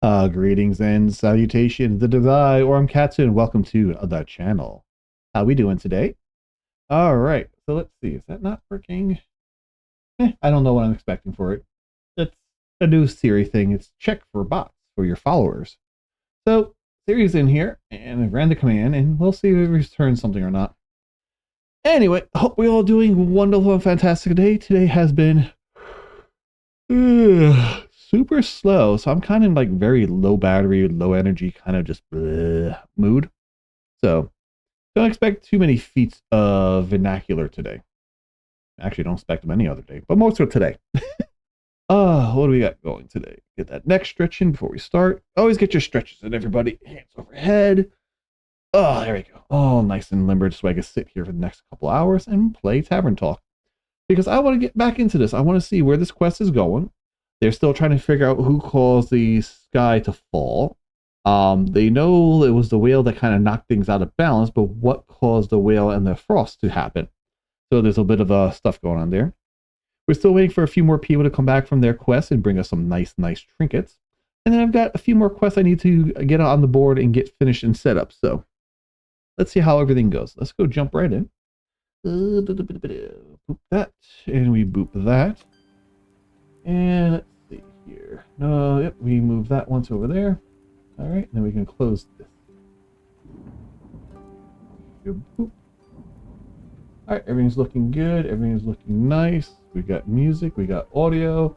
Greetings and salutations. It is I, Orm Katsu, and welcome to the channel. How we doing today? All right, so let's see. Is that not working? I don't know what I'm expecting for it. It's a new Siri thing. It's check for bots for your followers. So Siri's in here, and I ran the command, and we'll see if it returns something or not. Anyway, hope we're all doing wonderful and fantastic today. Today has been super slow, so I'm kind of like very low battery, low energy, kind of just mood. So don't expect too many feats of vernacular today. Actually, don't expect them any other day, but most of today. What do we got going today? Get that neck stretch in before we start. Always get your stretches in, everybody. Hands overhead. Oh, there we go. All nice and limbered, so I can sit here for the next couple hours and play Tavern Talk. Because I want to get back into this. I want to see where this quest is going. They're still trying to figure out who caused the sky to fall. They know it was the whale that kind of knocked things out of balance, but what caused the whale and the frost to happen? So there's a bit of stuff going on there. We're still waiting for a few more people to come back from their quests and bring us some nice trinkets. And then I've got a few more quests I need to get on the board and get finished and set up. So let's see how everything goes. Let's go jump right in. Boop that, and we boop that. And let's see here. No, yep, we move that once over there. All right, then we can close this. Boop. All right, everything's looking good. Everything's looking nice. We got music. We got audio.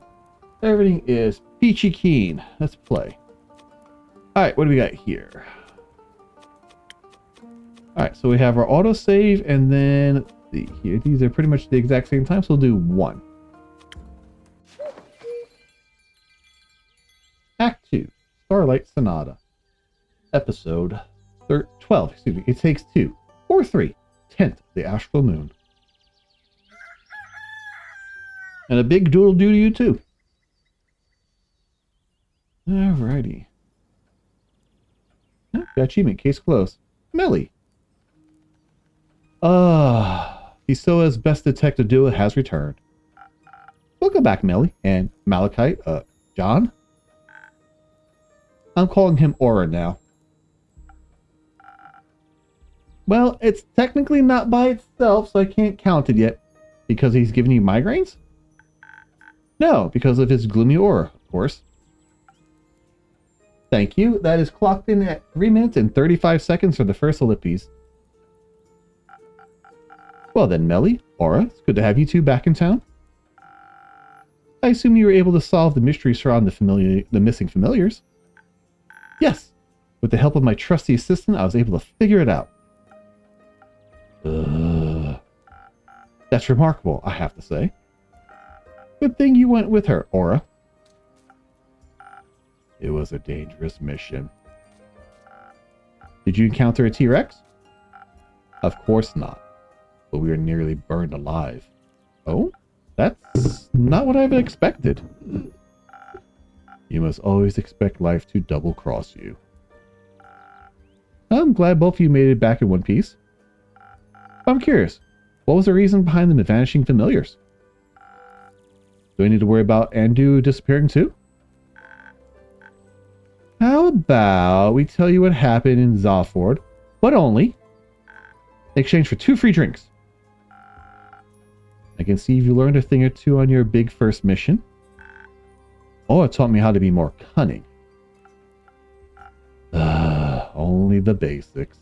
Everything is peachy keen. Let's play. All right, what do we got here? All right, so we have our autosave, and then let's see here. These are pretty much the exact same time, so we'll do one. Act 2, Starlight Sonata. Episode 12, excuse me. It takes 2, or 3, 10th of the astral moon. And a big doodle-doo to you, too. Alrighty. Oh, got achievement, case closed. Melly. Hisoa's best detective duo has returned. Welcome back, Melly. And Malachite, John? I'm calling him Aura now. Well, it's technically not by itself, so I can't count it yet. Because he's giving you migraines? No, because of his gloomy aura, of course. Thank you. That is clocked in at 3 minutes and 35 seconds for the first ellipses. Well then, Melly, Aura, it's good to have you two back in town. I assume you were able to solve the mystery surrounding the missing familiars. Yes. With the help of my trusty assistant, I was able to figure it out. That's remarkable, I have to say. Good thing you went with her, Aura. It was a dangerous mission. Did you encounter a T-Rex? Of course not. But we were nearly burned alive. Oh? That's not what I've expected. You must always expect life to double-cross you. I'm glad both of you made it back in one piece. I'm curious, what was the reason behind the vanishing familiars? Do I need to worry about Andu disappearing too? How about we tell you what happened in Zaford, but only in exchange for 2 free drinks. I can see you learned a thing or two on your big first mission. Oh, it taught me how to be more cunning. Only the basics.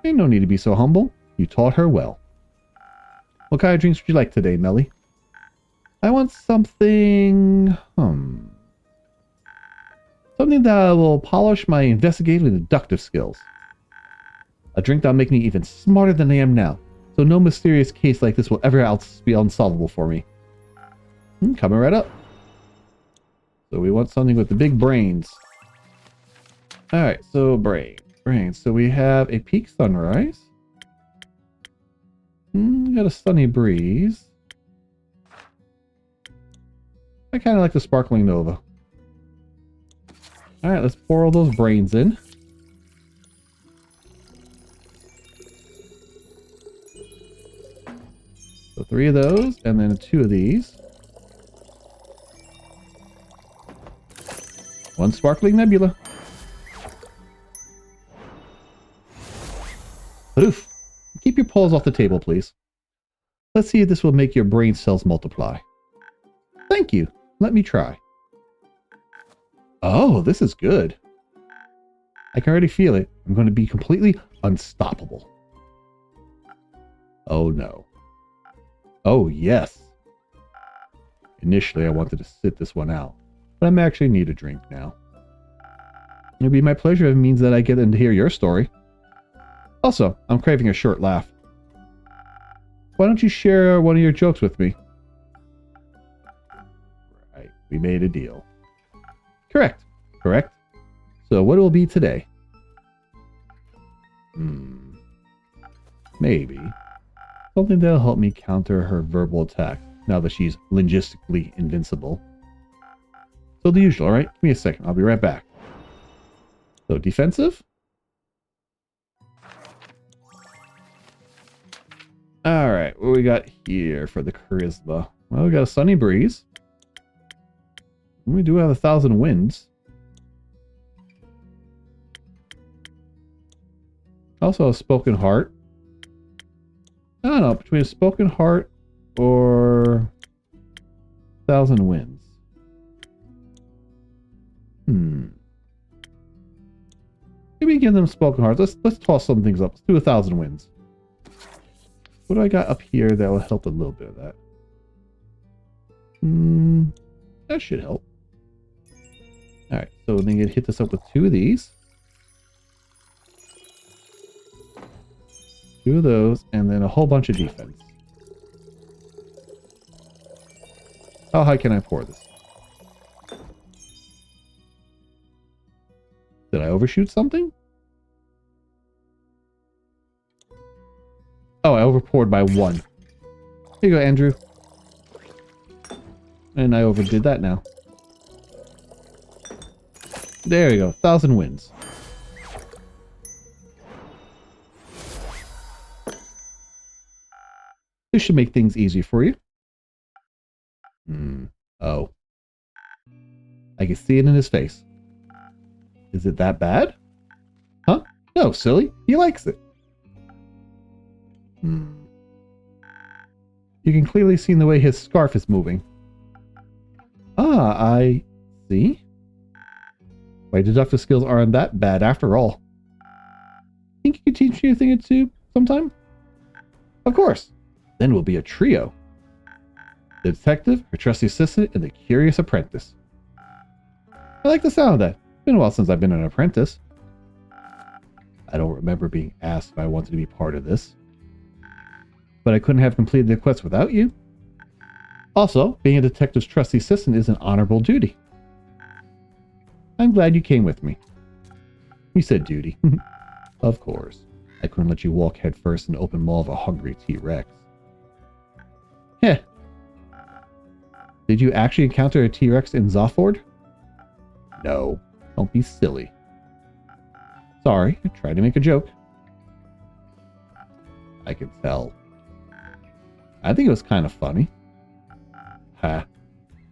Ain't no need to be so humble. You taught her well. What kind of drinks would you like today, Melly? I want something... Something that will polish my investigative and deductive skills. A drink that'll make me even smarter than I am now. So no mysterious case like this will ever else be unsolvable for me. Coming right up. So we want something with the big brains. Alright, so brains. So we have a peak sunrise. Got a sunny breeze. I kind of like the sparkling nova. Alright, let's pour all those brains in. So 3 of those, and then 2 of these. One sparkling nebula. Oof. Keep your paws off the table, please. Let's see if this will make your brain cells multiply. Thank you. Let me try. Oh, this is good. I can already feel it. I'm going to be completely unstoppable. Oh no. Oh yes. Initially, I wanted to sit this one out, but I actually need a drink now. It'll be my pleasure if it means that I get to hear your story. Also, I'm craving a short laugh. Why don't you share one of your jokes with me? Right, we made a deal. Correct. So what will it be today? Maybe. Something that'll help me counter her verbal attack, now that she's linguistically invincible. So the usual, alright? Give me a second, I'll be right back. So, defensive? Alright, what we got here for the charisma? Well, we got a sunny breeze. We do have 1,000 winds. Also a spoken heart. I don't know, between a spoken heart or 1,000 winds. Maybe give them spoken hearts. Let's toss some things up. Let's do 1,000 winds. What do I got up here that will help a little bit of that? That should help. Alright, so then you hit this up with 2 of these. 2 of those, and then a whole bunch of defense. How high can I pour this? Did I overshoot something? Oh, I overpoured by 1. Here you go, Andrew. And I overdid that now. There you go, 1,000 wins. This should make things easy for you. Oh. I can see it in his face. Is it that bad? Huh? No, silly. He likes it. You can clearly see in the way his scarf is moving. Ah, I see. My deductive skills aren't that bad after all. Think you could teach me a thing or two sometime? Of course. Then we'll be a trio. The detective, her trusty assistant, and the curious apprentice. I like the sound of that. It's been a while since I've been an apprentice. I don't remember being asked if I wanted to be part of this. But I couldn't have completed the quest without you. Also, being a detective's trusty assistant is an honorable duty. I'm glad you came with me. You said duty. Of course. I couldn't let you walk headfirst in the open maw of a hungry T-Rex. Heh. Did you actually encounter a T-Rex in Zofford? No. Don't be silly. Sorry, I tried to make a joke. I can tell. I think it was kind of funny. Ha.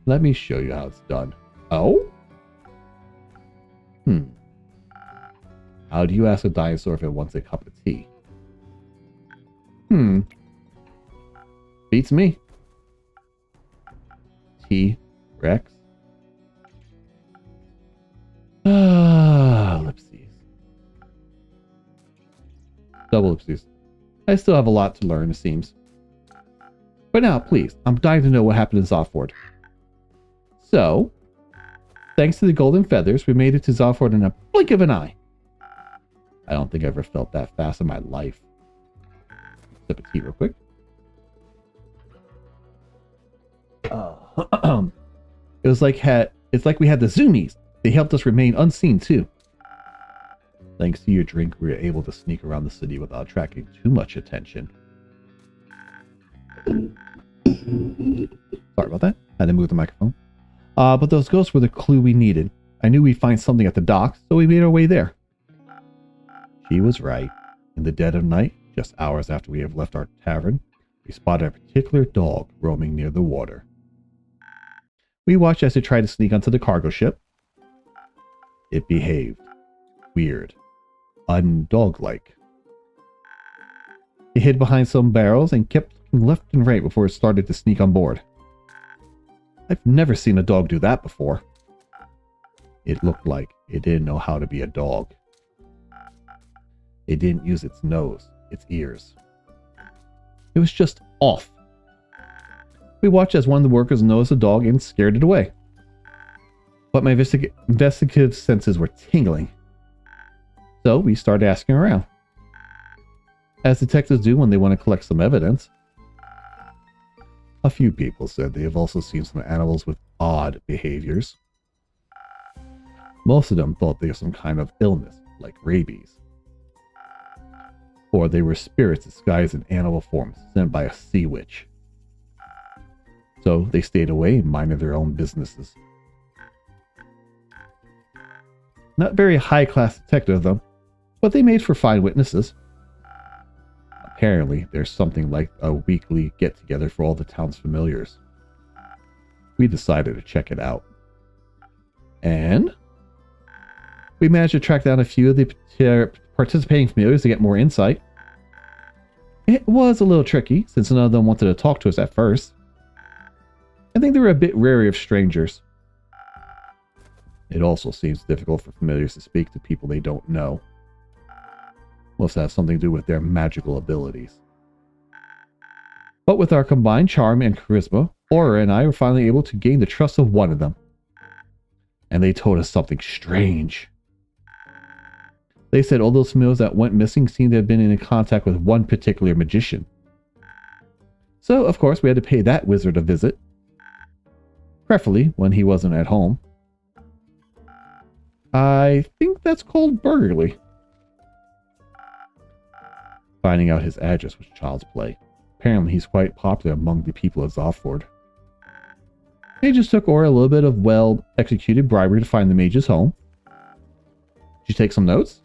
Let me show you how it's done. Oh? How do you ask a dinosaur if it wants a cup of tea? Beats me. T-Rex. Ellipses. Double ellipses. I still have a lot to learn, it seems. But now, please, I'm dying to know what happened in Zofford. So, thanks to the golden feathers, we made it to Zofford in a blink of an eye. I don't think I ever felt that fast in my life. Sip of tea real quick. It's like we had the zoomies. They helped us remain unseen too. Thanks to your drink, we were able to sneak around the city without attracting too much attention. Sorry about that. I had to move the microphone. But those ghosts were the clue we needed. I knew we'd find something at the docks, so we made our way there. She was right. In the dead of night, just hours after we have left our tavern, we spotted a particular dog roaming near the water. We watched as it tried to sneak onto the cargo ship. It behaved weird, undog-like. It hid behind some barrels and kept looking left and right before it started to sneak on board. I've never seen a dog do that before. It looked like it didn't know how to be a dog. It didn't use its nose, its ears. It was just off. We watched as one of the workers noticed a dog and scared it away. But my investigative senses were tingling. So we started asking around, as detectives do when they want to collect some evidence. A few people said they have also seen some animals with odd behaviors. Most of them thought they were some kind of illness, like rabies. Or they were spirits disguised in animal forms sent by a sea witch. So they stayed away and minded their own businesses. Not very high-class detectives, though, but they made for fine witnesses. Apparently, there's something like a weekly get-together for all the town's familiars. We decided to check it out. And we managed to track down a few of the participating familiars to get more insight. It was a little tricky, since none of them wanted to talk to us at first. I think they were a bit wary of strangers. It also seems difficult for familiars to speak to people they don't know. Must have something to do with their magical abilities. But with our combined charm and charisma, Aura and I were finally able to gain the trust of one of them. And they told us something strange. They said all those familiars that went missing seemed to have been in contact with one particular magician. So, of course, we had to pay that wizard a visit. Preferably when he wasn't at home. I think that's called burglary. Finding out his address was child's play. Apparently he's quite popular among the people of Zofford. It just took Aura a little bit of well-executed bribery to find the mage's home. Did you take some notes?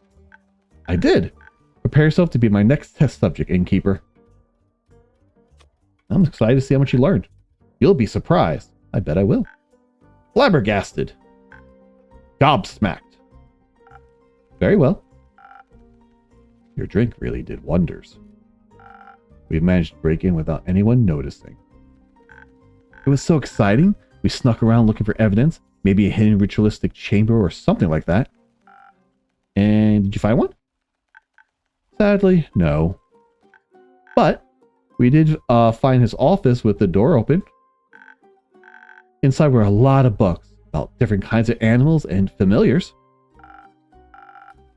I did. Prepare yourself to be my next test subject, innkeeper. I'm excited to see how much you learned. You'll be surprised. I bet I will. Flabbergasted. Gobsmacked. Very well. Your drink really did wonders. We managed to break in without anyone noticing. It was so exciting. We snuck around looking for evidence, maybe a hidden ritualistic chamber or something like that. And did you find one? Sadly, no. But we did find his office with the door open. Inside were a lot of books about different kinds of animals and familiars.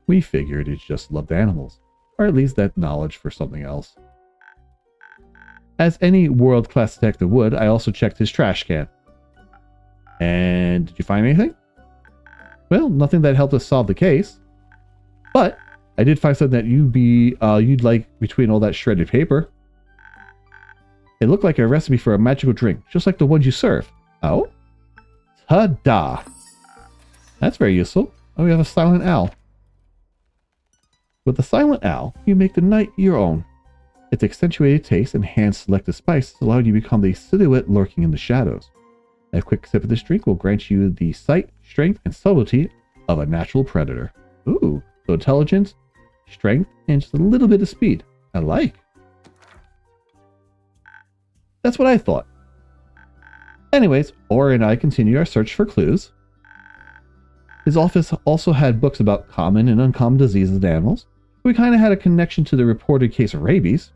We figured he just loved animals, or at least that knowledge for something else. As any world-class detective would, I also checked his trash can. And did you find anything? Well, nothing that helped us solve the case. But I did find something that you'd like between all that shredded paper. It looked like a recipe for a magical drink, just like the ones you serve. Oh? Ta-da! That's very useful. Oh, we have a silent owl. With the silent owl, you make the night your own. Its accentuated taste and hand-selected spices allow you to become the silhouette lurking in the shadows. A quick sip of this drink will grant you the sight, strength, and subtlety of a natural predator. Ooh, so intelligence, strength, and just a little bit of speed. I like. That's what I thought. Anyways, Aura and I continue our search for clues. His office also had books about common and uncommon diseases in animals. We kind of had a connection to the reported case of rabies.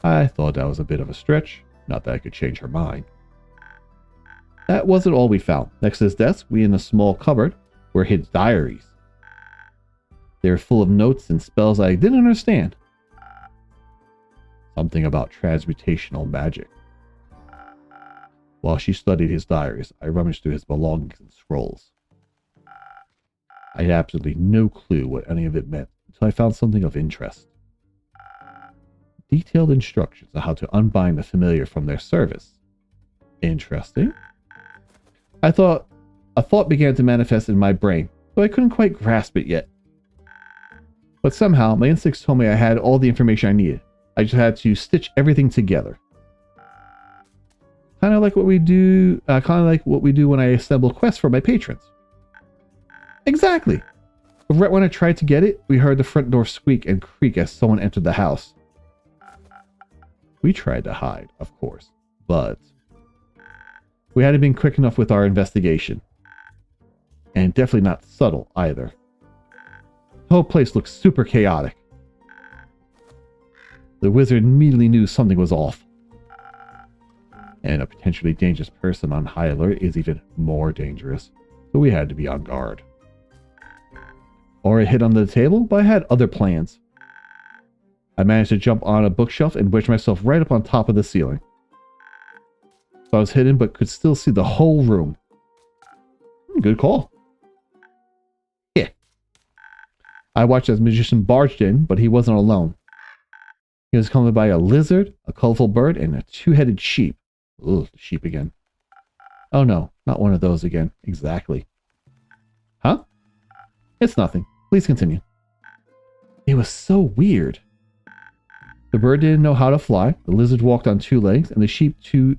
I thought that was a bit of a stretch, not that I could change her mind. That wasn't all we found. Next to his desk, in a small cupboard, were his diaries. They were full of notes and spells I didn't understand. Something about transmutational magic. While she studied his diaries, I rummaged through his belongings and scrolls. I had absolutely no clue what any of it meant until I found something of interest. Detailed instructions on how to unbind the familiar from their service. Interesting. A thought began to manifest in my brain, though I couldn't quite grasp it yet. But somehow, my instincts told me I had all the information I needed. I just had to stitch everything together. Kind of like what we do when I assemble quests for my patrons. Exactly. But right when I tried to get it, we heard the front door squeak and creak as someone entered the house. We tried to hide, of course, but we hadn't been quick enough with our investigation. And definitely not subtle either. The whole place looked super chaotic. The wizard immediately knew something was off. And a potentially dangerous person on high alert is even more dangerous, so we had to be on guard. Aura hid under the table, but I had other plans. I managed to jump on a bookshelf and wedge myself right up on top of the ceiling. So I was hidden, but could still see the whole room. Good call. Yeah. I watched as the magician barged in, but he wasn't alone. He was accompanied by a lizard, a colorful bird, and a two-headed sheep. Ugh, sheep again. Oh no, not one of those again. Exactly. Huh? It's nothing. Please continue. It was so weird. The bird didn't know how to fly, the lizard walked on two legs, and the sheep's two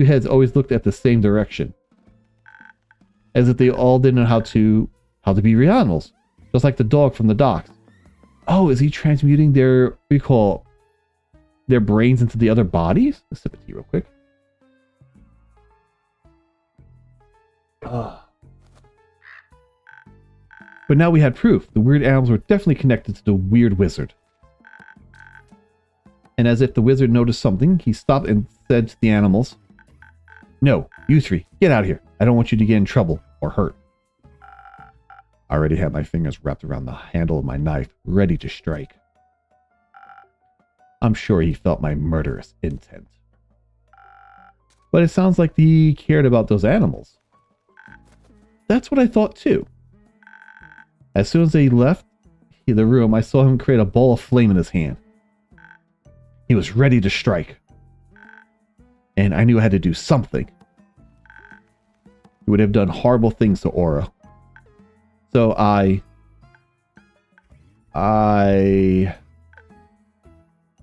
heads always looked at the same direction. As if they all didn't know how to be real animals. Just like the dog from the docks. Oh, is he transmuting their, what do you call, their brains into the other bodies? Let's sip of tea real quick. But now we had proof. The weird animals were definitely connected to the weird wizard. And as if the wizard noticed something, he stopped and said to the animals, "No, you three, get out of here. I don't want you to get in trouble or hurt." I already had my fingers wrapped around the handle of my knife, ready to strike. I'm sure he felt my murderous intent. But it sounds like he cared about those animals. That's what I thought too. As soon as they left the room, I saw him create a ball of flame in his hand. He was ready to strike. And I knew I had to do something. He would have done horrible things to Aura. So I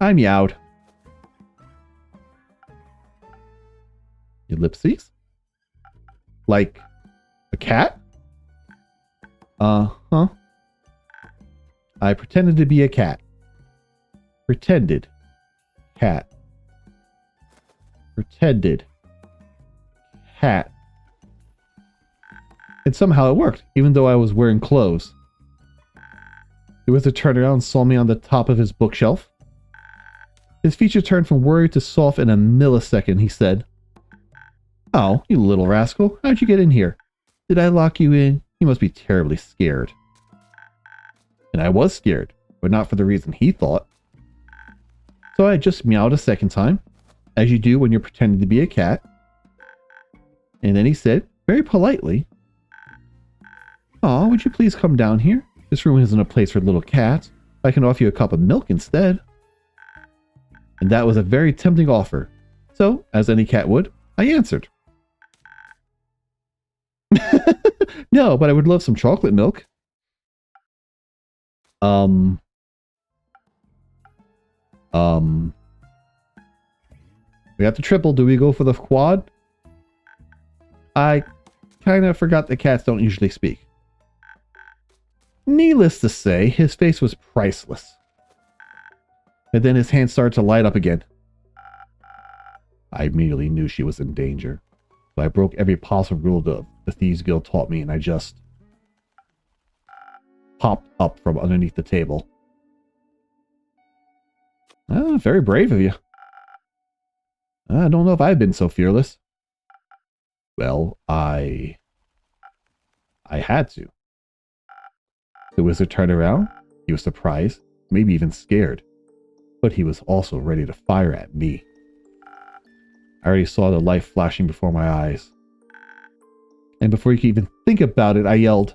meowed. Ellipses? Like a cat? Uh-huh. I pretended to be a cat. Pretended. Cat. Pretended. Cat. And somehow it worked, even though I was wearing clothes. The wizard turned around and saw me on the top of his bookshelf. His features turned from worried to soft in a millisecond. He said, "Oh, you little rascal, how'd you get in here? Did I lock you in? You must be terribly scared." And I was scared, but not for the reason he thought. So I just meowed a second time, as you do when you're pretending to be a cat. And then he said, very politely, "Aw, would you please come down here? This room isn't a place for little cats. I can offer you a cup of milk instead." And that was a very tempting offer. So, as any cat would, I answered. No, but I would love some chocolate milk. We have to triple. Do we go for the quad? I kind of forgot that cats don't usually speak. Needless to say, his face was priceless. And then his hand started to light up again. I immediately knew she was in danger. So I broke every possible rule the Thieves Guild taught me, and I just popped up from underneath the table. Very brave of you. I don't know if I've been so fearless. Well, I had to. The wizard turned around. He was surprised, maybe even scared. But he was also ready to fire at me. I already saw the light flashing before my eyes. And before you could even think about it, I yelled,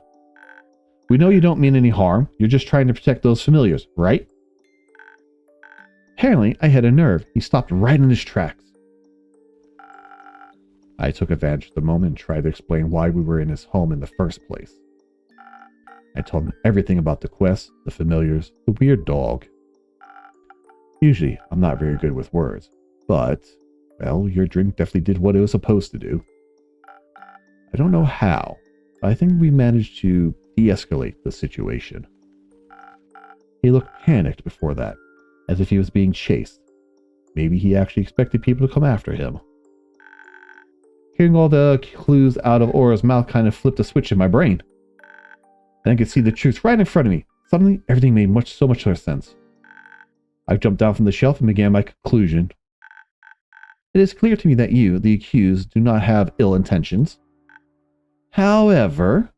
"We know you don't mean any harm. You're just trying to protect those familiars, right?" Apparently, I had a nerve. He stopped right in his tracks. I took advantage of the moment and tried to explain why we were in his home in the first place. I told him everything about the quest, the familiars, the weird dog. Usually, I'm not very good with words, but, well, your drink definitely did what it was supposed to do. I don't know how, but I think we managed to de-escalate the situation. He looked panicked before that, as if he was being chased. Maybe he actually expected people to come after him. Hearing all the clues out of Aura's mouth kind of flipped a switch in my brain. Then I could see the truth right in front of me. Suddenly, everything made so much more sense. I jumped down from the shelf and began my conclusion. It is clear to me that you, the accused, do not have ill intentions. However,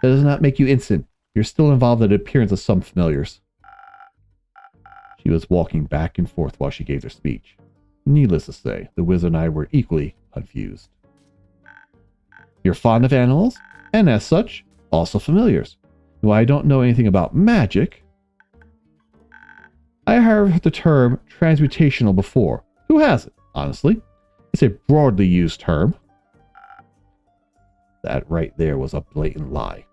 that does not make you innocent. You're still involved in the appearance of some familiars. She was walking back and forth while she gave her speech. Needless to say, the wizard and I were equally confused. You're fond of animals, and as such, also familiars. Though I don't know anything about magic, I have heard the term transmutational before. Who hasn't, honestly? It's a broadly used term. That right there was a blatant lie.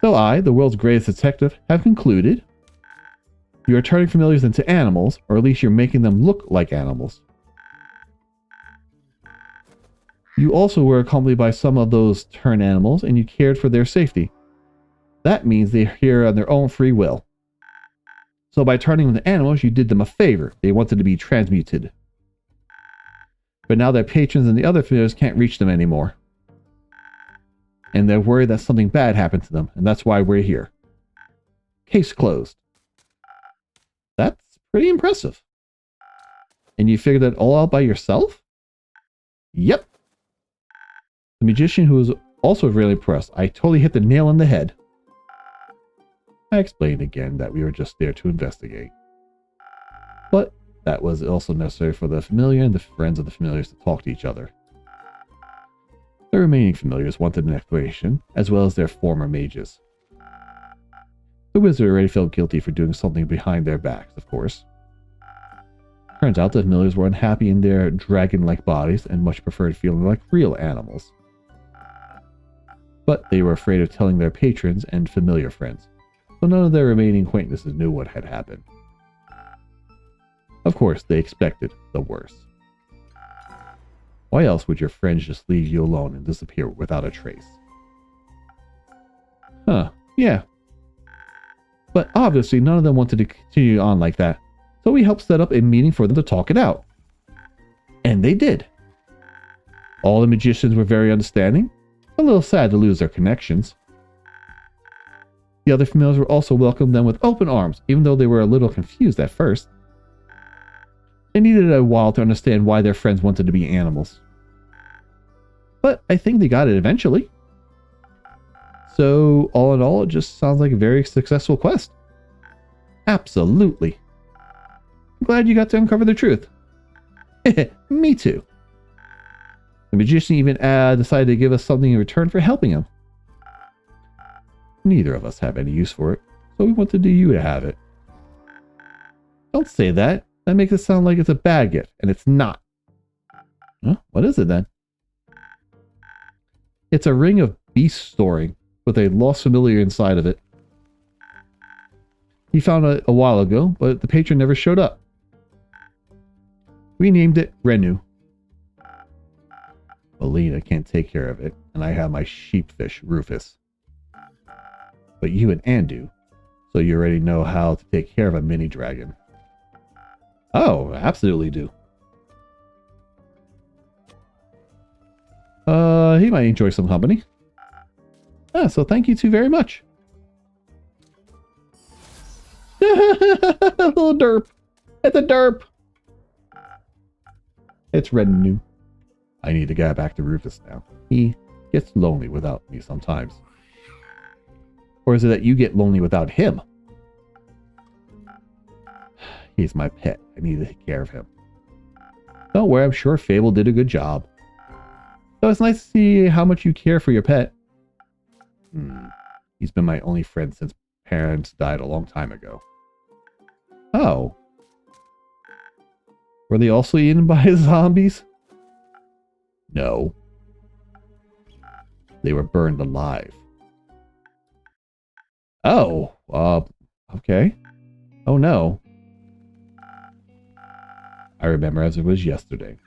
So I, the world's greatest detective, have concluded you are turning familiars into animals, or at least you're making them look like animals. You also were accompanied by some of those turned animals, and you cared for their safety. That means they're here on their own free will. So by turning them into animals, you did them a favor. They wanted to be transmuted. But now their patrons and the other familiars can't reach them anymore. And they're worried that something bad happened to them, and that's why we're here. Case closed. That's pretty impressive. And you figured that all out by yourself? Yep. The magician, who was also really impressed, I totally hit the nail on the head. I explained again that we were just there to investigate. But that was also necessary for the familiar and the friends of the familiars to talk to each other. The remaining familiars wanted an explanation, as well as their former mages. The wizard already felt guilty for doing something behind their backs, of course. Turns out the familiars were unhappy in their dragon-like bodies and much preferred feeling like real animals. But they were afraid of telling their patrons and familiar friends, so none of their remaining acquaintances knew what had happened. Of course, they expected the worst. Why else would your friends just leave you alone and disappear without a trace? Huh, yeah. But obviously none of them wanted to continue on like that, so we helped set up a meeting for them to talk it out. And they did. All the magicians were very understanding, a little sad to lose their connections. The other familiars were also welcomed them with open arms, even though they were a little confused at first. They needed a while to understand why their friends wanted to be animals. But I think they got it eventually. So, all in all, it just sounds like a very successful quest. Absolutely. I'm glad you got to uncover the truth. Me too. The magician even decided to give us something in return for helping him. Neither of us have any use for it, so we wanted you to have it. Don't say that. That makes it sound like it's a bad gift, and it's not. Huh? What is it then? It's a ring of beast storing with a lost familiar inside of it. He found it a while ago, but the patron never showed up. We named it Renu. Melina can't take care of it, and I have my sheepfish, Rufus. But you and Anne do, so you already know how to take care of a mini dragon. Oh, absolutely do. He might enjoy some company. So thank you two very much. Little derp. It's a derp. It's Renu. I need to get back to Rufus now. He gets lonely without me sometimes. Or is it that you get lonely without him? He's my pet. I need to take care of him. Don't worry, I'm sure Fable did a good job. So it's nice to see how much you care for your pet. He's been my only friend since parents died a long time ago. Oh. Were they also eaten by zombies? No. They were burned alive. Oh, okay. Oh no. I remember as it was yesterday.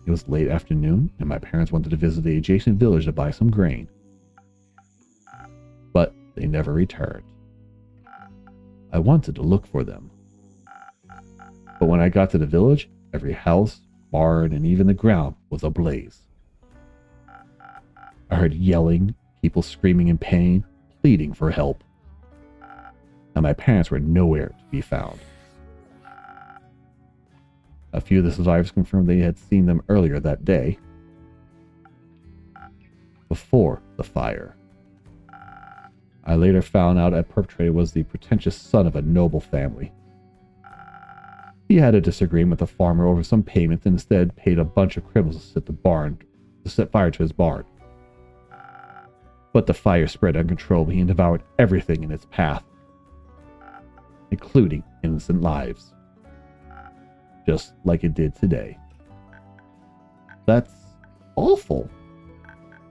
It was late afternoon, and my parents wanted to visit the adjacent village to buy some grain. they never returned. I wanted to look for them. But when I got to the village, every house, barn, and even the ground was ablaze. I heard yelling, people screaming in pain, pleading for help. And my parents were nowhere to be found. A few of the survivors confirmed they had seen them earlier that day, before the fire. I later found out a perpetrator was the pretentious son of a noble family. He had a disagreement with the farmer over some payment and instead paid a bunch of criminals to set fire to his barn. But the fire spread uncontrollably and devoured everything in its path, including innocent lives. Just like it did today. That's awful.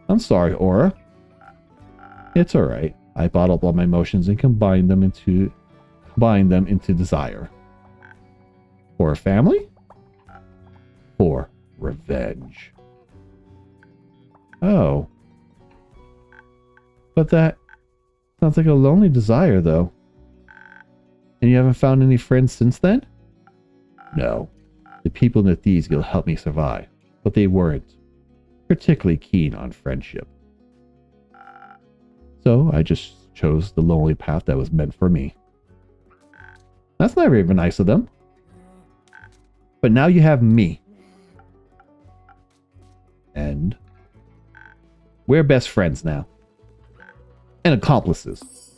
I'm sorry, Aura. It's alright. I bottled up all my emotions and combined them into desire. For a family? For revenge. Oh. But that sounds like a lonely desire, though. And you haven't found any friends since then? No. The people in the Thieves Guild helped me survive, but they weren't particularly keen on friendship. So I just chose the lonely path that was meant for me. That's not very nice of them. But now you have me. And we're best friends now. And accomplices.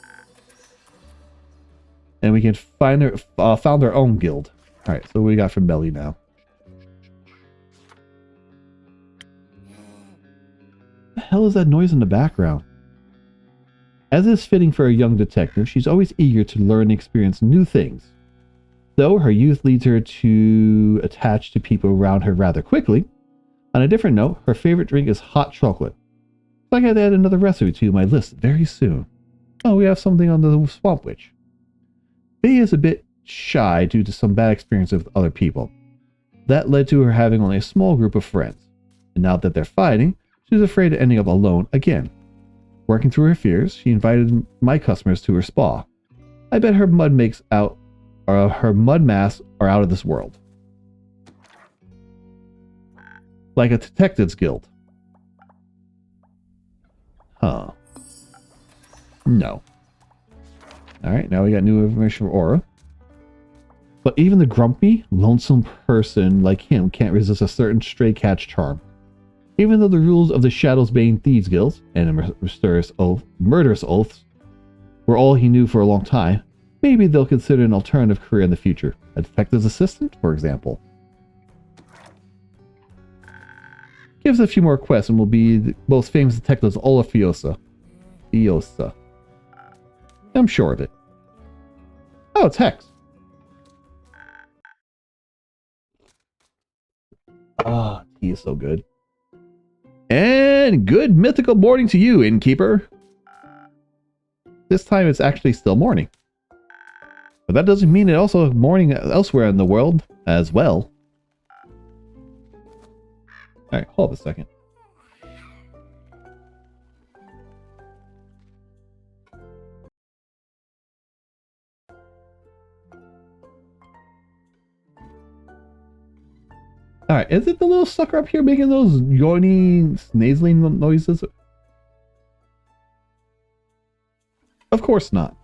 And we can found our own guild. Alright, so what we got from Melly now? What the hell is that noise in the background? As is fitting for a young detective, she's always eager to learn and experience new things. Though her youth leads her to attach to people around her rather quickly, on a different note, her favorite drink is hot chocolate. So I gotta add another recipe to my list very soon. Oh, we have something on the Swamp Witch. Faye is a bit shy due to some bad experiences with other people. That led to her having only a small group of friends. And now that they're fighting, she's afraid of ending up alone again. Working through her fears, she invited my customers to her spa. I bet her mud masks are out of this world. Like a detectives guild. Huh. No. Alright, now we got new information for Aura. But even the grumpy, lonesome person like him can't resist a certain stray cat's charm. Even though the rules of the Shadows-Bane Thieves Guilds and murderous oaths were all he knew for a long time, maybe they'll consider an alternative career in the future. A detective's assistant, for example. Give us a few more quests and we'll be the most famous detectives all of Fiosa. I'm sure of it. Oh, it's Hex. Ah, he is so good. And good mythical morning to you, innkeeper. This time it's actually still morning. But that doesn't mean it's also morning elsewhere in the world as well. Alright, hold up a second. Alright, is it the little sucker up here making those yawning, nasally noises? Of course not.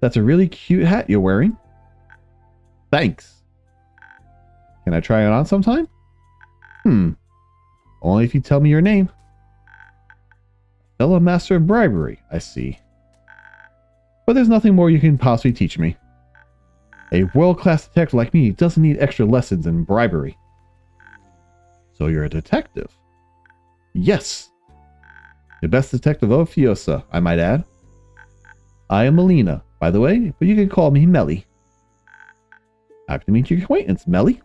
That's a really cute hat you're wearing. Thanks. Can I try it on sometime? Only if you tell me your name. Fellow master of bribery, I see. But there's nothing more you can possibly teach me. A world-class detective like me doesn't need extra lessons in bribery. So you're a detective? Yes. The best detective of Fiosa, I might add. I am Melina, by the way, but you can call me Melly. Happy to meet your acquaintance, Melly.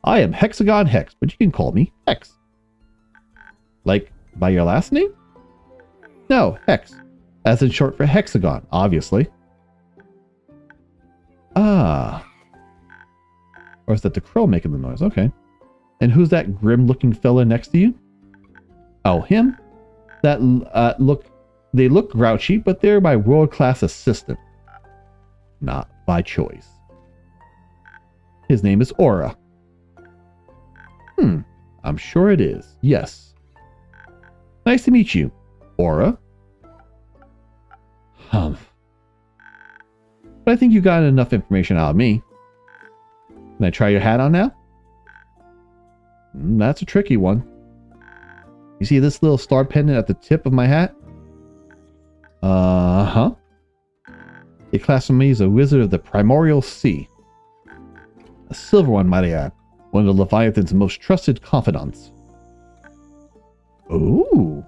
I am Hexagon Hex, but you can call me Hex. Like, by your last name? No, Hex. As in short for Hexagon, obviously. Ah. Or is that the crow making the noise? Okay. And who's that grim-looking fella next to you? Oh, him? that they look grouchy, but they're my world-class assistant. Not by choice. His name is Aura. I'm sure it is. Yes. Nice to meet you, Aura. But I think you got enough information out of me. Can I try your hat on now? That's a tricky one. You see this little star pendant at the tip of my hat? Uh-huh. They classify me as a wizard of the Primordial Sea. A silver one, might I add. One of the Leviathan's most trusted confidants. Ooh.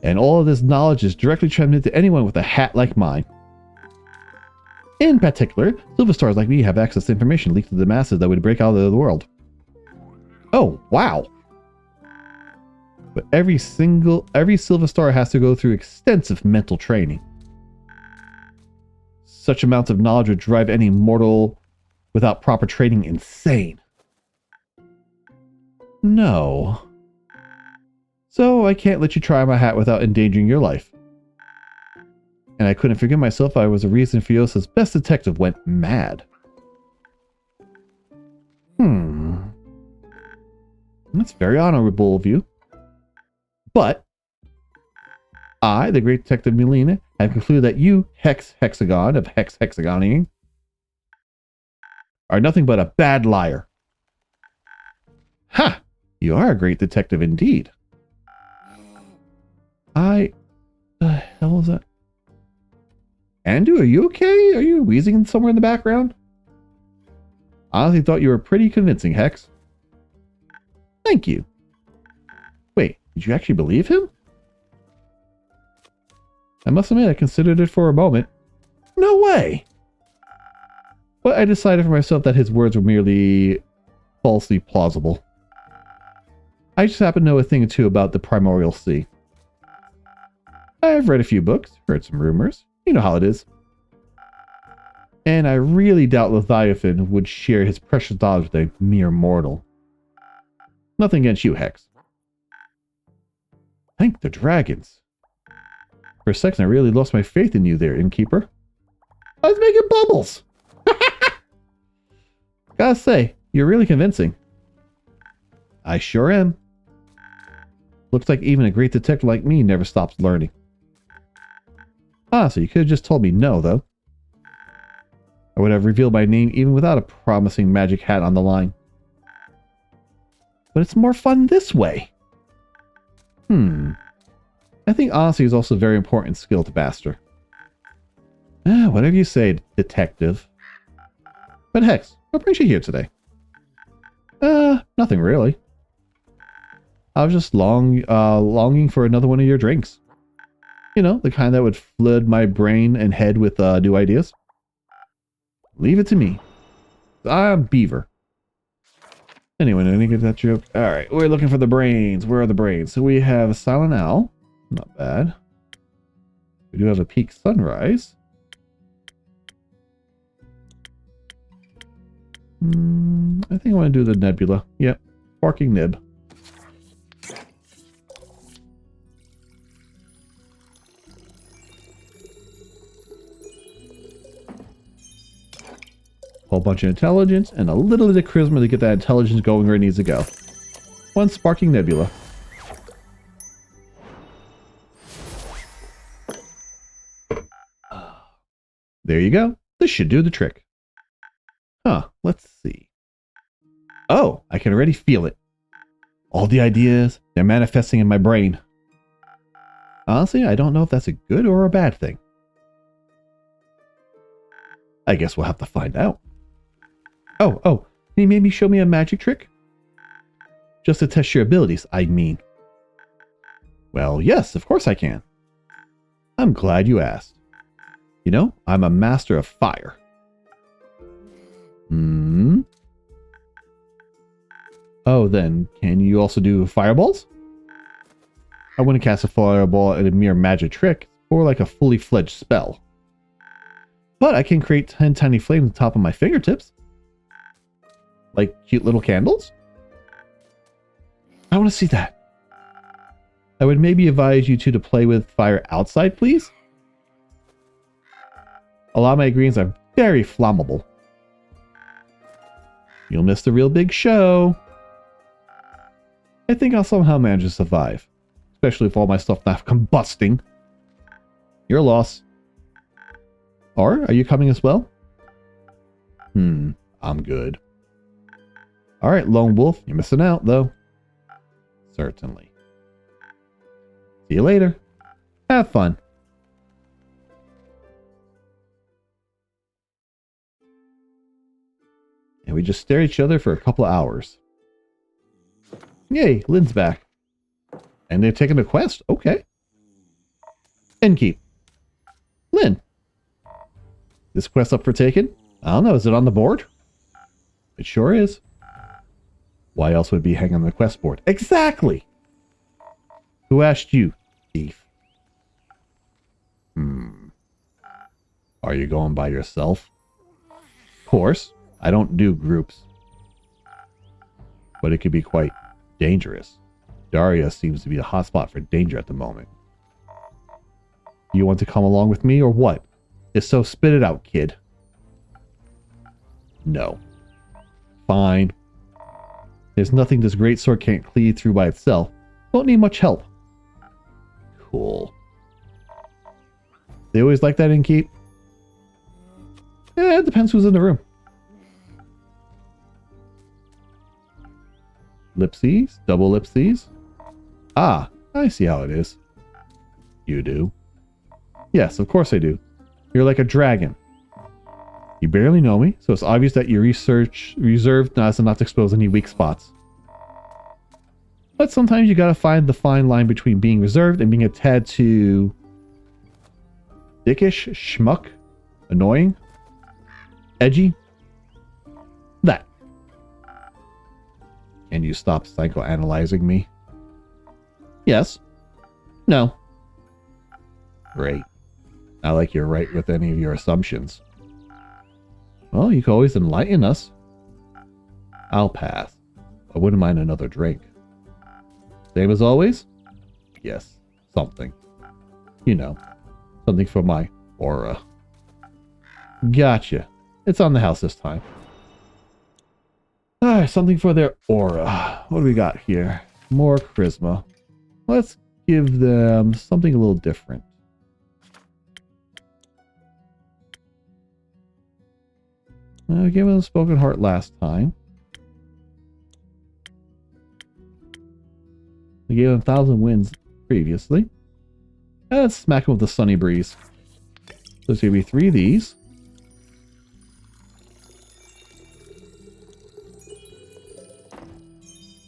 And all of this knowledge is directly transmitted to anyone with a hat like mine. In particular, silver stars like me have access to information leaked to the masses that would break out of the world. Oh, wow. But every silver star has to go through extensive mental training. Such amounts of knowledge would drive any mortal without proper training insane. No. So I can't let you try my hat without endangering your life. And I couldn't forgive myself if I was a reason Fiosa's best detective went mad. That's very honorable of you. But I, the great detective Melina, have concluded that you, Hexagon of Hexagoning, are nothing but a bad liar. Ha! You are a great detective indeed. The hell is that? Andrew, are you okay? Are you wheezing somewhere in the background? I honestly thought you were pretty convincing, Hex. Thank you. Wait, did you actually believe him? I must admit, I considered it for a moment. No way! But I decided for myself that his words were merely falsely plausible. I just happen to know a thing or two about the Primordial Sea. I've read a few books, heard some rumors. You know how it is. And I really doubt Leviathan would share his precious knowledge with a mere mortal. Nothing against you, Hex. Thank the dragons. For a second, I really lost my faith in you there, innkeeper. I was making bubbles! Gotta say, you're really convincing. I sure am. Looks like even a great detective like me never stops learning. Ah, so you could have just told me no, though. I would have revealed my name even without a promising magic hat on the line. But it's more fun this way. I think honesty is also a very important skill to master. Whatever you say, detective. But Hex, what brings you here today? Nothing really. I was just longing for another one of your drinks. You know, the kind that would flood my brain and head with new ideas. Leave it to me. I'm Beaver. Anyway, I didn't get that joke. Alright, we're looking for the brains. Where are the brains? So we have a Silent Owl. Not bad. We do have a Peak Sunrise. I think I want to do the Nebula. Yep. Barking Nib. Whole bunch of intelligence and a little bit of charisma to get that intelligence going where it needs to go. One Sparking Nebula. There you go. This should do the trick. Let's see. Oh, I can already feel it. All the ideas, they're manifesting in my brain. Honestly, I don't know if that's a good or a bad thing. I guess we'll have to find out. Oh, can you maybe show me a magic trick? Just to test your abilities, I mean. Well, yes, of course I can. I'm glad you asked. You know, I'm a master of fire. Oh, then, can you also do fireballs? I wouldn't cast a fireball at a mere magic trick, or like a fully fledged spell. But I can create 10 tiny flames on top of my fingertips. Like cute little candles? I want to see that. I would maybe advise you two to play with fire outside, please. A lot of my ingredients are very flammable. You'll miss the real big show. I think I'll somehow manage to survive. Especially if all my stuff not combusting. Your loss. Or, are you coming as well? I'm good. Alright, Lone Wolf, you're missing out, though. Certainly. See you later. Have fun. And we just stare at each other for a couple of hours. Yay, Lynn's back. And they're taking a quest. Okay. Innkeep. Lynn. This quest up for taking? I don't know. Is it on the board? It sure is. Why else would it be hanging on the quest board? Exactly! Who asked you, thief? Are you going by yourself? Of course. I don't do groups. But it could be quite dangerous. Daria seems to be a hotspot for danger at the moment. You want to come along with me or what? If so, spit it out, kid. No. Fine. There's nothing this great sword can't cleave through by itself. Won't need much help. Cool. They always like that, Innkeep? It depends who's in the room. Lipsies? Double lipsies? Ah, I see how it is. You do? Yes, of course I do. You're like a dragon. You barely know me, so it's obvious that your research reserved as not to expose any weak spots. But sometimes you gotta find the fine line between being reserved and being a tad too... dickish, schmuck, annoying, edgy. That. Can you stop psychoanalyzing me? Yes. No. Great. Not like you're right with any of your assumptions. Well, you can always enlighten us. I'll pass. I wouldn't mind another drink. Same as always? Yes, something. You know, something for my aura. Gotcha. It's on the house this time. Alright, something for their aura. What do we got here? More charisma. Let's give them something a little different. I gave him a Spoken Heart last time. We gave him 1,000 wins previously. Let's smack him with the Sunny Breeze. So there's going to be 3 of these.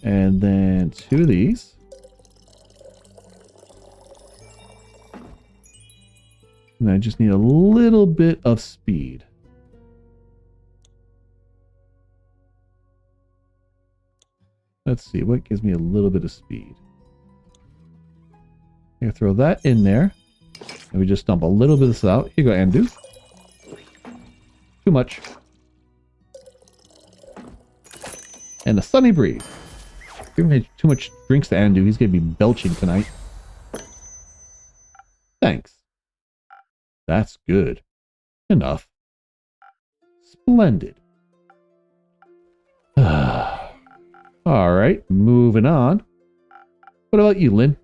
And then 2 of these. And I just need a little bit of speed. Let's see, what gives me a little bit of speed? I'm going to throw that in there. And we just dump a little bit of this out. Here you go, Andu. Too much. And the Sunny Breeze. Giving too much drinks to Andu. He's going to be belching tonight. Thanks. That's good. Enough. Splendid. Alright, moving on. What about you, Lynn?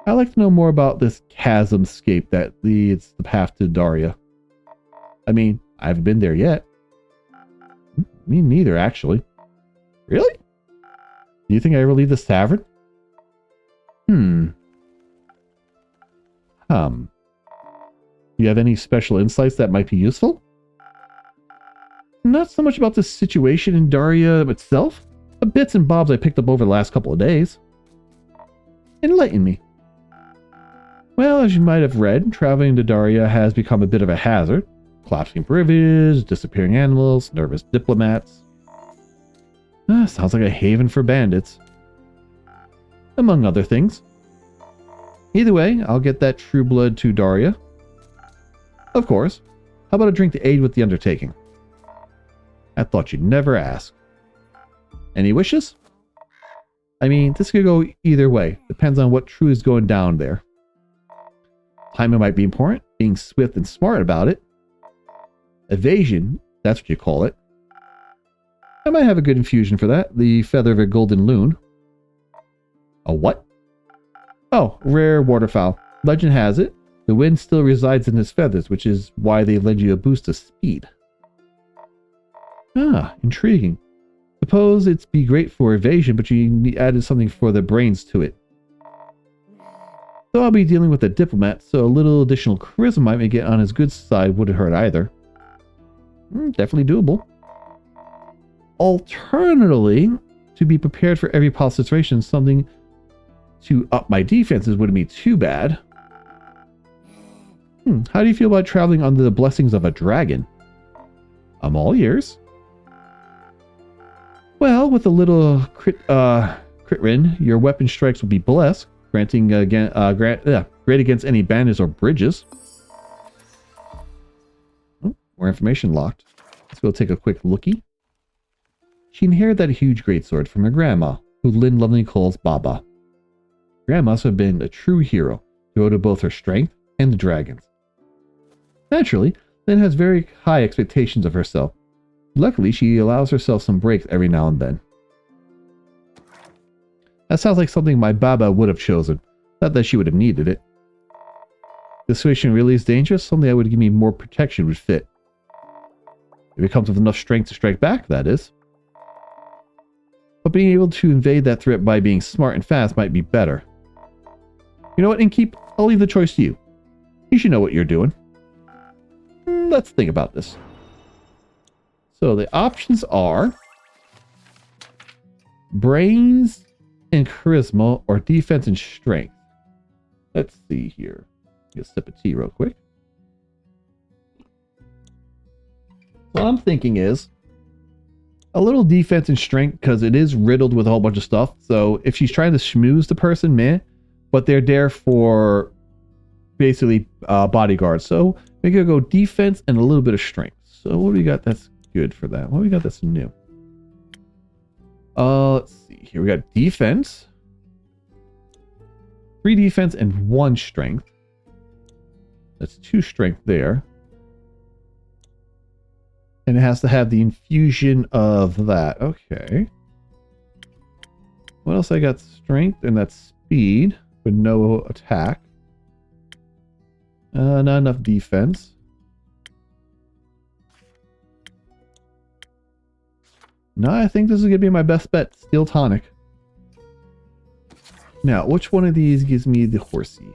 I'd like to know more about this chasmscape that leads the path to Daria. I mean, I haven't been there yet. Me neither, actually. Really? Do you think I ever leave this tavern? Do you have any special insights that might be useful? Not so much about the situation in Daria itself, but bits and bobs I picked up over the last couple of days. Enlighten me. Well, as you might have read, traveling to Daria has become a bit of a hazard. Collapsing bridges, disappearing animals, nervous diplomats. Sounds like a haven for bandits. Among other things. Either way, I'll get that true blood to Daria. Of course. How about a drink to aid with the undertaking? I thought you'd never ask. Any wishes? I mean, this could go either way. Depends on what true is going down there. Timing might be important. Being swift and smart about it. Evasion, that's what you call it. I might have a good infusion for that. The feather of a golden loon. A what? Oh, rare waterfowl. Legend has it, the wind still resides in his feathers, which is why they lend you a boost of speed. Ah, intriguing. Suppose it'd be great for evasion, but you added something for the brains to it. Though I'll be dealing with a diplomat, so a little additional charisma might make it on his good side wouldn't hurt either. Definitely doable. Alternatively, to be prepared for every possible situation, something to up my defenses wouldn't be too bad. How do you feel about traveling under the blessings of a dragon? I'm all ears. Well, with a little crit rin, your weapon strikes will be blessed, granting great against any banners or bridges. Oh, more information locked. Let's go take a quick lookie. She inherited that huge greatsword from her grandma, who Lynn lovingly calls Baba. Grandma must have been a true hero, devoted to both her strength and the dragons. Naturally, Lynn has very high expectations of herself. Luckily, she allows herself some breaks every now and then. That sounds like something my Baba would have chosen, not that she would have needed it. If the situation really is dangerous, something that would give me more protection would fit. If it comes with enough strength to strike back, that is. But being able to evade that threat by being smart and fast might be better. You know what, Innkeep? I'll leave the choice to you. You should know what you're doing. Let's think about this. So the options are brains and charisma or defense and strength. Let's see here. Get a sip of tea real quick. What I'm thinking is a little defense and strength because it is riddled with a whole bunch of stuff. So if she's trying to schmooze the person, man, but they're there for basically bodyguards. So we could go defense and a little bit of strength. So what do we got that's good for that? What do we got that's new? Let's see here. We got defense, 3 defense and 1 strength. That's 2 strength there. And it has to have the infusion of that. Okay. What else I got? Strength and that's speed, but no attack. Not enough defense. No, I think this is going to be my best bet. Steel tonic. Now, which one of these gives me the horsey?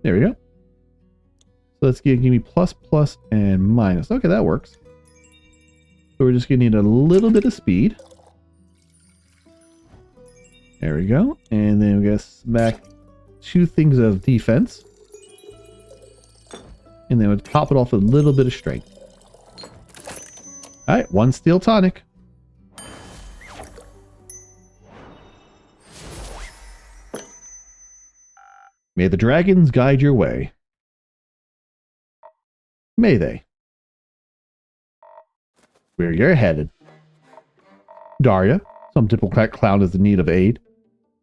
There we go. So let's give me plus, plus, and minus. Okay, that works. So we're just going to need a little bit of speed. There we go. And then we're going to smack 2 things of defense. And then we'll top it off with a little bit of strength. Alright, 1 steel tonic. May the dragons guide your way. May they. Where you're headed. Daria, some diplomat clown is in need of aid.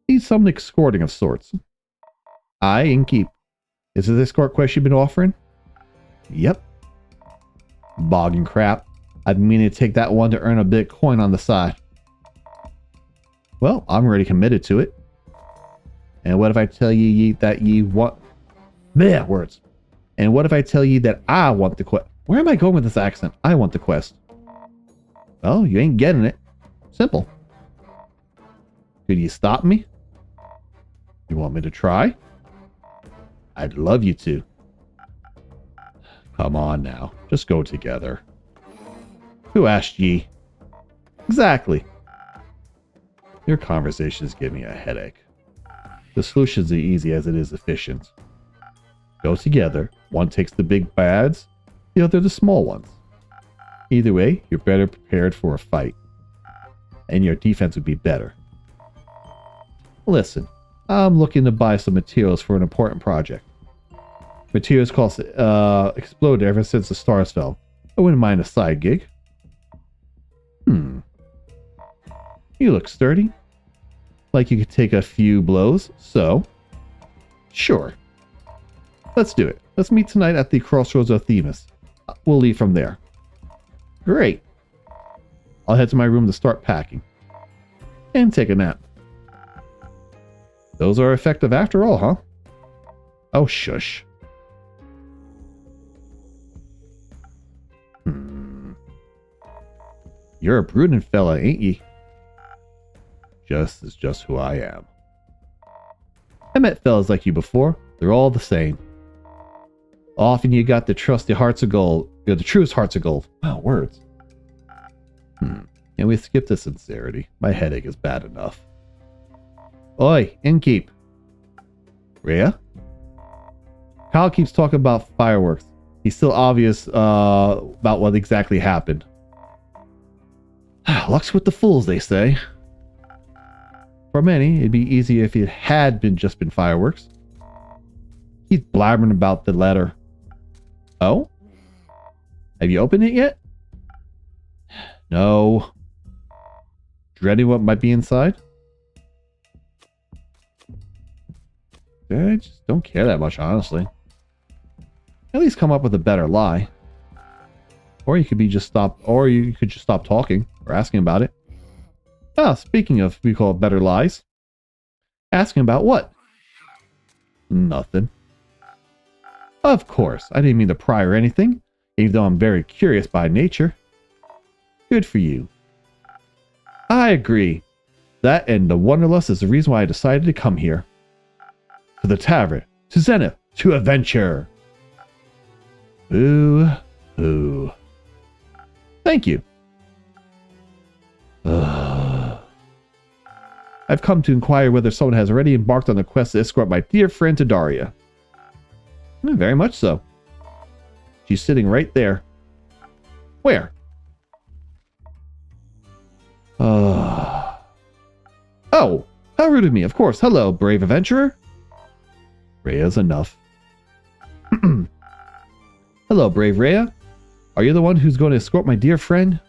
Needs some escorting of sorts. Aye, Innkeep. Is this escort quest you've been offering? Yep. Bogging crap. I've been meaning to take that one to earn a bit of coin on the side. Well, I'm already committed to it. And what if I tell you that ye want... Bleh, words. And what if I tell you that I want the quest? Where am I going with this accent? I want the quest. Well, you ain't getting it. Simple. Could you stop me? You want me to try? I'd love you to. Come on now. Just go together. Who asked ye? Exactly. Your conversations give me a headache. The solution's as easy as it is efficient. Go together. One takes the big bads, the other the small ones. Either way, you're better prepared for a fight. And your defense would be better. Listen, I'm looking to buy some materials for an important project. Materials cost exploded ever since the stars fell. I wouldn't mind a side gig. You look sturdy. Like you could take a few blows, so... Sure. Let's do it. Let's meet tonight at the Crossroads of Themis. We'll leave from there. Great. I'll head to my room to start packing. And take a nap. Those are effective after all, huh? Oh, shush. You're a brooding fella, ain't ye? Just who I am. I met fellas like you before. They're all the same. Often you got the trusty hearts of gold. You're the truest hearts of gold. Wow, words. Can we skip the sincerity? My headache is bad enough. Oi, innkeep. Rhea? Kyle keeps talking about fireworks. He's still obvious about what exactly happened. Luck's with the fools, they say. For many, it'd be easier if it had just been fireworks. He's blabbering about the letter. Oh? Have you opened it yet? No. Dreading what might be inside? I just don't care that much, honestly. At least come up with a better lie. Or you could just stop talking or asking about it. Ah, speaking of, we call it better lies. Asking about what? Nothing. Of course, I didn't mean to pry or anything, even though I'm very curious by nature. Good for you. I agree. That and the Wanderlust is the reason why I decided to come here. To the tavern, to Zenith, to adventure. Ooh, ooh. Thank you. I've come to inquire whether someone has already embarked on the quest to escort my dear friend to Daria. Very much so. She's sitting right there. Where? Oh, how rude of me. Of course. Hello, brave adventurer. Rhea's enough. Hello, brave Rhea. Are you the one who's going to escort my dear friend?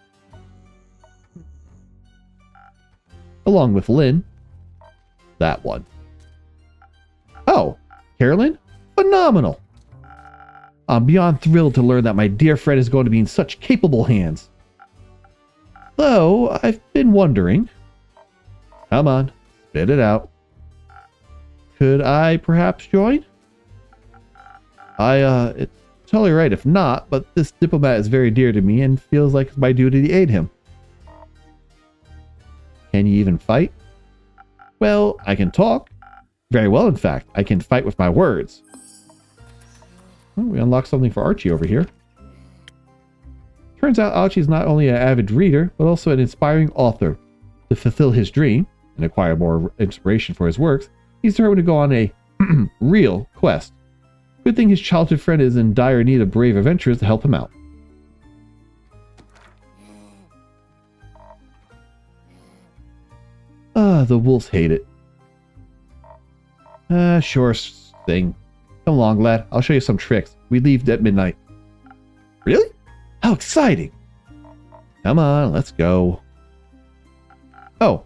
Along with Lynn. That one. Oh, Carolyn? Phenomenal. I'm beyond thrilled to learn that my dear friend is going to be in such capable hands. Though, I've been wondering. Come on, spit it out. Could I perhaps join? It's totally right if not, but this diplomat is very dear to me and feels like it's my duty to aid him. Can you even fight? Well, I can talk. Very well, in fact. I can fight with my words. Oh, we unlocked something for Archie over here. Turns out Archie is not only an avid reader, but also an inspiring author. To fulfill his dream, and acquire more inspiration for his works, he's determined to go on a real quest. Good thing his childhood friend is in dire need of brave adventurers to help him out. The wolves hate it. Sure thing. Come along, lad. I'll show you some tricks. We leave at midnight. Really? How exciting! Come on, let's go. Oh,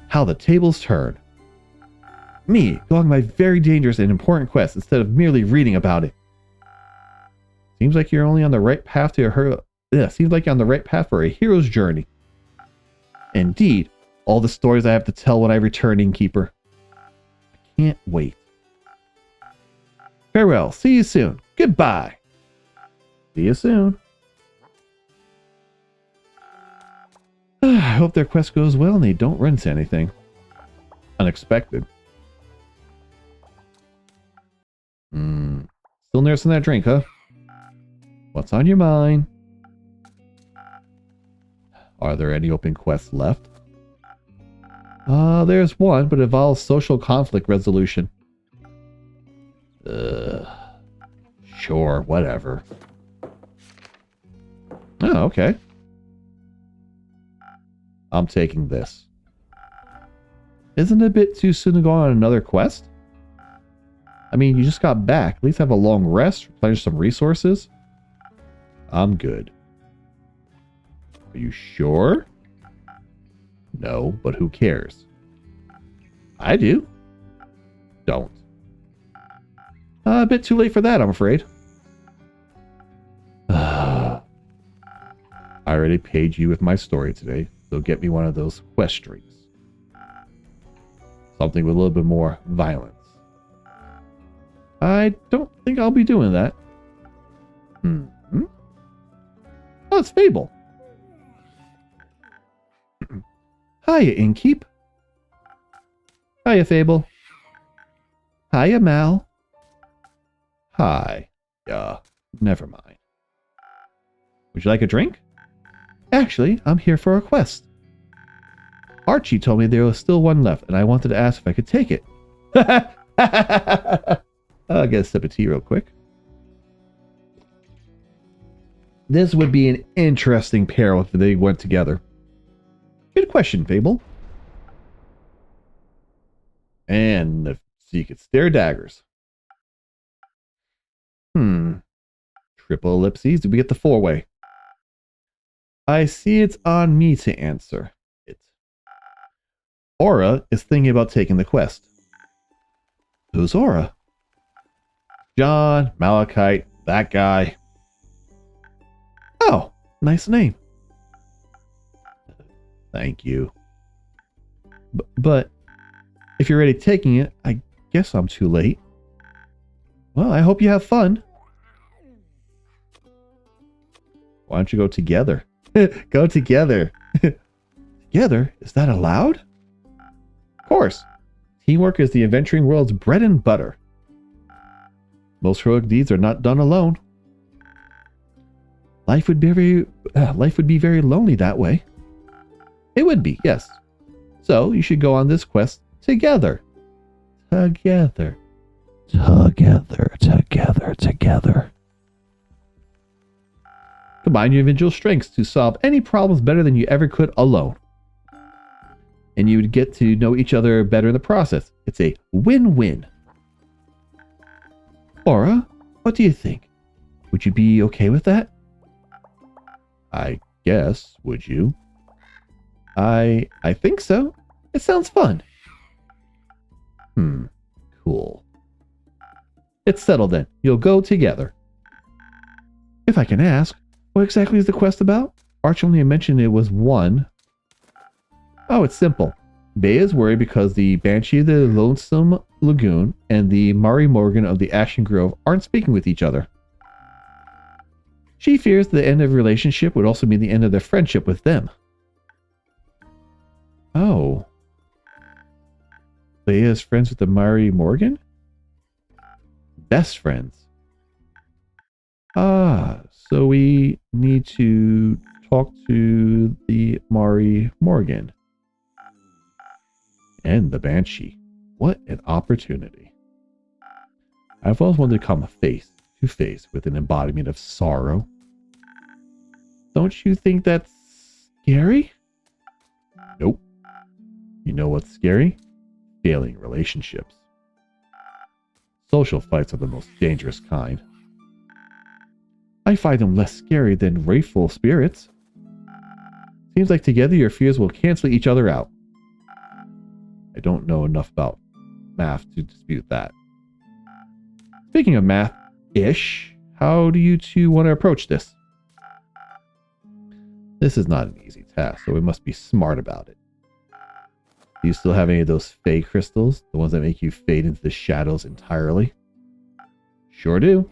how the tables turn. Me, going on my very dangerous and important quest instead of merely reading about it. Seems like you're only on the right path to seems like you're on the right path for a hero's journey. Indeed, all the stories I have to tell when I return, innkeeper. I can't wait. Farewell. See you soon. Goodbye. See you soon. I hope their quest goes well and they don't run into anything unexpected. Still nursing that drink, huh? What's on your mind? Are there any open quests left? There's one, but it involves social conflict resolution. Sure, whatever. Oh, okay. I'm taking this. Isn't it a bit too soon to go on another quest? I mean, you just got back. At least have a long rest, replenish some resources. I'm good. Are you sure? No, but who cares? I do. Don't. A bit too late for that, I'm afraid. I already paid you with my story today, so get me one of those quest drinks. Something with a little bit more violence. I don't think I'll be doing that. Mm-hmm. Oh, it's Fable. Hiya, Innkeep. Hiya, Fable. Hiya, Mal. Hi. Never mind. Would you like a drink? Actually, I'm here for a quest. Archie told me there was still one left, and I wanted to ask if I could take it. I'll get a sip of tea real quick. This would be an interesting pair if they went together. Good question, Fable. And so you could stare daggers. Triple ellipses. Did we get the four-way? I see it's on me to answer it. Aura is thinking about taking the quest. Who's Aura? John, Malachite, that guy. Oh, nice name. Thank you. But if you're already taking it, I guess I'm too late. Well, I hope you have fun. Why don't you go together? Go together. Together? Is that allowed? Of course. Teamwork is the adventuring world's bread and butter. Most heroic deeds are not done alone. Life would be very lonely that way. It would be, yes. So you should go on this quest together. Together. Together, together, together. Combine your individual strengths to solve any problems better than you ever could alone. And you would get to know each other better in the process. It's a win-win. Aura, what do you think? Would you be okay with that? I guess, would you? I think so. It sounds fun. Cool. It's settled then. You'll go together. If I can ask, what exactly is the quest about? Arch only mentioned it was one. Oh, it's simple. Bay is worried because the Banshee of the Lonesome Lagoon and the Mari Morgan of the Ashen Grove aren't speaking with each other. She fears the end of the relationship would also mean the end of their friendship with them. Oh. Leia is friends with the Mari Morgan? Best friends. So we need to talk to the Mari Morgan. And the Banshee. What an opportunity. I've always wanted to come face to face with an embodiment of sorrow. Don't you think that's scary? Nope. You know what's scary? Failing relationships. Social fights are the most dangerous kind. I find them less scary than wrathful spirits. Seems like together your fears will cancel each other out. I don't know enough about math to dispute that. Speaking of math-ish, how do you two want to approach this? This is not an easy task, so we must be smart about it. Do you still have any of those Fey crystals? The ones that make you fade into the shadows entirely? Sure do.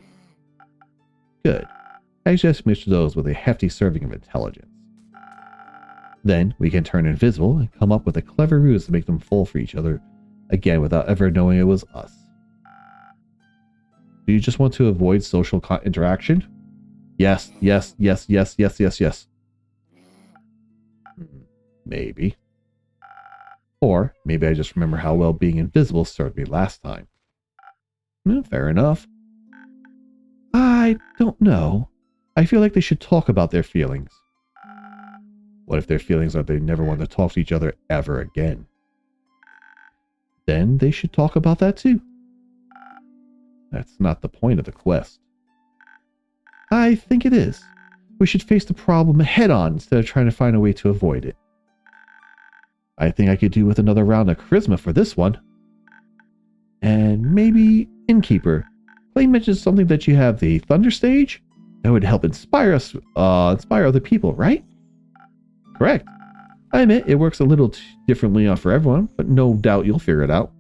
Good. I just mix those with a hefty serving of intelligence. Then we can turn invisible and come up with a clever ruse to make them fall for each other again without ever knowing it was us. Do you just want to avoid social interaction? Yes, yes, yes, yes, yes, yes, yes. Maybe. Or maybe I just remember how well being invisible served me last time. Fair enough. I don't know. I feel like they should talk about their feelings. What if their feelings are they never want to talk to each other ever again? Then they should talk about that too. That's not the point of the quest. I think it is. We should face the problem head on instead of trying to find a way to avoid it. I think I could do with another round of charisma for this one. And maybe innkeeper. Clay mentioned something that you have the thunder stage. That would help inspire other people, right? Correct. I admit it works a little differently for everyone, but no doubt you'll figure it out.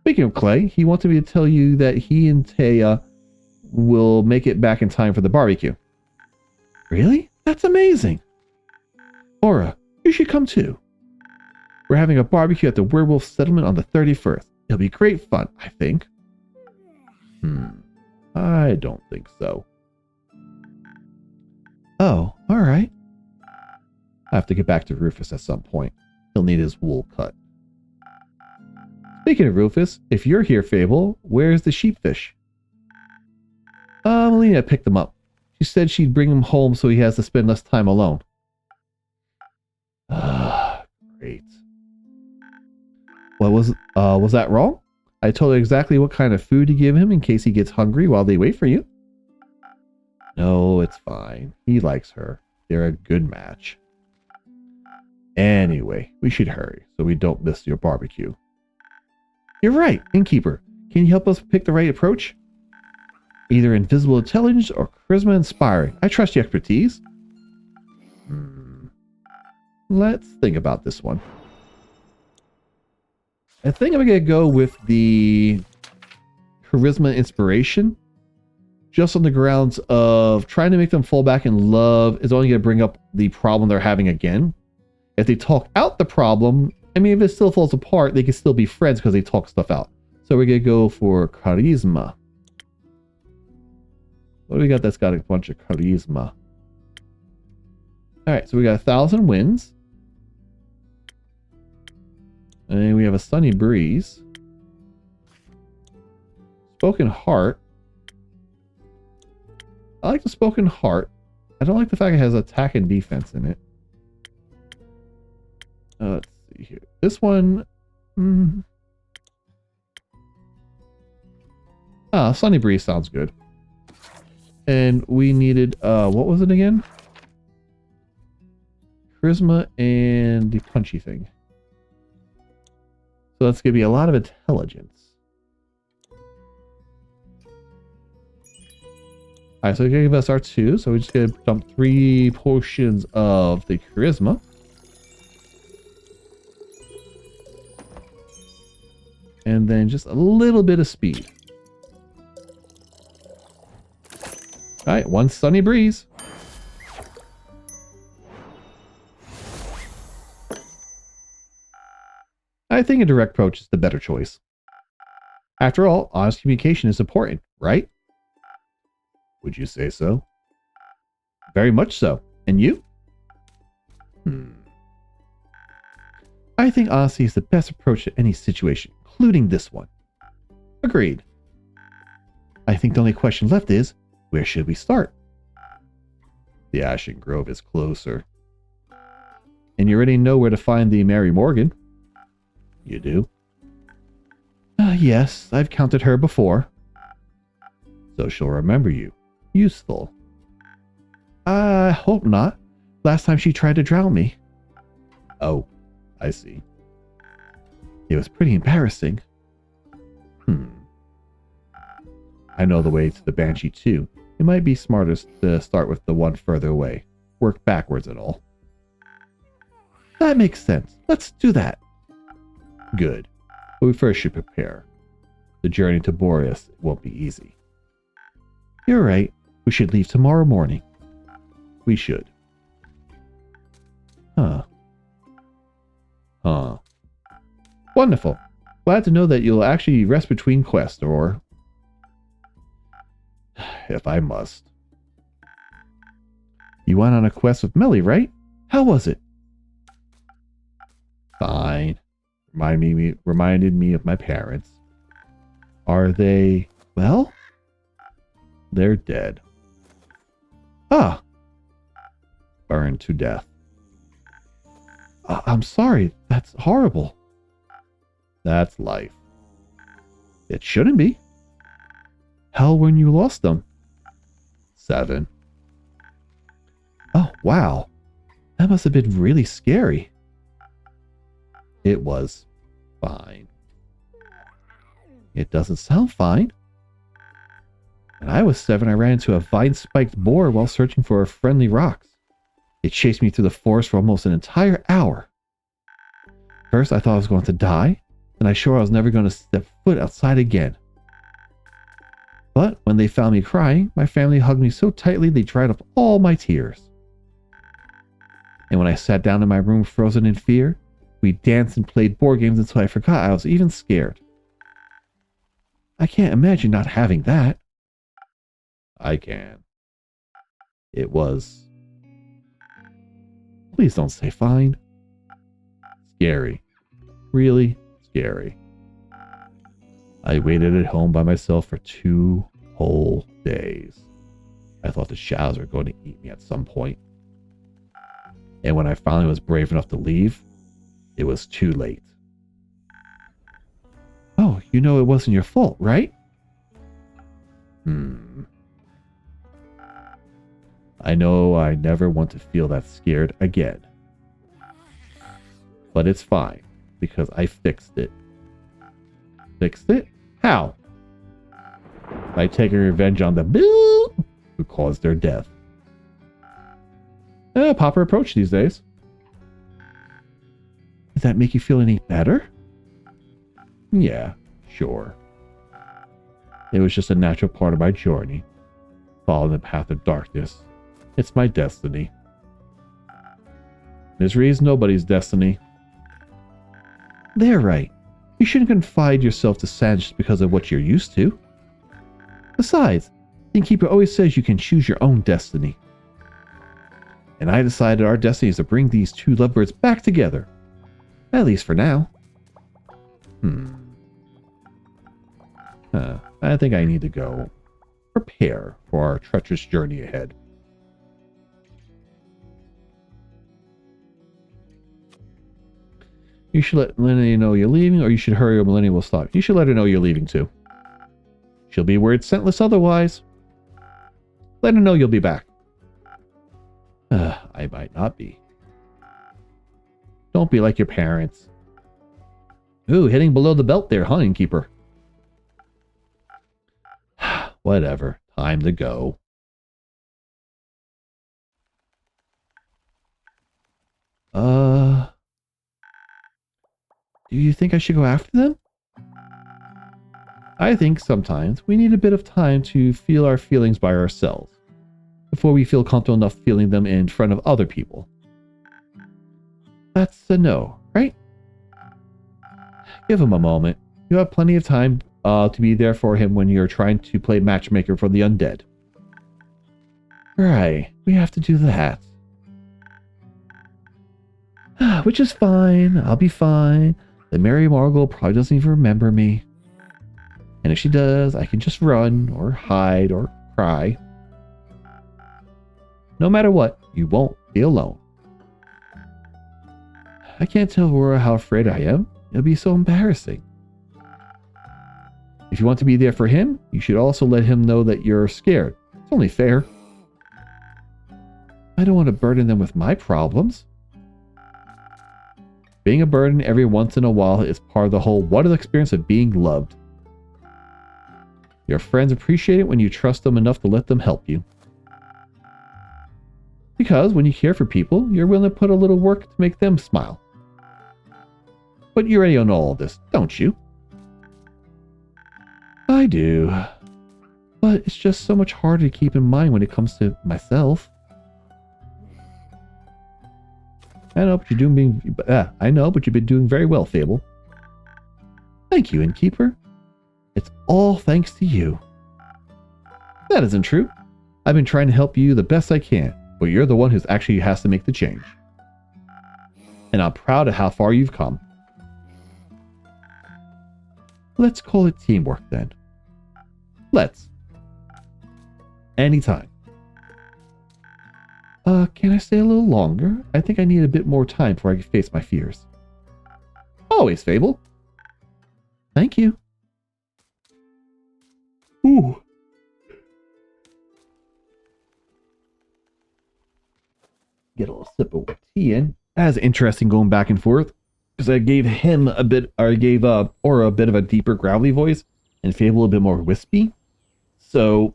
Speaking of Clay, he wanted me to tell you that he and Taya will make it back in time for the barbecue. Really? That's amazing. Aura, you should come too. We're having a barbecue at the werewolf settlement on the 31st. It'll be great fun, I think. I don't think so. Oh, alright. I have to get back to Rufus at some point. He'll need his wool cut. Speaking of Rufus, if you're here, Fable, where's the sheepfish? Melina picked them up. She said she'd bring him home so he has to spend less time alone. Great. What was that wrong? I told her exactly what kind of food to give him in case he gets hungry while they wait for you. No, it's fine. He likes her. They're a good match. Anyway, we should hurry so we don't miss your barbecue. You're right, innkeeper. Can you help us pick the right approach? Either invisible intelligence or charisma inspiring. I trust your expertise. Let's think about this one. I think I'm going to go with the charisma inspiration. Just on the grounds of trying to make them fall back in love is only going to bring up the problem they're having again. If they talk out the problem, I mean, if it still falls apart, they can still be friends because they talk stuff out. So we're going to go for charisma. What do we got that's got a bunch of charisma? Alright, so we got 1,000 winds. And we have a sunny breeze. Spoken heart. I like the spoken heart. I don't like the fact it has attack and defense in it. Let's see here. This one. Sunny breeze sounds good. And we needed, what was it again? Charisma and the punchy thing. So that's going to be a lot of intelligence. Alright, so it's going to give us our 2. So we're just going to dump 3 potions of the charisma. And then just a little bit of speed. Alright, 1 sunny breeze. I think a direct approach is the better choice. After all, honest communication is important, right? Would you say so? Very much so. And you? I think honesty is the best approach to any situation, including this one. Agreed. I think the only question left is, where should we start? The Ashen Grove is closer. And you already know where to find the Mary Morgan. You do? Yes, I've counted her before. So she'll remember you. Useful. I hope not. Last time she tried to drown me. Oh, I see. It was pretty embarrassing. I know the way to the Banshee too. It might be smartest to start with the one further away. Work backwards and all. That makes sense. Let's do that. Good. But we first should prepare. The journey to Boreas won't be easy. You're right. We should leave tomorrow morning. We should. Huh. Wonderful. Glad to know that you'll actually rest between quests, or... if I must. You went on a quest with Melly, right? How was it? Fine. Reminded me of my parents. Are they... well? They're dead. Ah! Burned to death. I'm sorry. That's horrible. That's life. It shouldn't be. How when you lost them? 7. Oh, wow. That must have been really scary. It was fine. It doesn't sound fine. When I was 7, I ran into a vine-spiked boar while searching for friendly rocks. It chased me through the forest for almost an entire hour. First, I thought I was going to die. Then I swore I was never going to step foot outside again. But when they found me crying, my family hugged me so tightly they dried up all my tears. And when I sat down in my room frozen in fear, we danced and played board games until I forgot I was even scared. I can't imagine not having that. I can. It was... Please don't say fine. Scary. Really scary. I waited at home by myself for 2 whole days. I thought the shadows were going to eat me at some point. And when I finally was brave enough to leave, it was too late. Oh, you know it wasn't your fault, right? I know I never want to feel that scared again. But it's fine, because I fixed it. Fixed it? How? By taking revenge on the Bill who caused their death. Proper approach these days. Does that make you feel any better? Yeah, sure. It was just a natural part of my journey. Following the path of darkness. It's my destiny. Misery is nobody's destiny. They're right. You shouldn't confide yourself to sand just because of what you're used to. Besides, the innkeeper always says you can choose your own destiny. And I decided our destiny is to bring these 2 lovebirds back together. At least for now. I think I need to go prepare for our treacherous journey ahead. You should let Melania know you're leaving, or you should hurry or Melania will stop. You should let her know you're leaving too. She'll be worried scentless otherwise. Let her know you'll be back. I might not be. Don't be like your parents. Ooh, hitting below the belt there, huh, innkeeper? Whatever. Time to go. Do you think I should go after them? I think sometimes we need a bit of time to feel our feelings by ourselves before we feel comfortable enough feeling them in front of other people. That's a no, right? Give him a moment. You have plenty of time to be there for him when you're trying to play matchmaker for the undead. Right, we have to do that. Which is fine. I'll be fine. The Mary Margle probably doesn't even remember me. And if she does, I can just run, or hide, or cry. No matter what, you won't be alone. I can't tell Aurora how afraid I am. It'll be so embarrassing. If you want to be there for him, you should also let him know that you're scared. It's only fair. I don't want to burden them with my problems. Being a burden every once in a while is part of the whole wonderful experience of being loved. Your friends appreciate it when you trust them enough to let them help you. Because when you care for people, you're willing to put a little work to make them smile. But you already know all of this, don't you? I do. But it's just so much harder to keep in mind when it comes to myself. I know, but you've been doing very well, Fable. Thank you, innkeeper. It's all thanks to you. That isn't true. I've been trying to help you the best I can, but you're the one who actually has to make the change. And I'm proud of how far you've come. Let's call it teamwork then. Let's. Anytime. Can I stay a little longer? I think I need a bit more time before I can face my fears. Always, Fable. Thank you. Ooh. Get a little sip of tea in. That's interesting going back and forth. Because I gave him a bit, or I gave Aura a bit of a deeper gravelly voice and Fable a bit more wispy. So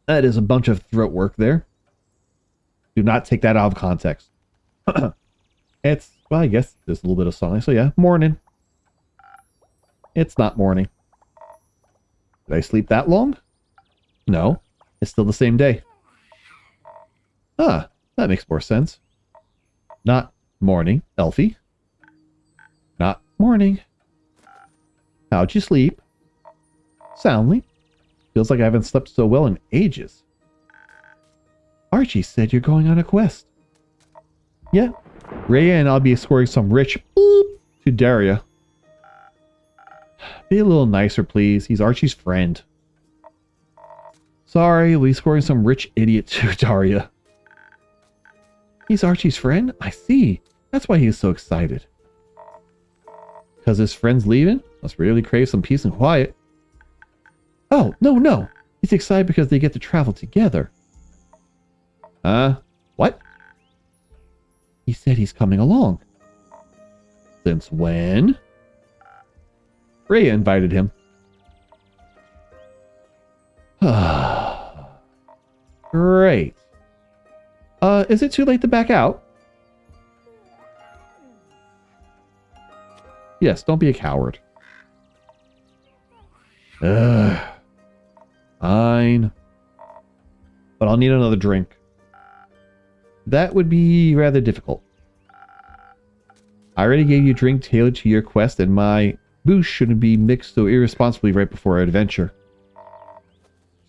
that is a bunch of throat work there. Do not take that out of context. It's, well, I guess there's a little bit of song. So yeah, morning. It's not morning. Did I sleep that long? No, it's still the same day. Ah, that makes more sense. Not morning, Elfie. Not morning. How'd you sleep? Soundly. Feels like I haven't slept so well in ages. Archie said you're going on a quest. Yeah. Rhea and I'll be escorting some rich boop to Daria. Be a little nicer, please. He's Archie's friend. Sorry, we'll be escorting some rich idiot to Daria. He's Archie's friend? I see. That's why he's so excited. Because his friend's leaving? Must really crave some peace and quiet. Oh, no. He's excited because they get to travel together. What? He said he's coming along. Since when? Rhea invited him. Great. Is it too late to back out? Yes, don't be a coward. Fine. But I'll need another drink. That would be rather difficult. I already gave you a drink tailored to your quest, and my booze shouldn't be mixed so irresponsibly right before our adventure.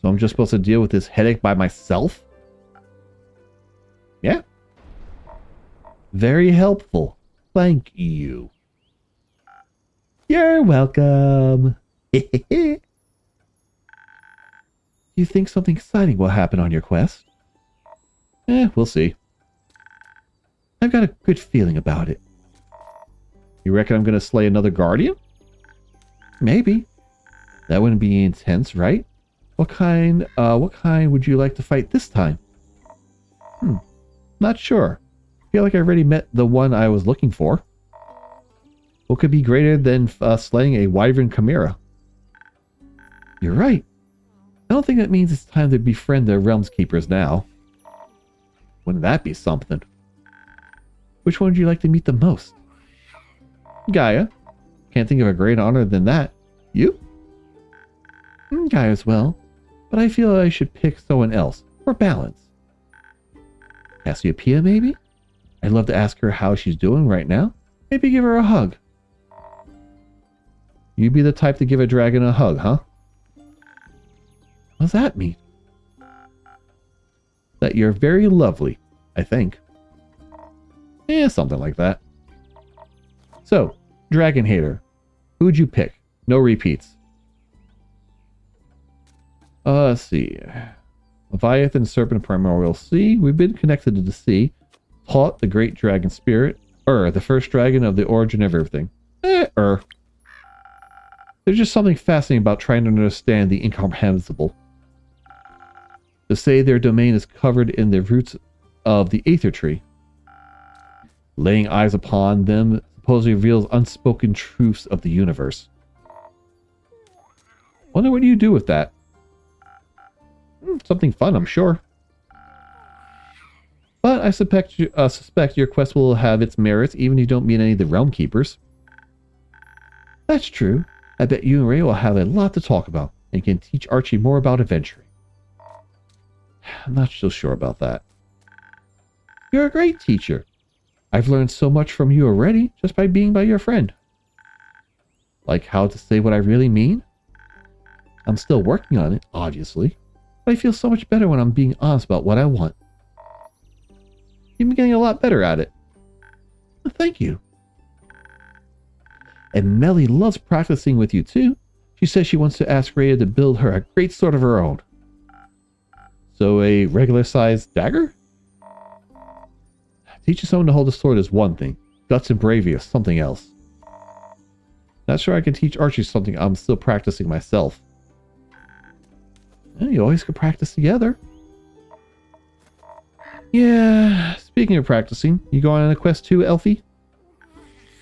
So I'm just supposed to deal with this headache by myself? Yeah. Very helpful. Thank you. You're welcome. Do you think something exciting will happen on your quest? We'll see. I've got a good feeling about it. You reckon I'm going to slay another guardian? Maybe. That wouldn't be intense, right? What kind would you like to fight this time? Not sure. Feel like I already met the one I was looking for. What could be greater than slaying a wyvern chimera? You're right. I don't think that means it's time to befriend the Realms Keepers now. Wouldn't that be something? Which one would you like to meet the most? Gaia. Can't think of a greater honor than that. You? Gaia as well. But I feel I should pick someone else. For balance. Cassiopeia, maybe? I'd love to ask her how she's doing right now. Maybe give her a hug. You'd be the type to give a dragon a hug, huh? What does that mean? That you're very lovely, I think. Something like that. So, Dragon Hater. Who'd you pick? No repeats. Let's see. Leviathan, Serpent, Primordial Sea. We've been connected to the sea. Taught the great dragon spirit. The first dragon of the origin of everything. There's just something fascinating about trying to understand the incomprehensible. To say their domain is covered in the roots of the Aether Tree. Laying eyes upon them supposedly reveals unspoken truths of the universe. Wonder what you do with that. Something fun, I'm sure. But I suspect your quest will have its merits even if you don't meet any of the Realm Keepers. That's true. I bet you and Ray will have a lot to talk about and can teach Archie more about adventuring. I'm not so sure about that. You're a great teacher. I've learned so much from you already just by being by your friend. Like how to say what I really mean? I'm still working on it, obviously. But I feel so much better when I'm being honest about what I want. You've been getting a lot better at it. Thank you. And Melly loves practicing with you too. She says she wants to ask Rhea to build her a great sword of her own. So a regular-sized dagger? Teaching someone to hold a sword is one thing. Guts and bravery is something else. Not sure I can teach Archie something I'm still practicing myself. You always could practice together. Yeah, speaking of practicing, you going on a quest too, Elfie?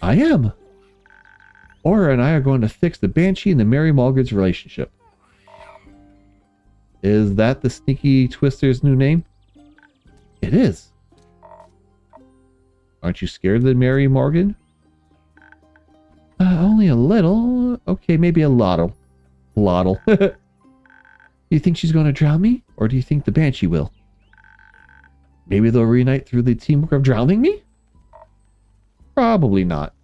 I am. Aura and I are going to fix the Banshee and the Mary Mulgrews relationship. Is that the sneaky twister's new name? It is. Aren't you scared of the Mary Morgan? Only a little. Okay, maybe a lottle. Lottle. Do you think she's going to drown me? Or do you think the Banshee will? Maybe they'll reunite through the teamwork of drowning me? Probably not.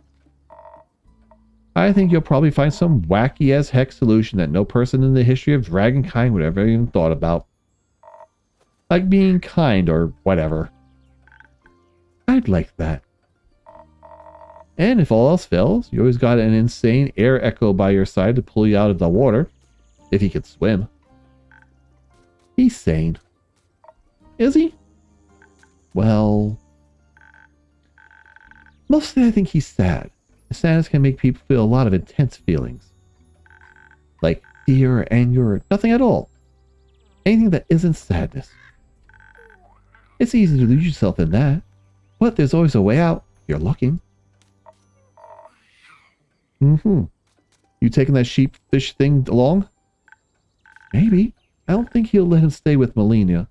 I think you'll probably find some wacky-as-heck solution that no person in the history of Dragonkind would ever even thought about. Like being kind or whatever. I'd like that. And if all else fails, you always got an insane air echo by your side to pull you out of the water. If he could swim. He's sane. Is he? Well... mostly I think he's sad. Sadness can make people feel a lot of intense feelings. Like fear or anger or nothing at all. Anything that isn't sadness. It's easy to lose yourself in that. But there's always a way out. You're looking. You taking that sheepfish thing along? Maybe. I don't think he'll let him stay with Melina.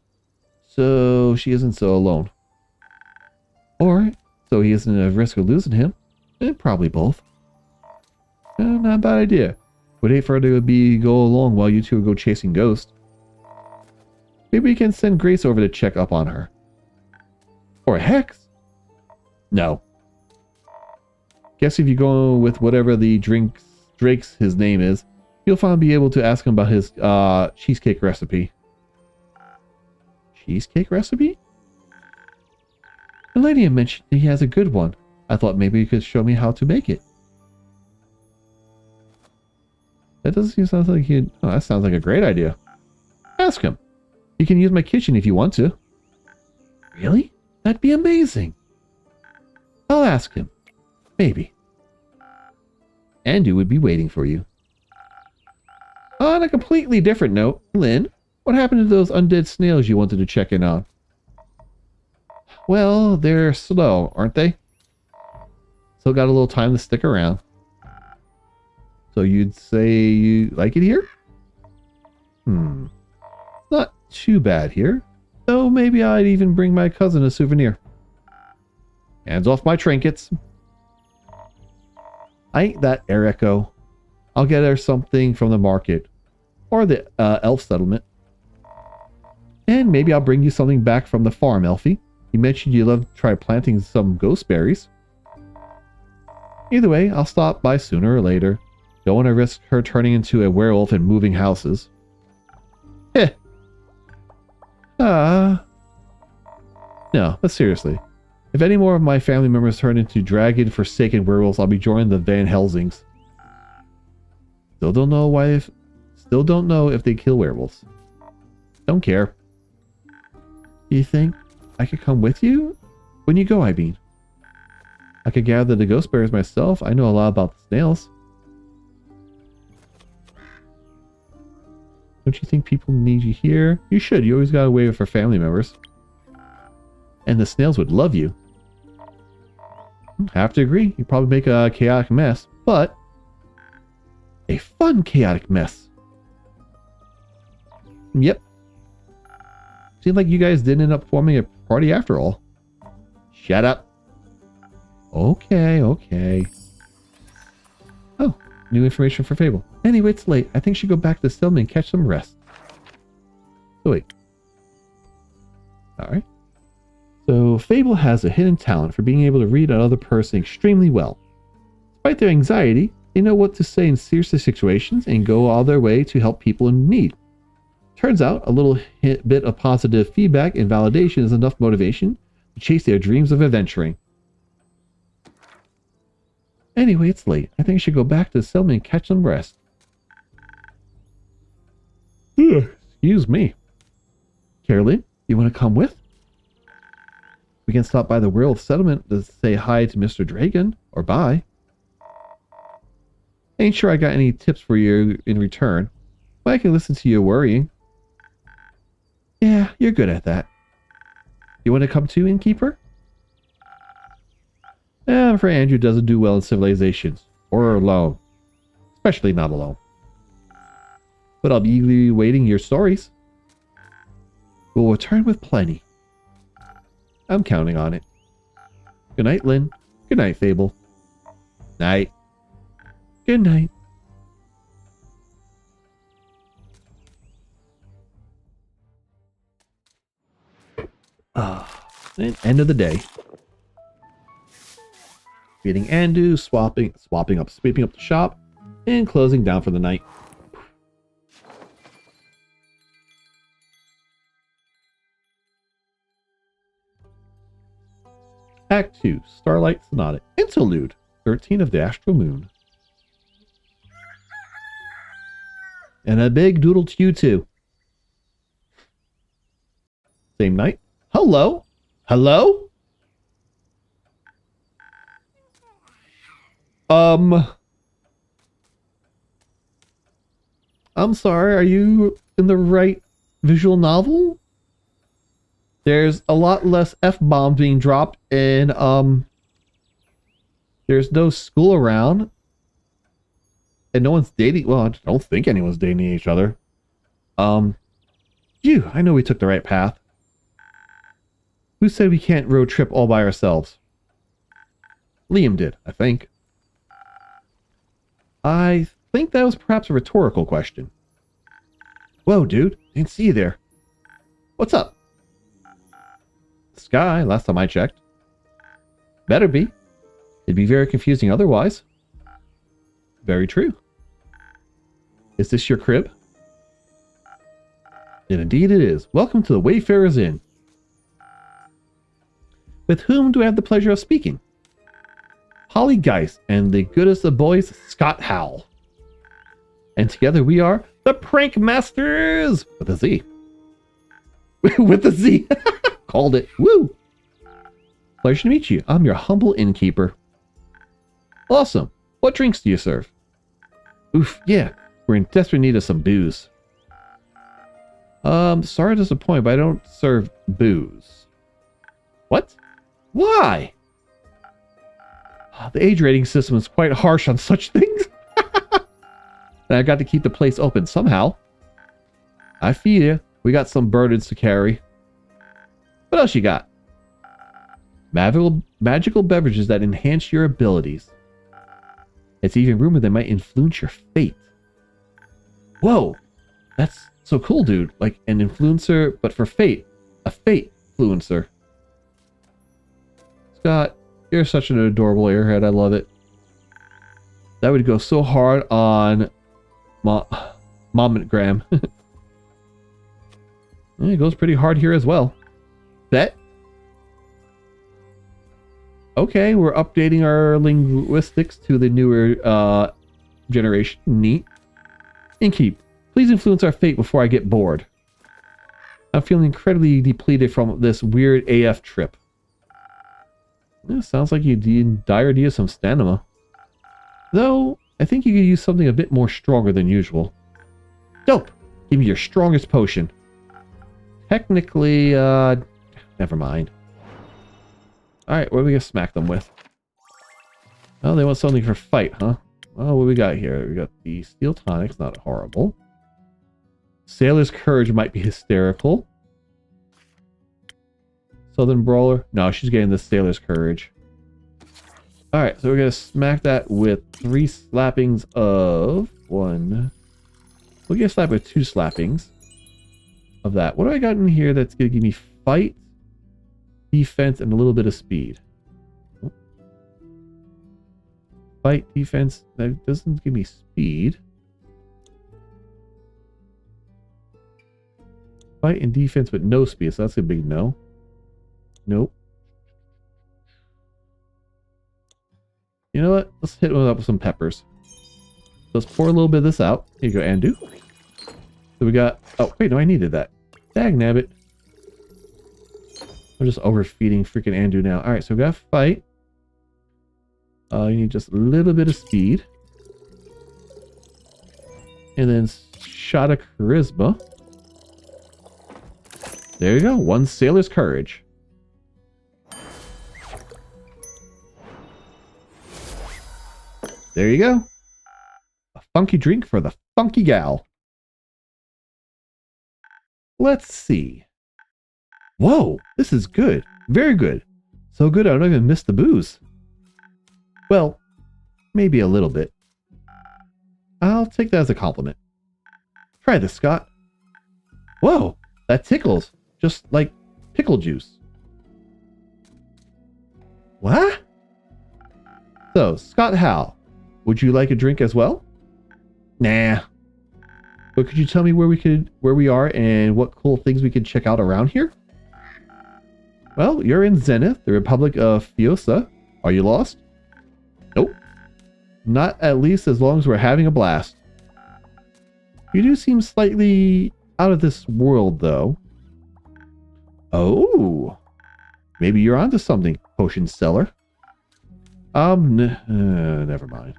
So she isn't so alone. Or so he isn't at risk of losing him. Probably both. Not a bad idea. Would hate for her to go along while you two go chasing ghosts. Maybe we can send Grace over to check up on her. Or Hex? No. Guess if you go with whatever the Drake's his name is, you'll finally be able to ask him about his cheesecake recipe. Cheesecake recipe? The lady mentioned he has a good one. I thought maybe you could show me how to make it. That doesn't sound like you... Oh, that sounds like a great idea. Ask him. You can use my kitchen if you want to. Really? That'd be amazing. I'll ask him. Maybe. Andu would be waiting for you. On a completely different note, Lynn, what happened to those undead snails you wanted to check in on? Well, they're slow, aren't they? Still got a little time to stick around. So you'd say you like it here? Not too bad here. Though maybe I'd even bring my cousin a souvenir. Hands off my trinkets. I ain't that air echo. I'll get her something from the market. Or the elf settlement. And maybe I'll bring you something back from the farm, Elfie. You mentioned you love to try planting some ghost berries. Either way, I'll stop by sooner or later. Don't want to risk her turning into a werewolf and moving houses. Heh. No, but seriously. If any more of my family members turn into dragon-forsaken werewolves, I'll be joining the Van Helsings. Still don't know if they kill werewolves. Don't care. You think I could come with you? When you go, I mean. I could gather the ghost bears myself. I know a lot about the snails. Don't you think people need you here? You should. You always got a way for family members. And the snails would love you. Have to agree. You probably make a chaotic mess, but a fun chaotic mess. Yep. Seems like you guys didn't end up forming a party after all. Shut up. Okay. Oh, new information for Fable. Anyway, it's late. I think she should go back to the settlement and catch some rest. So wait. Alright. So Fable has a hidden talent for being able to read another person extremely well. Despite their anxiety, they know what to say in serious situations and go all their way to help people in need. Turns out, a little bit of positive feedback and validation is enough motivation to chase their dreams of adventuring. Anyway, it's late. I think I should go back to the settlement and catch some rest. Excuse me. Carolyn, you want to come with? We can stop by the werewolf settlement to say hi to Mr. Dragon, or bye. Ain't sure I got any tips for you in return, but I can listen to you worrying. Yeah, you're good at that. You want to come too, innkeeper? I'm afraid Andrew doesn't do well in civilizations. Or alone. Especially not alone. But I'll be eagerly waiting your stories. We'll return with plenty. I'm counting on it. Good night, Lynn. Good night, Fable. Night. Good night. End of the day. Feeding Andu, sweeping up the shop, and closing down for the night. Act 2, Starlight Sonata, Interlude, 13 of the Astral Moon. And a big doodle to you too. Same night. Hello? Hello? I'm sorry, are you in the right visual novel? There's a lot less F-bombs being dropped and, there's no school around. And no one's dating, well, I don't think anyone's dating each other. I know we took the right path. Who said we can't road trip all by ourselves? Liam did, I think. I think that was perhaps a rhetorical question. Whoa, dude. Didn't see you there. What's up? Sky, last time I checked. Better be. It'd be very confusing otherwise. Very true. Is this your crib? And indeed it is. Welcome to the Wayfarer's Inn. With whom do I have the pleasure of speaking? Holly Geist and the goodest of boys, Scott Howell. And together we are the Prank Masters! With a Z. With a Z. Called it. Woo! Pleasure to meet you. I'm your humble innkeeper. Awesome. What drinks do you serve? Oof, yeah. We're in desperate need of some booze. Sorry to disappoint, but I don't serve booze. What? Why? The age rating system is quite harsh on such things. And I got to keep the place open somehow. I feel you. We got some burdens to carry. What else you got? Magical beverages that enhance your abilities. It's even rumored they might influence your fate. Whoa! That's so cool, dude. Like an influencer, but for fate. A fate influencer. Scott, you're such an adorable airhead. I love it. That would go so hard on Mom and Graham. It goes pretty hard here as well. Bet? Okay, we're updating our linguistics to the newer generation. Neat. Innkeep, please influence our fate before I get bored. I'm feeling incredibly depleted from this weird AF trip. Yeah, sounds like you in dire need of some stamina. Though, I think you could use something a bit more stronger than usual. Dope! Give me your strongest potion. Technically, never mind. Alright, what are we gonna smack them with? Oh, they want something for fight, huh? Oh, what we got here? We got the Steel Tonic's not horrible. Sailor's Courage might be hysterical. Southern Brawler? No, she's getting the Sailor's Courage. Alright, so we're gonna smack that with 3 slappings of 1. We'll get a slap with 2 slappings of that. What do I got in here that's gonna give me fight, defense, and a little bit of speed? Fight, defense, that doesn't give me speed. Fight and defense with no speed, so that's a big no. Nope. You know what? Let's hit one up with some peppers. Let's pour a little bit of this out. Here you go, Andu. So we got... Oh, wait, no, I needed that. Dag nabbit. I'm just overfeeding freaking Andu now. Alright, so we got fight. You need just a little bit of speed. And then shot of charisma. There you go. 1 Sailor's Courage. There you go. A funky drink for the funky gal. Let's see. Whoa, this is good. Very good. So good I don't even miss the booze. Well, maybe a little bit. I'll take that as a compliment. Try this, Scott. Whoa, that tickles. Just like pickle juice. What? So, Scott Hal, would you like a drink as well? Nah. But could you tell me where we are and what cool things we could check out around here? Well, you're in Zenith, the Republic of Fiosa. Are you lost? Nope. Not at least as long as we're having a blast. You do seem slightly out of this world, though. Oh. Maybe you're onto something, potion seller. Never mind.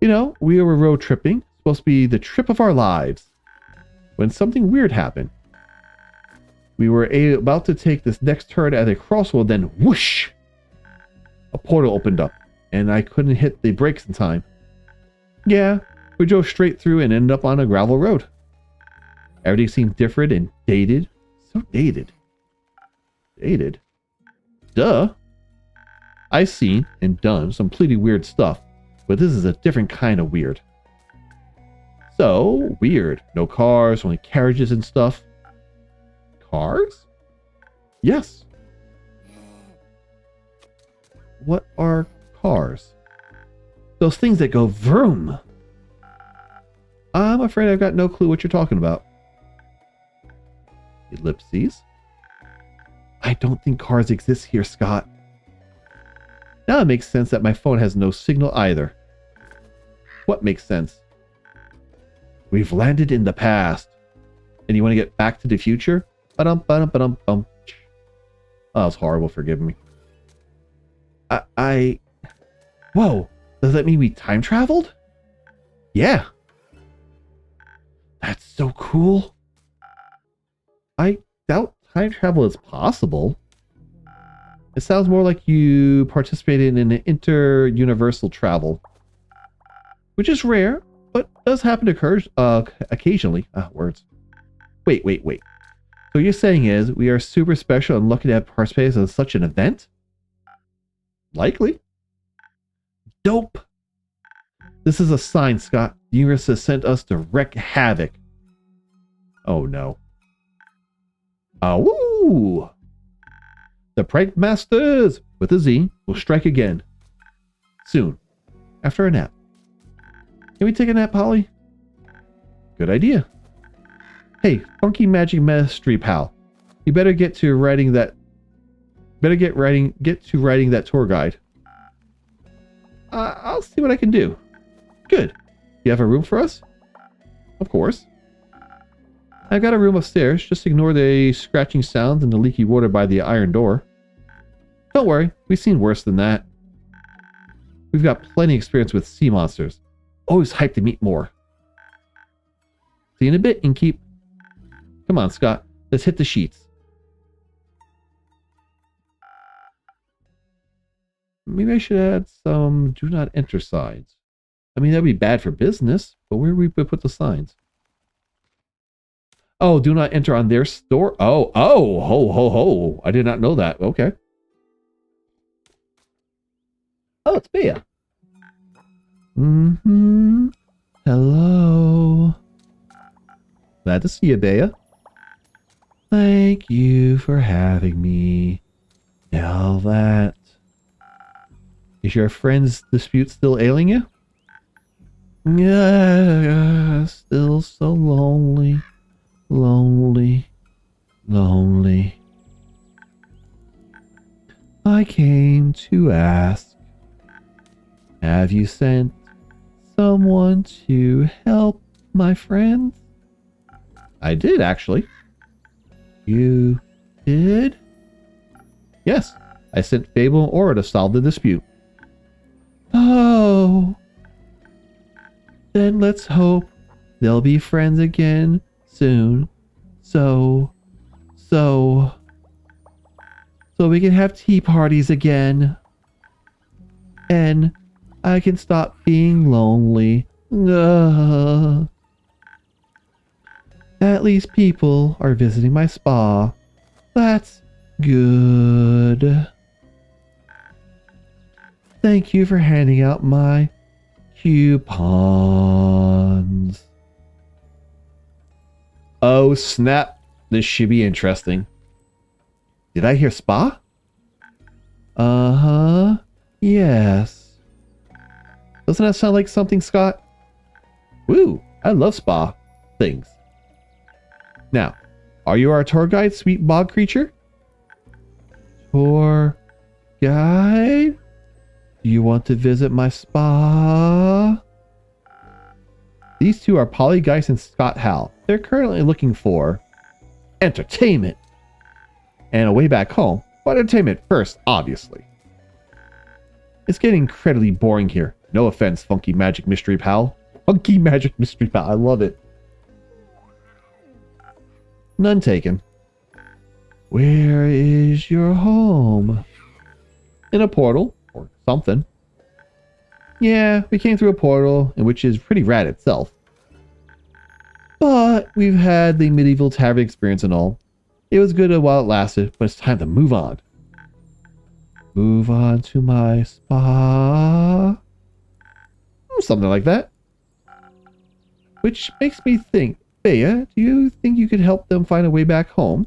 You know, we were road tripping. Supposed to be the trip of our lives. When something weird happened. We were about to take this next turn at a crossroad, then whoosh! A portal opened up, and I couldn't hit the brakes in time. Yeah, we drove straight through and ended up on a gravel road. Everything seemed different and dated. So dated. Dated? Duh. I've seen and done some pretty weird stuff, but this is a different kind of weird. So, weird. No cars, only carriages and stuff. Cars? Yes. What are cars? Those things that go vroom. I'm afraid I've got no clue what you're talking about. Ellipses? I don't think cars exist here, Scott. Now it makes sense that my phone has no signal either. What makes sense? We've landed in the past. And you want to get back to the future? Ba-dum, ba-dum, ba-dum, bum. Oh, that was horrible, forgive me. Whoa, does that mean we time traveled? Yeah. That's so cool. I doubt time travel is possible. It sounds more like you participated in an inter-universal travel. Which is rare, but does happen to occur occasionally. Words. Wait. So what you're saying is we are super special and lucky to have participated in such an event? Likely. Dope. This is a sign, Scott. The universe has sent us to wreak havoc. Oh no. Woo! The Prank Masters, with a Z, will strike again. Soon. After a nap. Can we take a nap, Holly? Good idea. Hey, funky magic mystery pal. You better get to writing that tour guide. I'll see what I can do. Good. You have a room for us? Of course. I've got a room upstairs. Just ignore the scratching sounds and the leaky water by the iron door. Don't worry, we've seen worse than that. We've got plenty of experience with sea monsters. Always hyped to meet more. See you in a bit, Innkeep. Come on, Scott. Let's hit the sheets. Maybe I should add some do not enter signs. I mean, that'd be bad for business, but where would we put the signs? Oh, do not enter on their store? Oh, ho. I did not know that. Okay. Oh, it's Bea. Hello. Glad to see you, Bea. Thank you for having me. Now that... Is your friend's dispute still ailing you? Yeah, still so lonely. Lonely. I came to ask, have you sent someone to help my friends? I did, actually. You did? Yes, I sent Fable and Aura to solve the dispute. Oh. Then let's hope they'll be friends again soon. So we can have tea parties again. And I can stop being lonely. At least people are visiting my spa. That's good. Thank you for handing out my coupons. Oh, snap. This should be interesting. Did I hear spa? Uh-huh. Yes. Doesn't that sound like something, Scott? Woo, I love spa things. Now, are you our tour guide, sweet bog creature? Tour guide? Do you want to visit my spa? These two are Polly Geist and Scott Hal. They're currently looking for entertainment and a way back home. But entertainment first, obviously. It's getting incredibly boring here. No offense, Funky Magic Mystery Pal. Funky Magic Mystery Pal, I love it. None taken. Where is your home? In a portal, or something. Yeah, we came through a portal, which is pretty rad itself. But we've had the medieval tavern experience and all. It was good while it lasted, but it's time to move on. Move on to my spa. Something like that. Which makes me think, Bea, do you think you could help them find a way back home?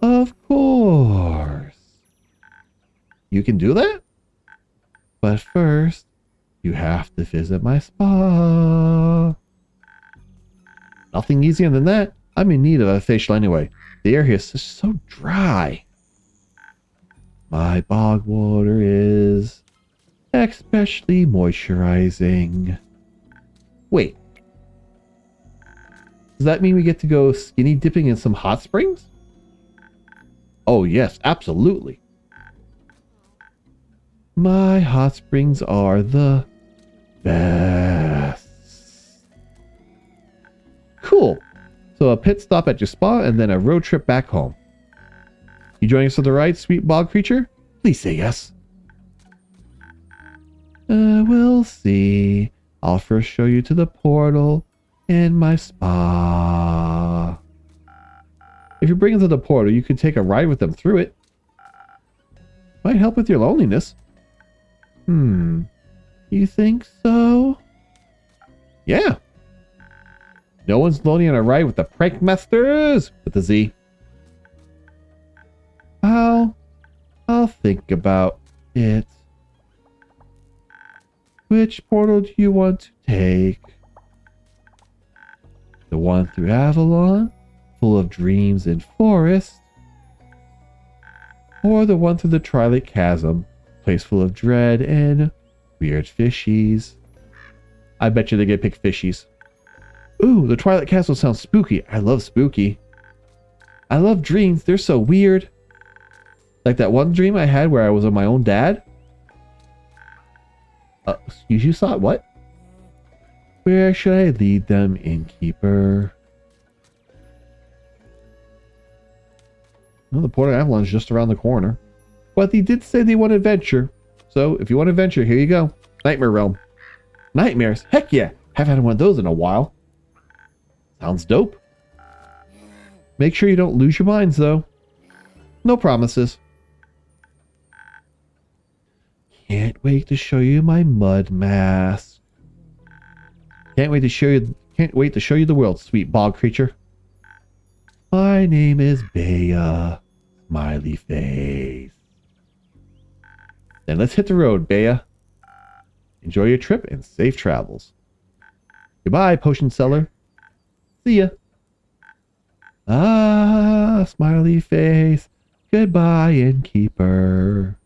Of course. You can do that? But first, you have to visit my spa. Nothing easier than that. I'm in need of a facial anyway. The air here is just so dry. My bog water is especially moisturizing. Wait. Does that mean we get to go skinny dipping in some hot springs? Oh yes, absolutely. My hot springs are the best. Cool. So a pit stop at your spa and then a road trip back home. You joining us for the ride, sweet bog creature? Please say yes. We'll see. I'll first show you to the portal and my spa. If you bring them to the portal, you could take a ride with them through it. Might help with your loneliness. You think so? Yeah. No one's lonely on a ride with the prank masters with the Z. I'll think about it. Which portal do you want to take? The one through Avalon, full of dreams and forest? Or the one through the Twilight Chasm, place full of dread and weird fishies? I bet you they get pick fishies. Ooh, the Twilight Castle sounds spooky. I love spooky. I love dreams. They're so weird. Like that one dream I had where I was with my own dad. You saw it? What? Where should I lead them, innkeeper? Well, the Port of Avalon's just around the corner. But they did say they want adventure. So, if you want adventure, here you go. Nightmare Realm. Nightmares? Heck yeah! Haven't had one of those in a while. Sounds dope. Make sure you don't lose your minds, though. No promises. Can't wait to show you my mud mask. Can't wait to show you the world, sweet bog creature. My name is Bea. Smiley face. Then let's hit the road, Bea. Enjoy your trip and safe travels. Goodbye, potion seller. See ya. Ah, smiley face. Goodbye, innkeeper.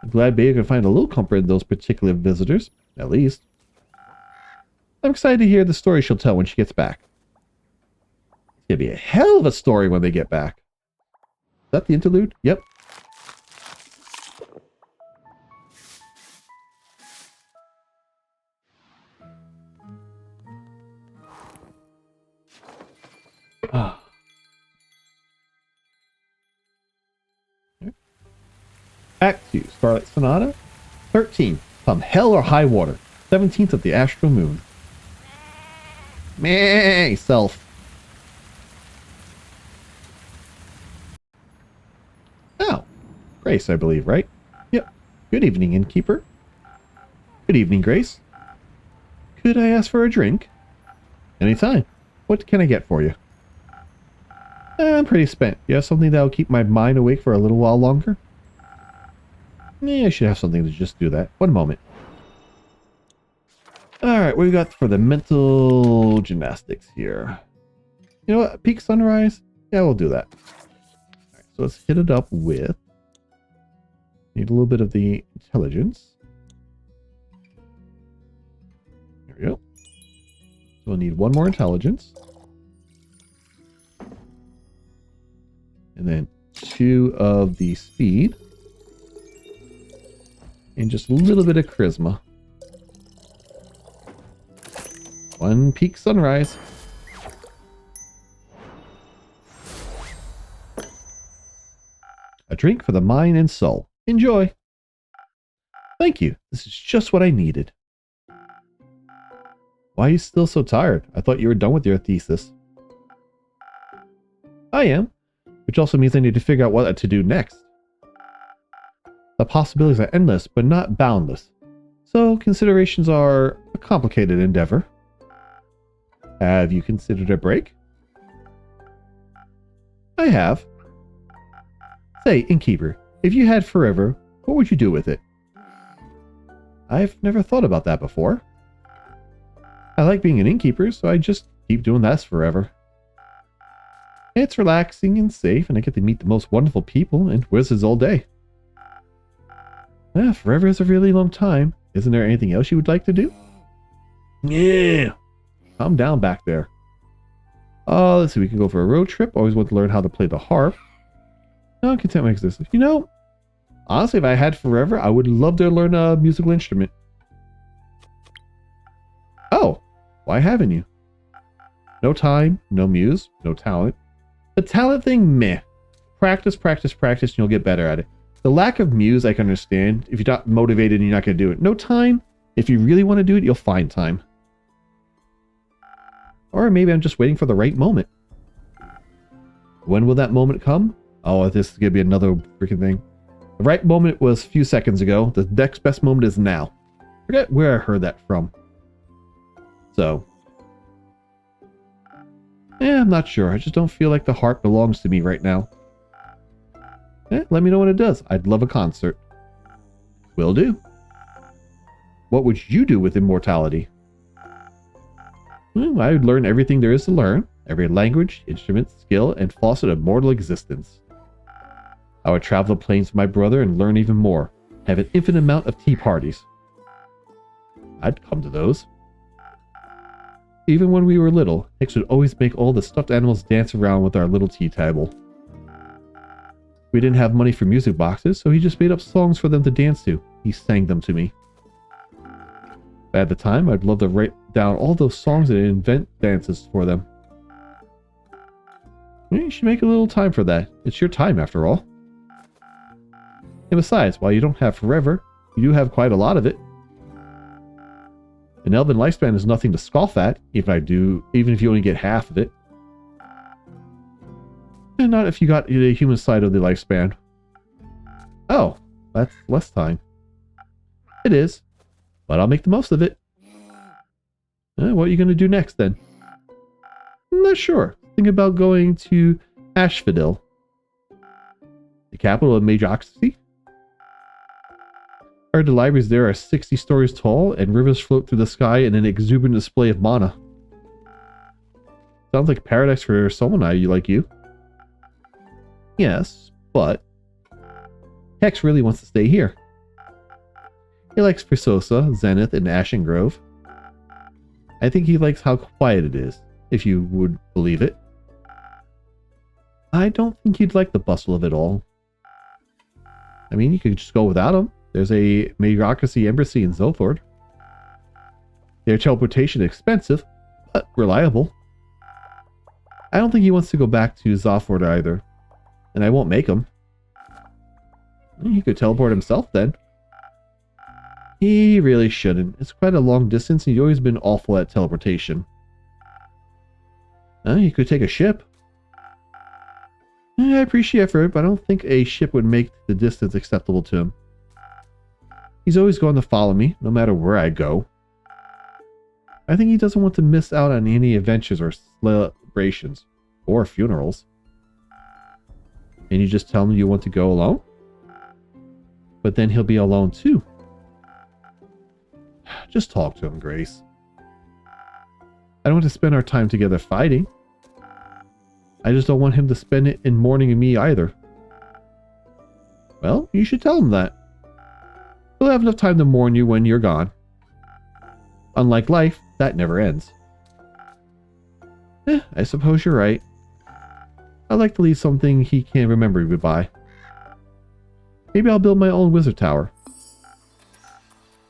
I'm glad Bea could find a little comfort in those particular visitors, at least. I'm excited to hear the story she'll tell when she gets back. It's gonna be a hell of a story when they get back. Is that the interlude? Yep. Ah. Act 2, Starlight Sonata. 13, Come Hell or High Water. 17th of the Astral Moon. Meh, self. Oh, Grace, I believe, right? Yep. Good evening, innkeeper. Good evening, Grace. Could I ask for a drink? Anytime. What can I get for you? I'm pretty spent. You have something that will keep my mind awake for a little while longer? I should have something to just do that. One moment. Alright, what do we got for the mental gymnastics here? You know what? Peak sunrise? Yeah, we'll do that. Alright, so let's hit it up with... Need a little bit of the intelligence. There we go. So we'll need one more intelligence. And then 2 of the speed. And just a little bit of charisma. 1 peak sunrise. A drink for the mind and soul. Enjoy. Thank you. This is just what I needed. Why are you still so tired? I thought you were done with your thesis. I am. Which also means I need to figure out what to do next. The possibilities are endless, but not boundless. So, considerations are a complicated endeavor. Have you considered a break? I have. Say, innkeeper, if you had forever, what would you do with it? I've never thought about that before. I like being an innkeeper, so I just keep doing that forever. It's relaxing and safe, and I get to meet the most wonderful people and wizards all day. Forever is a really long time. Isn't there anything else you would like to do? Yeah. Calm down back there. Let's see. We can go for a road trip. Always want to learn how to play the harp. No, I'm content with my existence. You know, honestly, if I had forever, I would love to learn a musical instrument. Oh, why haven't you? No time, no muse, no talent. The talent thing, meh. Practice, practice, practice, and you'll get better at it. The lack of muse, I can understand. If you're not motivated and you're not going to do it. No time. If you really want to do it, you'll find time. Or maybe I'm just waiting for the right moment. When will that moment come? Oh, this is going to be another freaking thing. The right moment was a few seconds ago. The next best moment is now. Forget where I heard that from. So. I'm not sure. I just don't feel like the harp belongs to me right now. Let me know when it does. I'd love a concert. Will do. What would you do with immortality? I would learn everything there is to learn. Every language, instrument, skill, and facet of mortal existence. I would travel the plains with my brother and learn even more. Have an infinite amount of tea parties. I'd come to those. Even when we were little, Hicks would always make all the stuffed animals dance around with our little tea table. We didn't have money for music boxes, so he just made up songs for them to dance to. He sang them to me. At the time, I'd love to write down all those songs and invent dances for them. You should make a little time for that. It's your time, after all. And besides, while you don't have forever, you do have quite a lot of it. An elven lifespan is nothing to scoff at, even if you only get half of it. And not if you got the human side of the lifespan. Oh, that's less time. It is, but I'll make the most of it. What are you going to do next, then? I'm not sure. Think about going to Ashfidel, the capital of Majoxy. I heard the libraries there are 60 stories tall, and rivers float through the sky in an exuberant display of mana. Sounds like paradise for someone like you. Yes, but Hex really wants to stay here. He likes Frisosa, Zenith, and Ashen Grove. I think he likes how quiet it is, if you would believe it. I don't think he'd like the bustle of it all. I mean, you could just go without him. There's a Bureaucracy Embassy in Zothord. Their teleportation is expensive, but reliable. I don't think he wants to go back to Zothord either. And I won't make him. He could teleport himself then. He really shouldn't. It's quite a long distance and he's always been awful at teleportation. He could take a ship. I appreciate the effort, but I don't think a ship would make the distance acceptable to him. He's always going to follow me, no matter where I go. I think he doesn't want to miss out on any adventures or celebrations. Or funerals. And you just tell him you want to go alone? But then he'll be alone too. Just talk to him, Grace. I don't want to spend our time together fighting. I just don't want him to spend it in mourning me either. Well, you should tell him that. He'll have enough time to mourn you when you're gone. Unlike life, that never ends. I suppose you're right. I'd like to leave something he can remember me by. Maybe I'll build my own wizard tower.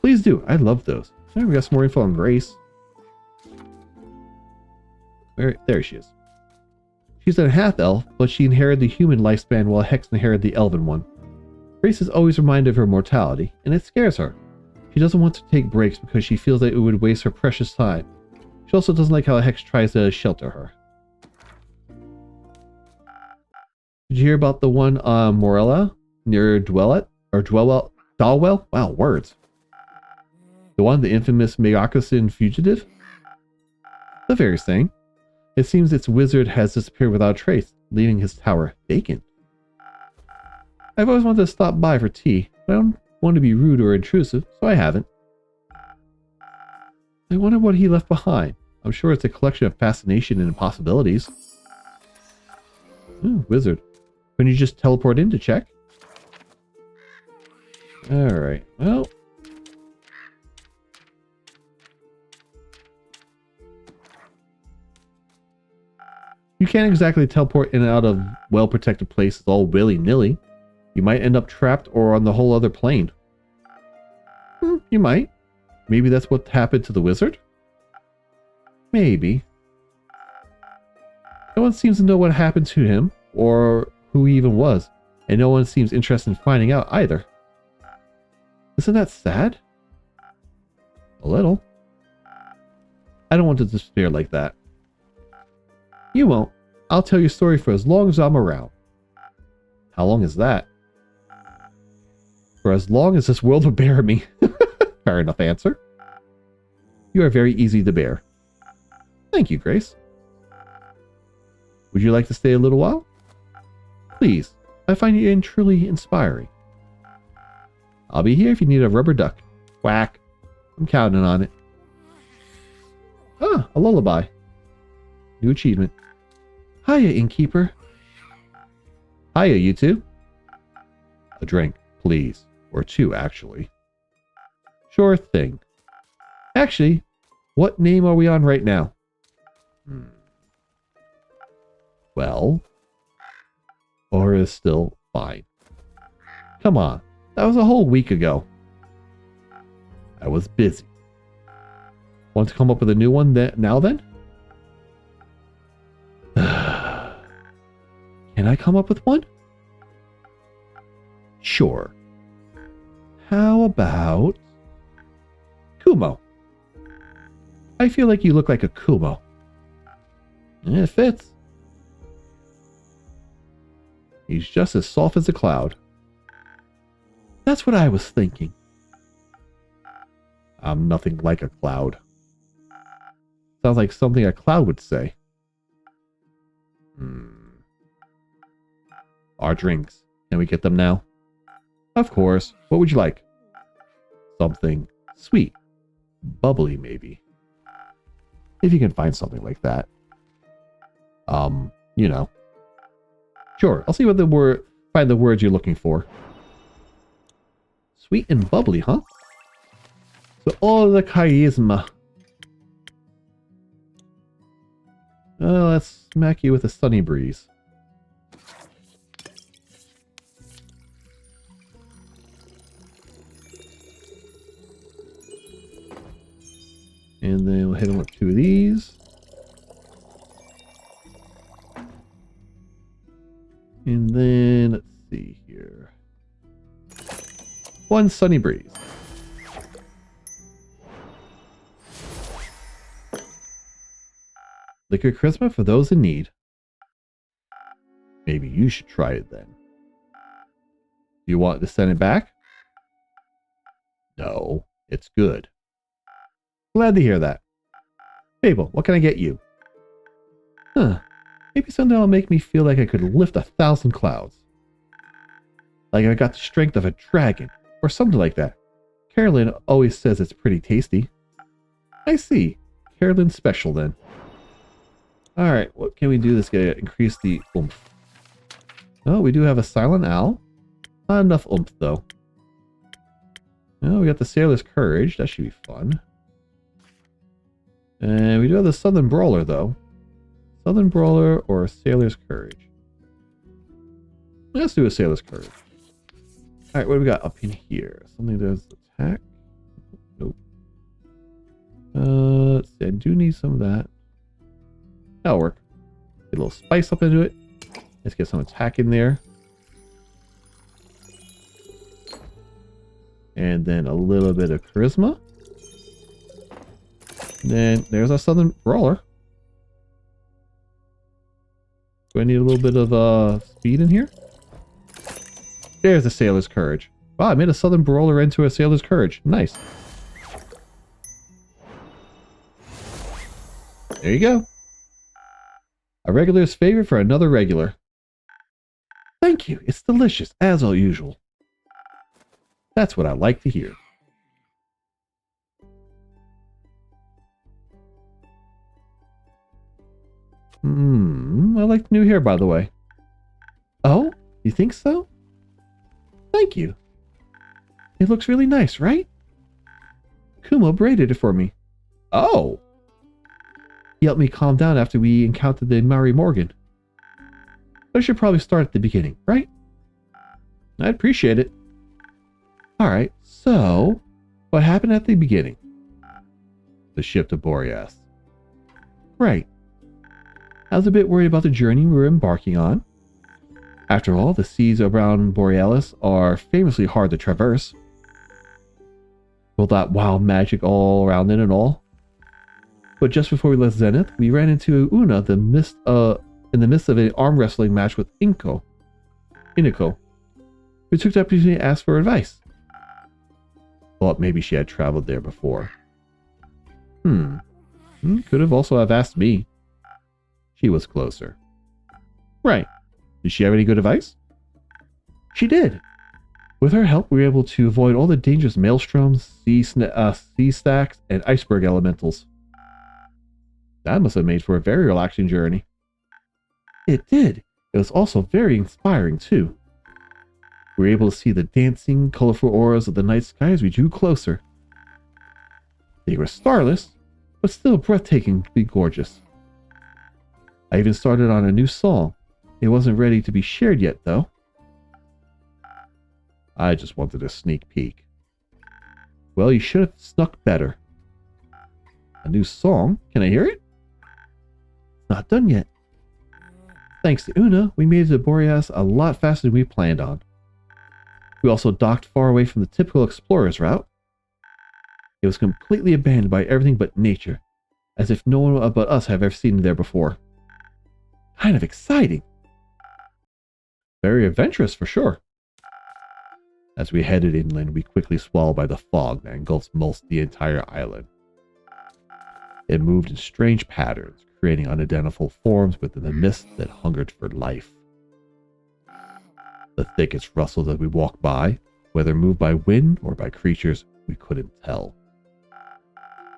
Please do. I love those. We got some more info on Grace. There she is. She's a half-elf, but she inherited the human lifespan while Hex inherited the elven one. Grace is always reminded of her mortality, and it scares her. She doesn't want to take breaks because she feels that it would waste her precious time. She also doesn't like how Hex tries to shelter her. Did you hear about the one on Morella near Dwellet? Or Dalwell? Wow, words. The one, the infamous Megakusin fugitive? The very thing. It seems its wizard has disappeared without trace, leaving his tower vacant. I've always wanted to stop by for tea, but I don't want to be rude or intrusive, so I haven't. I wonder what he left behind. I'm sure it's a collection of fascination and impossibilities. Ooh, wizard. Couldn't you just teleport in to check? Alright, well. You can't exactly teleport in and out of well-protected places all willy-nilly. You might end up trapped or on the whole other plane. You might. Maybe that's what happened to the wizard? Maybe. No one seems to know what happened to him, or who he even was, and no one seems interested in finding out either. Isn't that sad? A little. I don't want to despair like that. You won't. I'll tell your story for as long as I'm around. How long is that? For as long as this world will bear me. Fair enough answer. You are very easy to bear. Thank you, Grace. Would you like to stay a little while? Please. I find you truly inspiring. I'll be here if you need a rubber duck. Quack. I'm counting on it. Ah, a lullaby. New achievement. Hiya, innkeeper. Hiya, you two. A drink, please. Or two, actually. Sure thing. Actually, what name are we on right now? Well, Aura is still fine. Come on, that was a whole week ago. I was busy. Want to come up with a new one now then? Can I come up with one? Sure. How about Kumo? I feel like you look like a Kumo. It fits. He's just as soft as a cloud. That's what I was thinking. I'm nothing like a cloud. Sounds like something a cloud would say. Our drinks. Can we get them now? Of course. What would you like? Something sweet. Bubbly, maybe. If you can find something like that. You know. Sure, I'll see what find the words you're looking for. Sweet and bubbly, huh? So all the charisma. Let's smack you with a sunny breeze. And then we'll hit him with two of these. And then, let's see here. one sunny breeze. Liquid charisma for those in need. Maybe you should try it then. Do you want to send it back? No, it's good. Glad to hear that. Fable, what can I get you? Maybe something that'll make me feel like I could lift 1,000 clouds. Like I got the strength of a dragon, or something like that. Carolyn always says it's pretty tasty. I see. Carolyn's special then. Alright, what can we do this to increase the oomph? Oh, we do have a silent owl. Not enough oomph though. Oh, we got the sailor's courage. That should be fun. And we do have the southern brawler though. Southern brawler or sailor's courage? Let's do a sailor's courage. Alright, what do we got up in here? Something that does attack? Nope. Let's see, I do need some of that. That'll work. Get a little spice up into it. Let's get some attack in there. And then a little bit of charisma. Then there's our southern brawler. Do I need a little bit of speed in here? There's the sailor's courage. Wow, I made a southern brawler into a sailor's courage. Nice. There you go. A regular's favorite for another regular. Thank you. It's delicious, as all usual. That's what I like to hear. I like the new hair, by the way. Oh, you think so? Thank you. It looks really nice, right? Kumo braided it for me. Oh! He helped me calm down after we encountered the Mary Morgan. I should probably start at the beginning, right? I'd appreciate it. Alright, so what happened at the beginning? The ship to Boreas. Right. I was a bit worried about the journey we were embarking on. After all, the seas around Borealis are famously hard to traverse. With that wild magic all around it and all. But just before we left Zenith, we ran into Una in the midst of an arm wrestling match with Iniko. We took the opportunity to ask for advice. Thought maybe she had traveled there before. Could have also have asked me. She was closer. Right. Did she have any good advice? She did. With her help, we were able to avoid all the dangerous maelstroms, sea stacks, and iceberg elementals. That must have made for a very relaxing journey. It did. It was also very inspiring, too. We were able to see the dancing, colorful auras of the night sky as we drew closer. They were starless, but still breathtakingly gorgeous. I even started on a new song. It wasn't ready to be shared yet, though. I just wanted a sneak peek. Well, you should have snuck better. A new song? Can I hear it? It's not done yet. Thanks to Una, we made it to Boreas a lot faster than we planned on. We also docked far away from the typical explorer's route. It was completely abandoned by everything but nature, as if no one but us have ever seen it there before. Kind of exciting. Very adventurous for sure. As we headed inland, we quickly swallowed by the fog that engulfs most the entire island. It moved in strange patterns, creating unidentifiable forms within the mist that hungered for life. The thickets rustled as we walked by, whether moved by wind or by creatures we couldn't tell.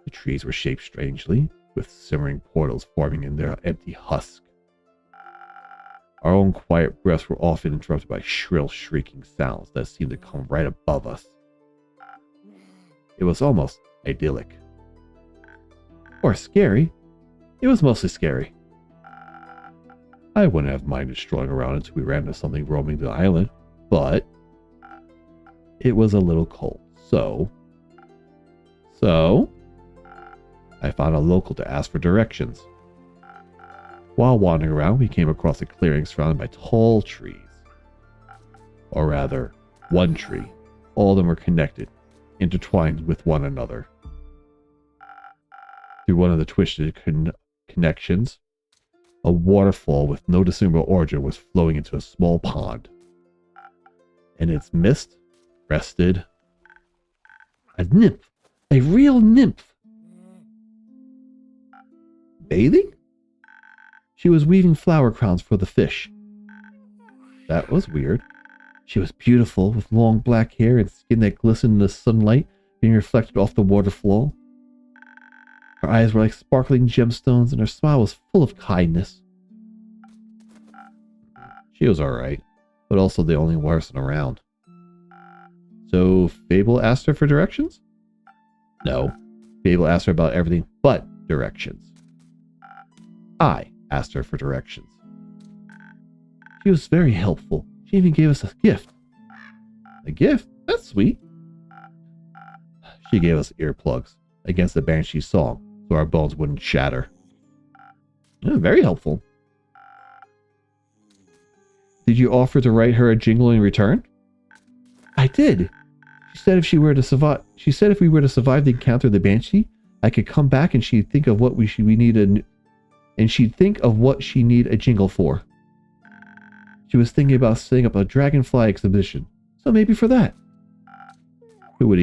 The trees were shaped strangely, with simmering portals forming in their empty husk. Our own quiet breaths were often interrupted by shrill, shrieking sounds that seemed to come right above us. It was almost idyllic. Or scary. It was mostly scary. I wouldn't have minded strolling around until we ran into something roaming the island, but it was a little cold, so I found a local to ask for directions. While wandering around, we came across a clearing surrounded by tall trees. Or rather, one tree, All of them were connected, intertwined with one another. Through one of the twisted connections, a waterfall with no discernible origin was flowing into a small pond. In its midst rested a nymph, a real nymph. Bathing? She was weaving flower crowns for the fish. That was weird. She was beautiful, with long black hair and skin that glistened in the sunlight being reflected off the waterfall. Her eyes were like sparkling gemstones, and her smile was full of kindness. She was alright, but also the only person around. So Fable asked her for directions? No. Fable asked her about everything but directions. I asked her for directions. She was very helpful. She even gave us a gift. A gift? That's sweet. She gave us earplugs against the Banshee song so our bones wouldn't shatter. Yeah, very helpful. Did you offer to write her a jingle in return? I did. She said if we were to survive the encounter of the Banshee, I could come back and she'd think of what she need a jingle for. She was thinking about setting up a dragonfly exhibition, so maybe for that. Who would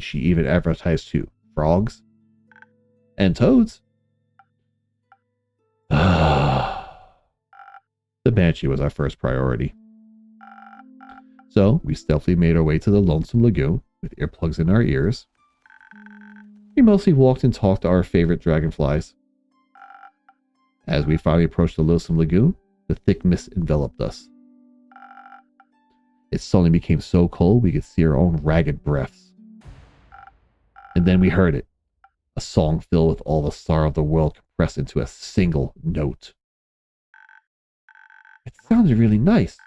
she even advertise to? Frogs? And toads? The Banshee was our first priority. So, we stealthily made our way to the Lonesome Lagoon, with earplugs in our ears. We mostly walked and talked to our favorite dragonflies. As we finally approached the Lonesome Lagoon, the thick mist enveloped us. It suddenly became so cold we could see our own ragged breaths. And then we heard it. A song filled with all the sorrow of the world compressed into a single note. It sounded really nice.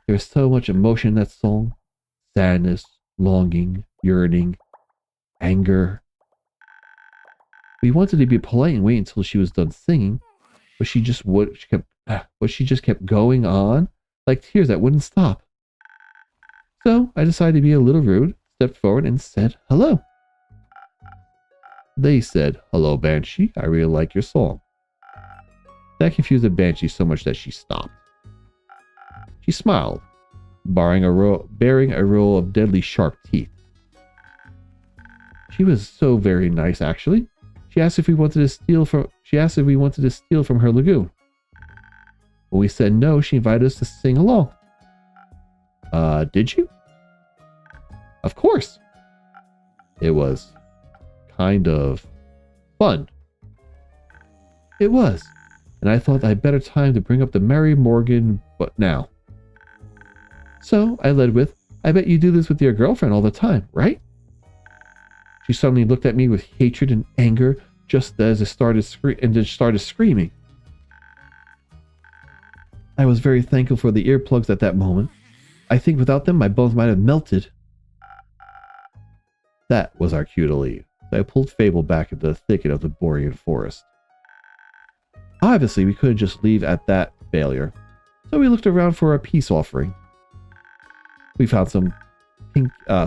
There was so much emotion in that song. Sadness, longing, yearning, anger. We wanted to be polite and wait until she was done singing, but she just kept going on, like tears that wouldn't stop. So I decided to be a little rude, stepped forward and said hello. They said, "Hello, Banshee, I really like your song." That confused the Banshee so much that she stopped. She smiled, bearing a row of deadly sharp teeth. She was so very nice, actually. She asked if we wanted to steal from her lagoon. When we said no, she invited us to sing along. Did you? Of course. It was kind of fun. It was. And I thought I had better time to bring up the Mary Morgan, but now. So I led with, I bet you do this with your girlfriend all the time, right? She suddenly looked at me with hatred and anger just as it started screaming. I was very thankful for the earplugs at that moment. I think without them, my bones might have melted. That was our cue to leave. So I pulled Fable back into the thicket of the Borean forest. Obviously, we couldn't just leave at that failure, so we looked around for a peace offering. We found some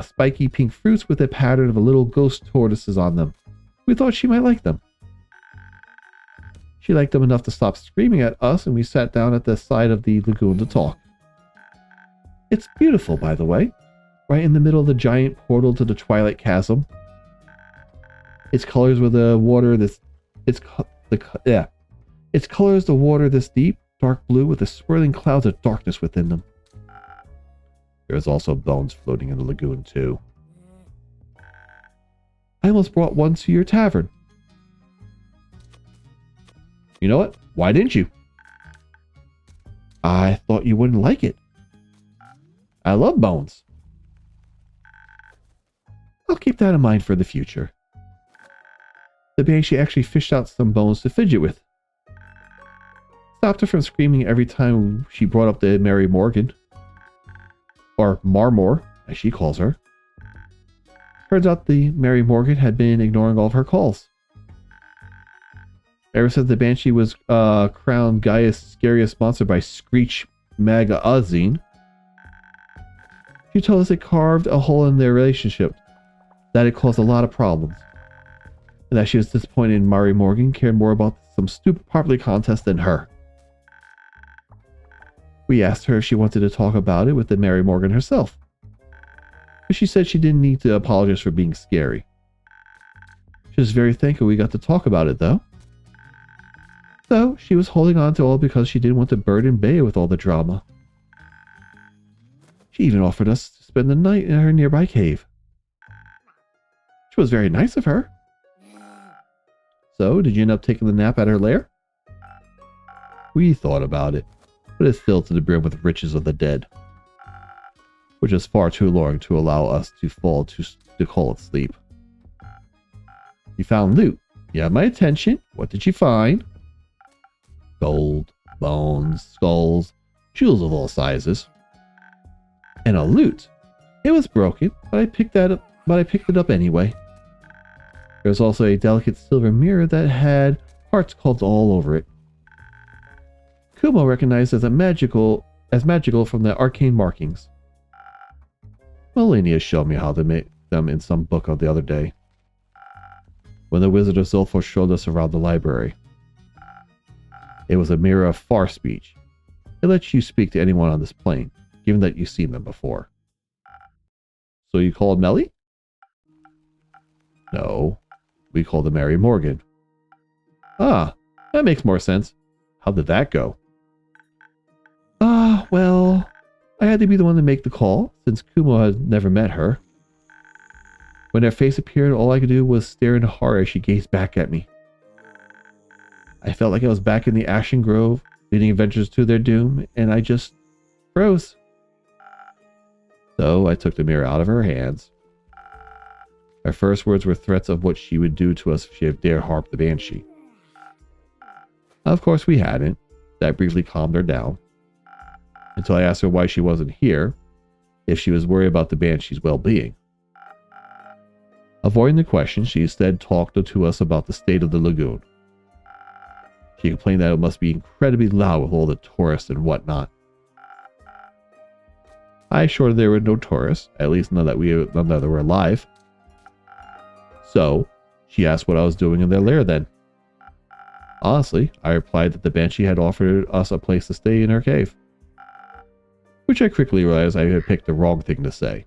spiky pink fruits with a pattern of a little ghost tortoises on them. We thought she might like them. She liked them enough to stop screaming at us, and we sat down at the side of the lagoon to talk. It's beautiful, by the way, right in the middle of the giant portal to the Twilight Chasm. Its colors were the water this deep, dark blue with the swirling clouds of darkness within them. There was also bones floating in the lagoon, too. I almost brought one to your tavern. You know what? Why didn't you? I thought you wouldn't like it. I love bones. I'll keep that in mind for the future. The Banshee actually fished out some bones to fidget with. Stopped her from screaming every time she brought up the Mary Morgan. Or Marmor, as she calls her. Turns out the Mary Morgan had been ignoring all of her calls. Ever since the Banshee was crowned Gaia's scariest monster by Screech Magazine, She told us it carved a hole in their relationship, that it caused a lot of problems, and that she was disappointed in Mary Morgan cared more about some stupid popular contest than her. We asked her if she wanted to talk about it with the Mary Morgan herself, but she said she didn't need to apologize for being scary. She was very thankful we got to talk about it, though. So, she was holding on to all because she didn't want to burden Bea with all the drama. She even offered us to spend the night in her nearby cave. Which was very nice of her. So, did you end up taking the nap at her lair? We thought about it, but it's filled to the brim with riches of the dead, which is far too long to allow us to fall to call it sleep. You found loot. You have my attention. What did you find? Gold, bones, skulls, jewels of all sizes, and a lute. It was broken, but I picked it up anyway. There was also a delicate silver mirror that had hearts carved all over it. Kumo recognized as magical from the arcane markings. Melania showed me how to make them in some book of the other day, when the Wizard of Zolfo showed us around the library. It was a mirror of far speech. It lets you speak to anyone on this plane, given that you've seen them before. So you called Melly? No, we called her Mary Morgan. Ah, that makes more sense. How did that go? Well, I had to be the one to make the call, since Kumo had never met her. When her face appeared, all I could do was stare in horror as she gazed back at me. I felt like I was back in the Ashen Grove, leading adventurers to their doom, and I just froze. So I took the mirror out of her hands. Her first words were threats of what she would do to us if she had dared harm the Banshee. Of course we hadn't. That briefly calmed her down, until I asked her why she wasn't here, if she was worried about the Banshee's well-being. Avoiding the question, she instead talked to us about the state of the lagoon. She complained that it must be incredibly loud with all the tourists and whatnot. I assured her there were no tourists, at least none that were alive. So, she asked what I was doing in their lair then. Honestly, I replied that the Banshee had offered us a place to stay in her cave, which I quickly realized I had picked the wrong thing to say.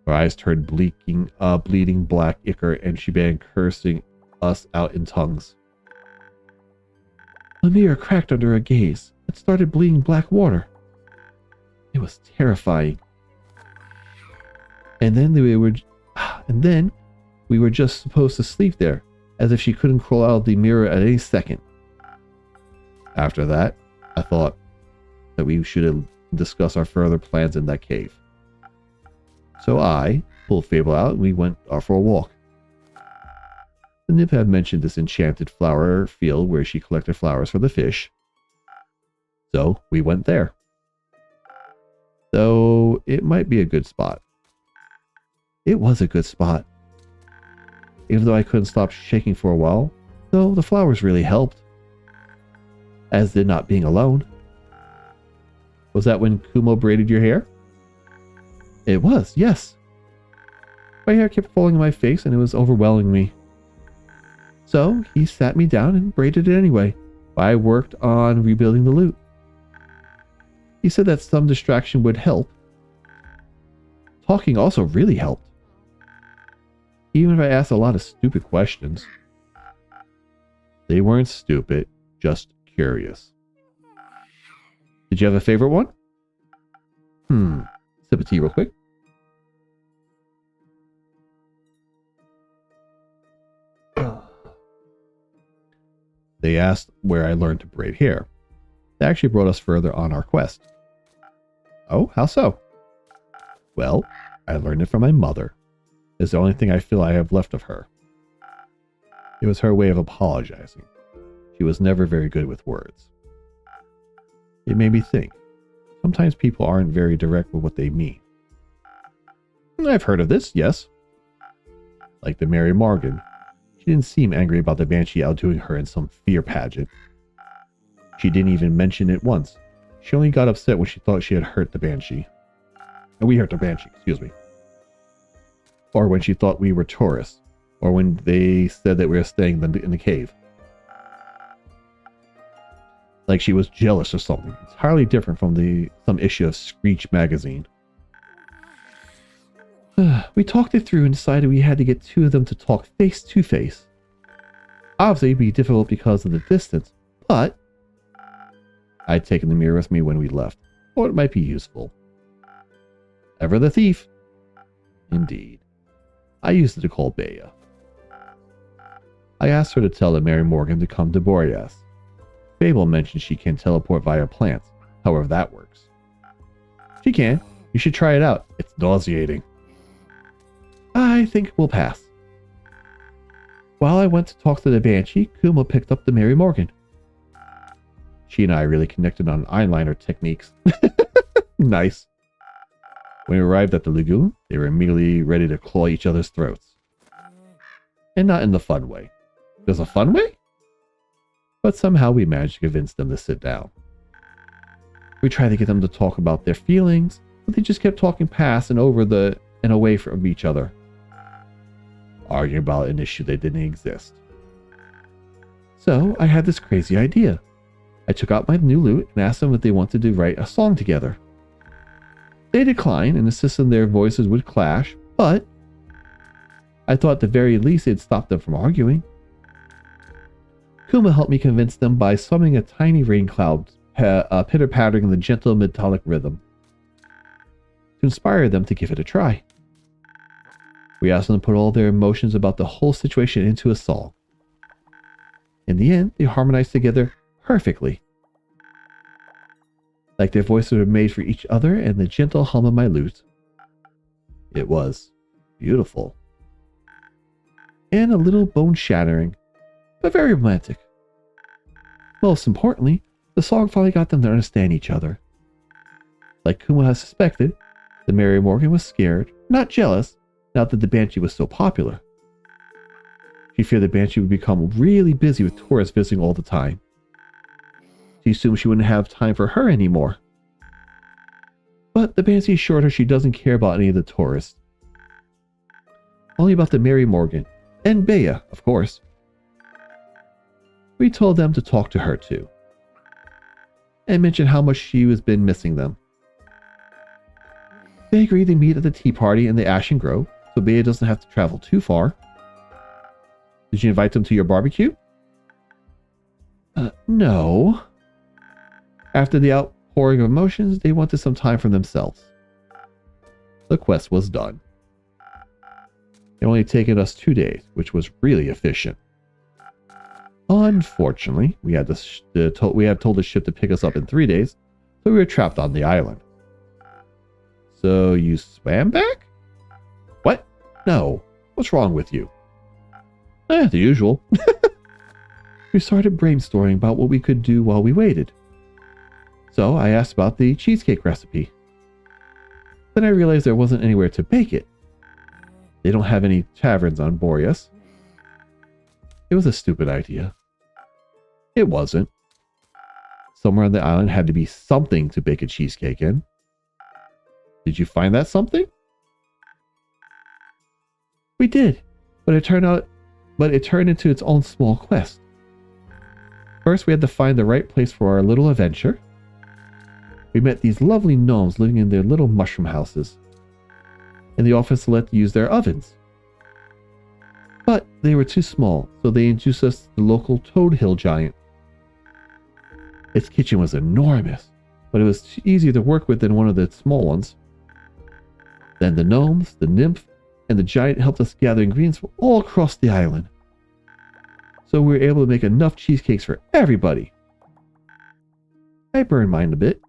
Her eyes turned bleeding black ichor, and she began cursing us out in tongues. The mirror cracked under her gaze and started bleeding black water. It was terrifying. And then we were just supposed to sleep there, as if she couldn't crawl out of the mirror at any second. After that, I thought that we should discuss our further plans in that cave. So I pulled Fable out and we went for a walk. The nymph had mentioned this enchanted flower field where she collected flowers for the fish. So we went there. Though it might be a good spot. It was a good spot. Even though I couldn't stop shaking for a while, though the flowers really helped. As did not being alone. Was that when Kumo braided your hair? It was, yes. My hair kept falling on my face and it was overwhelming me. So he sat me down and braided it anyway, while I worked on rebuilding the lute. He said that some distraction would help. Talking also really helped. Even if I asked a lot of stupid questions. They weren't stupid, just curious. Did you have a favorite one? Sip of tea real quick. They asked where I learned to braid hair. That actually brought us further on our quest. Oh, how so? Well, I learned it from my mother. It's the only thing I feel I have left of her. It was her way of apologizing. She was never very good with words. It made me think. Sometimes people aren't very direct with what they mean. I've heard of this, yes. Like the Mary Morgan. She didn't seem angry about the Banshee outdoing her in some fear pageant. She didn't even mention it once. She only got upset when she thought she had hurt the Banshee. And we heard the banshee, excuse me. Or when she thought we were tourists. Or when they said that we were staying in the cave. Like she was jealous or something. Entirely different from some issue of Screech magazine. We talked it through and decided we had to get two of them to talk face to face. Obviously, it'd be difficult because of the distance, but I'd taken the mirror with me when we left. Or it might be useful. Ever the thief. Indeed. I used it to call Bea. I asked her to tell Mary Morgan to come to Boreas. Fable mentioned she can teleport via plants, however that works. She can. You should try it out. It's nauseating. I think we'll pass. While I went to talk to the Banshee, Kuma picked up the Mary Morgan. She and I really connected on eyeliner techniques. Nice. When we arrived at the lagoon, they were immediately ready to claw each other's throats. And not in the fun way. There's a fun way? But somehow we managed to convince them to sit down. We tried to get them to talk about their feelings, but they just kept talking past and over and away from each other. Arguing about an issue that didn't exist. So I had this crazy idea. I took out my new lute and asked them if they wanted to write a song together. They declined and insisted their voices would clash, but I thought at the very least it'd stop them from arguing. Kuma helped me convince them by summoning a tiny rain cloud, pitter-pattering in the gentle metallic rhythm, to inspire them to give it a try. We asked them to put all their emotions about the whole situation into a song. In the end, they harmonized together perfectly. Like their voices were made for each other and the gentle hum of my lute. It was beautiful. And a little bone-shattering, but very romantic. Most importantly, the song finally got them to understand each other. Like Kuma had suspected, the Mary Morgan was scared, not jealous, now that the Banshee was so popular. She feared the Banshee would become really busy with tourists visiting all the time. She assumed she wouldn't have time for her anymore. But the Banshee assured her she doesn't care about any of the tourists. Only about the Mary Morgan, and Bea, of course. We told them to talk to her too, and mention how much she has been missing them. They agreed to meet at the tea party in the Ashen Grove, so Bea doesn't have to travel too far. Did you invite them to your barbecue? No. After the outpouring of emotions, they wanted some time for themselves. The quest was done. It only taken us 2 days, which was really efficient. Unfortunately, we had told the ship to pick us up in 3 days, so we were trapped on the island. So you swam back? What? No. What's wrong with you? The usual. We started brainstorming about what we could do while we waited. So I asked about the cheesecake recipe. Then I realized there wasn't anywhere to bake it. They don't have any taverns on Boreas. It was a stupid idea. It wasn't. Somewhere on the island had to be something to bake a cheesecake in. Did you find that something? We did, but it turned into its own small quest. First, we had to find the right place for our little adventure. We met these lovely gnomes living in their little mushroom houses, and the office let use their ovens. But they were too small, so they introduced us to the local Toad Hill giant. Its kitchen was enormous, but it was easier to work with than one of the small ones. Then the gnomes, the nymph, and the giant helped us gather ingredients from all across the island. So we were able to make enough cheesecakes for everybody. I burned mine a bit.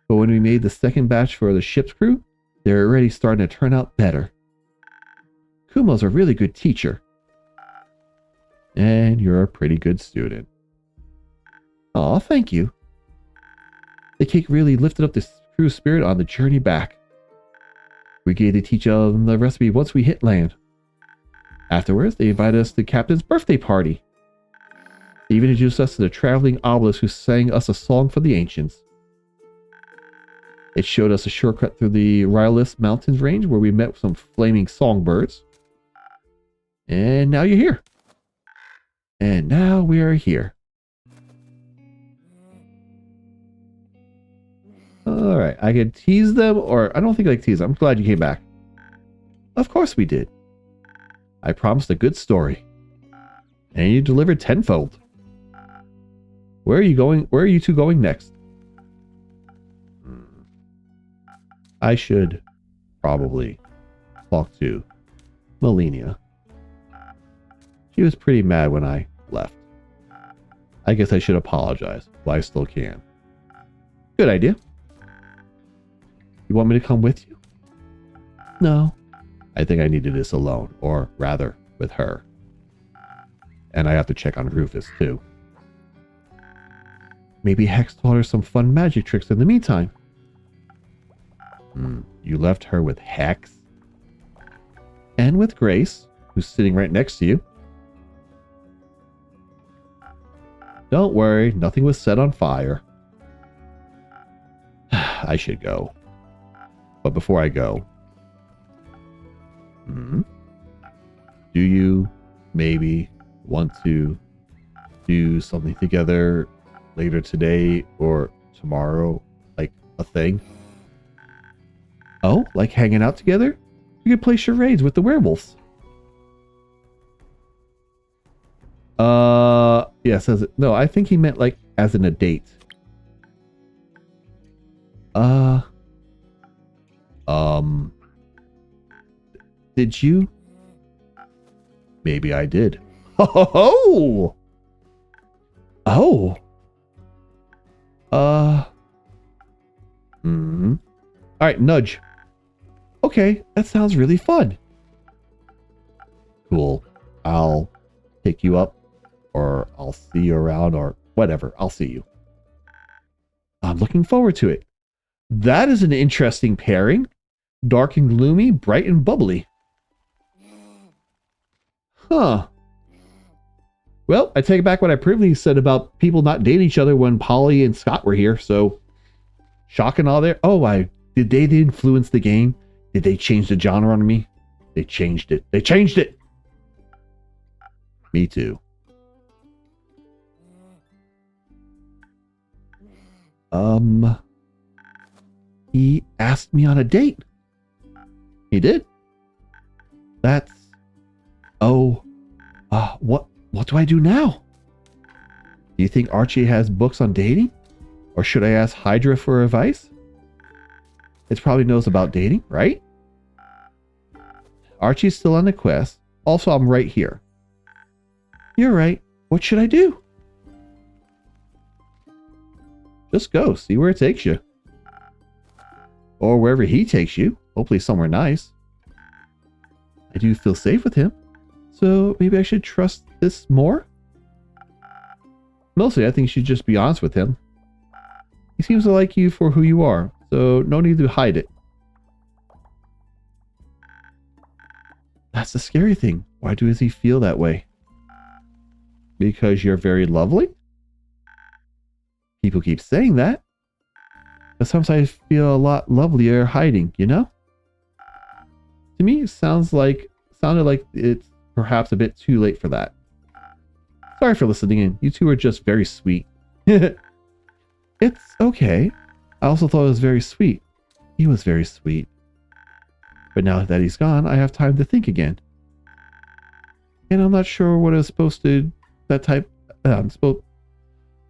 But when we made the second batch for the ship's crew, they were already starting to turn out better. Kumo's a really good teacher. And you're a pretty good student. Aw, thank you. The cake really lifted up the crew's spirit on the journey back. We gave the teacher the recipe once we hit land. Afterwards, they invited us to the captain's birthday party. They even introduced us to the traveling obelisk who sang us a song for the ancients. It showed us a shortcut through the Rylus Mountains range where we met some flaming songbirds. And now you're here. And now we are here. Alright, I could tease them, or I don't think I like tease them. I'm glad you came back. Of course we did. I promised a good story. And you delivered tenfold. Where are you going? Where are you two going next? I should probably talk to Melina. She was pretty mad when I left. I guess I should apologize, but I still can. Good idea. You want me to come with you? No. I think I need to do this alone, or rather, with her. And I have to check on Rufus, too. Maybe Hex taught her some fun magic tricks in the meantime. You left her with Hex? And with Grace, who's sitting right next to you. Don't worry, nothing was set on fire. I should go. But before I go... do you maybe want to do something together later today or tomorrow? Like a thing? Oh, like hanging out together? You could play charades with the werewolves. Yeah, says it. No, I think he meant like as in a date. Did you? Maybe I did. Oh! Oh! Alright, nudge. Okay, that sounds really fun. Cool. I'll pick you up, or I'll see you around, or whatever. I'll see you. I'm looking forward to it. That is an interesting pairing. Dark and gloomy, bright and bubbly. Huh. Well, I take back what I previously said about people not dating each other when Polly and Scott were here, so... Shock and all there. Oh, did they influence the game? Did they change the genre on me? They changed it. They changed it! Me too. He asked me on a date. He did? That's... Oh. What do I do now? Do you think Archie has books on dating? Or should I ask Hydra for advice? It probably knows about dating, right? Archie's still on the quest. Also, I'm right here. You're right. What should I do? Just go. See where it takes you. Or wherever he takes you. Hopefully somewhere nice. I do feel safe with him. So maybe I should trust this more? Mostly, I think you should just be honest with him. He seems to like you for who you are, so no need to hide it. That's the scary thing. Why does he feel that way? Because you're very lovely? People keep saying that. But sometimes I feel a lot lovelier hiding, you know? To me, it sounded like it's perhaps a bit too late for that. Sorry for listening in. You two are just very sweet. It's okay. I also thought it was very sweet. He was very sweet. But now that he's gone, I have time to think again. And I'm not sure what I was supposed to...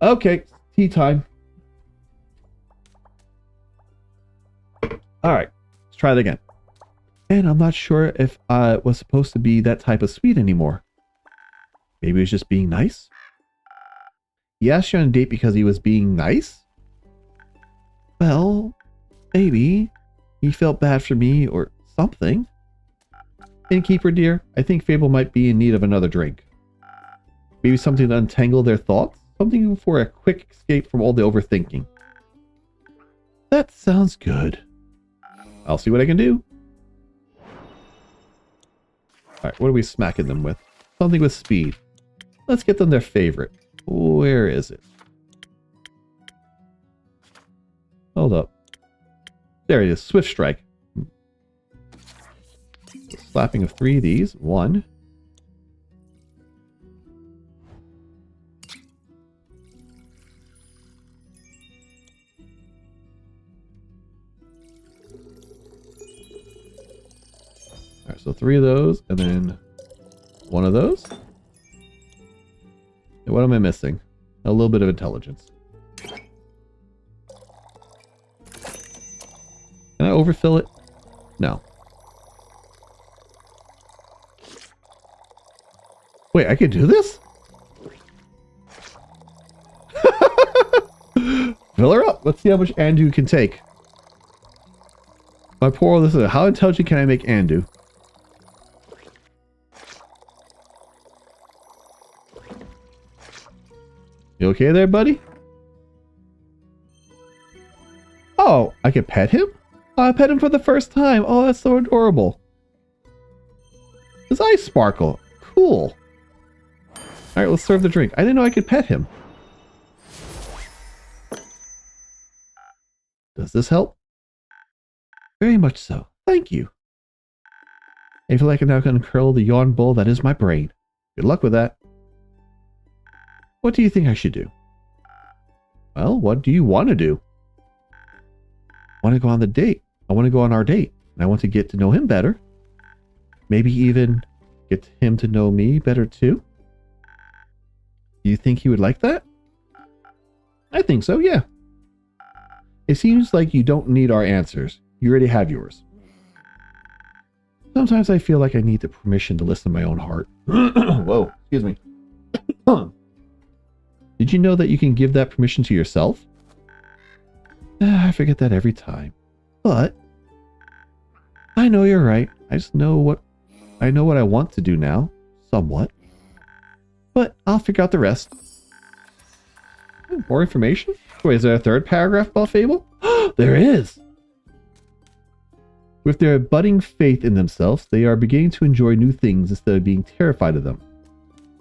Okay, tea time. Alright, let's try it again. And I'm not sure if I was supposed to be that type of sweet anymore. Maybe he was just being nice? He asked you on a date because he was being nice? Well, maybe. He felt bad for me or something. Innkeeper dear, I think Fable might be in need of another drink. Maybe something to untangle their thoughts? Something for a quick escape from all the overthinking. That sounds good. I'll see what I can do. Alright, what are we smacking them with? Something with speed. Let's get them their favorite. Where is it? Hold up. There it is. Swift strike. Slapping of 3 of these. 1. Alright, so 3 of those, and then 1 of those. And what am I missing? A little bit of intelligence. Can I overfill it? No. Wait, I can do this? Fill her up. Let's see how much Andu can take. My poor listener, how intelligent can I make Andu? You okay there, buddy? Oh, I can pet him? Oh, I pet him for the first time. Oh, that's so adorable. His eyes sparkle. Cool. Alright, let's serve the drink. I didn't know I could pet him. Does this help? Very much so. Thank you. I feel like I'm now going to curl the yawn bowl that is my brain. Good luck with that. What do you think I should do? Well, what do you want to do? I want to go on the date. I want to go on our date. And I want to get to know him better. Maybe even get him to know me better too. Do you think he would like that? I think so, yeah. It seems like you don't need our answers. You already have yours. Sometimes I feel like I need the permission to listen to my own heart. Whoa, excuse me. Did you know that you can give that permission to yourself? I forget that every time. But I know you're right. I know what I want to do now, somewhat. But I'll figure out the rest. More information? Wait, is there a third paragraph about Fable? There is! With their budding faith in themselves, they are beginning to enjoy new things instead of being terrified of them.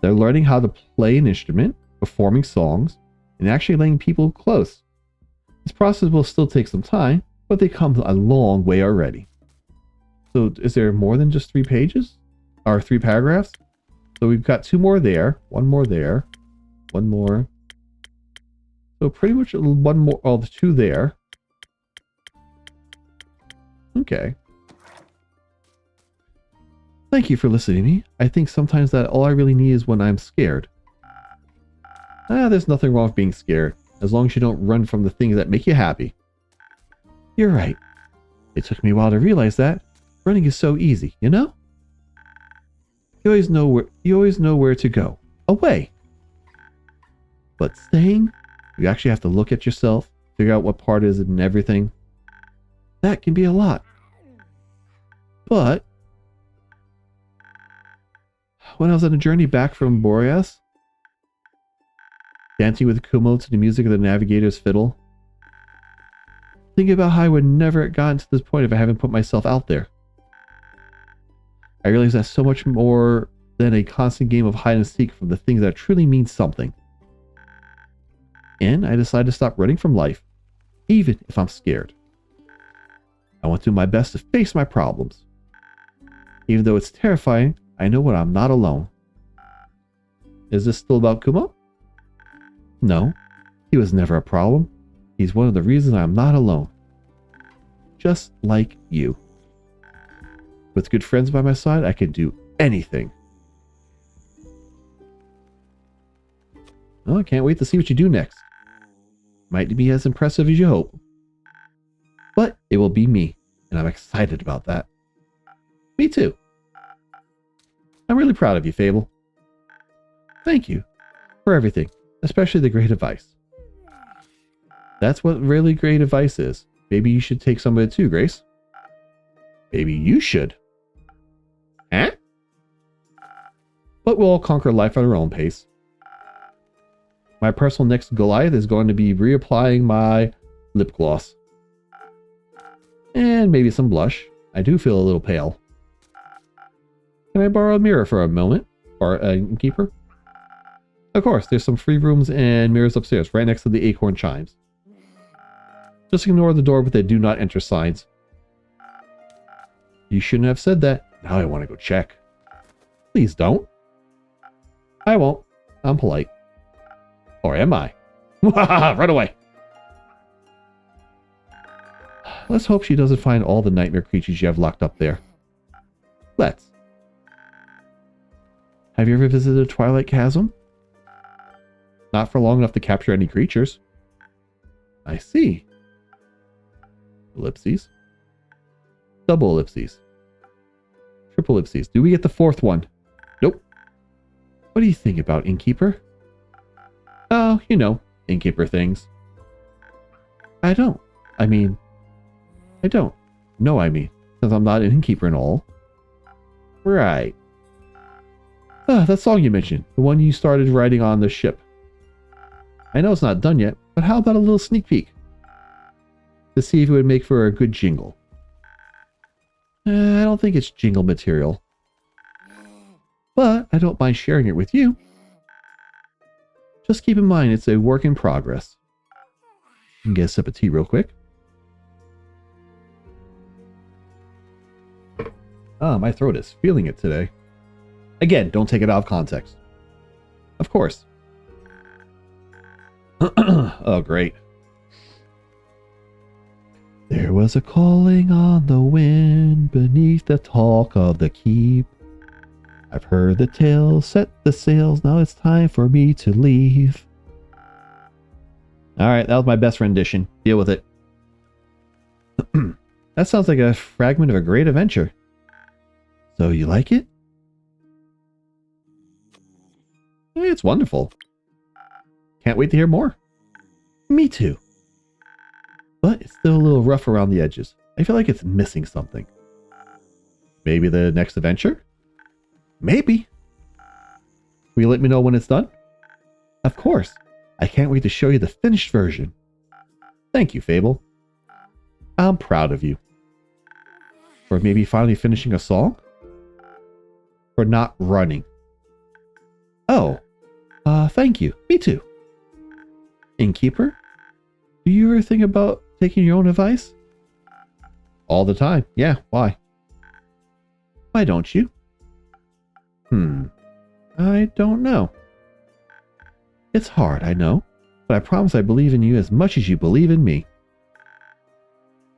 They're learning how to play an instrument, performing songs, and actually letting people close. This process will still take some time, but they come a long way already. So is there more than just 3 pages? Or 3 paragraphs? So we've got 2 more there, 1 more there, 1 more. So pretty much 1 more, oh, the 2 there. Okay. Thank you for listening to me. I think sometimes that all I really need is when I'm scared. There's nothing wrong with being scared, as long as you don't run from the things that make you happy. You're right. It took me a while to realize that. Running is so easy, you know? You always know where to go. Away. But staying, you actually have to look at yourself, figure out what part is in everything. That can be a lot. But when I was on a journey back from Boreas, dancing with Kumo to the music of the navigator's fiddle, thinking about how I would never have gotten to this point if I haven't put myself out there. I realized that's so much more than a constant game of hide and seek from the things that truly mean something. And I decided to stop running from life, even if I'm scared. I want to do my best to face my problems. Even though it's terrifying, I know when I'm not alone. Is this still about Kumo? No, he was never a problem. He's one of the reasons I'm not alone. Just like you. With good friends by my side, I can do anything. Oh, I can't wait to see what you do next. Might be as impressive as you hope. But it will be me, and I'm excited about that. Me too. I'm really proud of you, Fable. Thank you for everything, especially the great advice. That's what really great advice is. Maybe you should take some of it too, Grace. Maybe you should. Eh? But we'll all conquer life at our own pace. My personal next Goliath is going to be reapplying my lip gloss. And maybe some blush. I do feel a little pale. Can I borrow a mirror for a moment? Or a keeper? Of course, there's some free rooms and mirrors upstairs, right next to the acorn chimes. Just ignore the door with the do not enter signs. You shouldn't have said that. Now I want to go check. Please don't. I won't. I'm polite. Or am I? Run away. Let's hope she doesn't find all the nightmare creatures you have locked up there. Let's. Have you ever visited Twilight Chasm? Not for long enough to capture any creatures. I see. Ellipses. Double ellipses. Triple ellipses. Do we get the fourth one? Nope. What do you think about Innkeeper? Oh, you know, Innkeeper things. I don't. No, since I'm not an Innkeeper and all. Right. That song you mentioned. The one you started writing on the ship. I know it's not done yet, but how about a little sneak peek? To see if it would make for a good jingle. I don't think it's jingle material. But I don't mind sharing it with you. Just keep in mind it's a work in progress. You can get a sip of tea real quick. My throat is feeling it today. Again, don't take it out of context. Of course. Oh, great. There was a calling on the wind beneath the talk of the keep. I've heard the tale, set the sails, now it's time for me to leave. Alright, that was my best rendition. Deal with it. That sounds like a fragment of a great adventure. So you like it? Hey, it's wonderful. Can't wait to hear more. Me too. But it's still a little rough around the edges. I feel like it's missing something. Maybe the next adventure? Maybe. Will you let me know when it's done? Of course. I can't wait to show you the finished version. Thank you, Fable. I'm proud of you. For maybe finally finishing a song? For not running. Oh. Thank you. Me too. Innkeeper? Do you ever think about taking your own advice? All the time. Yeah, why? Why don't you? I don't know. It's hard, I know, but I promise I believe in you as much as you believe in me.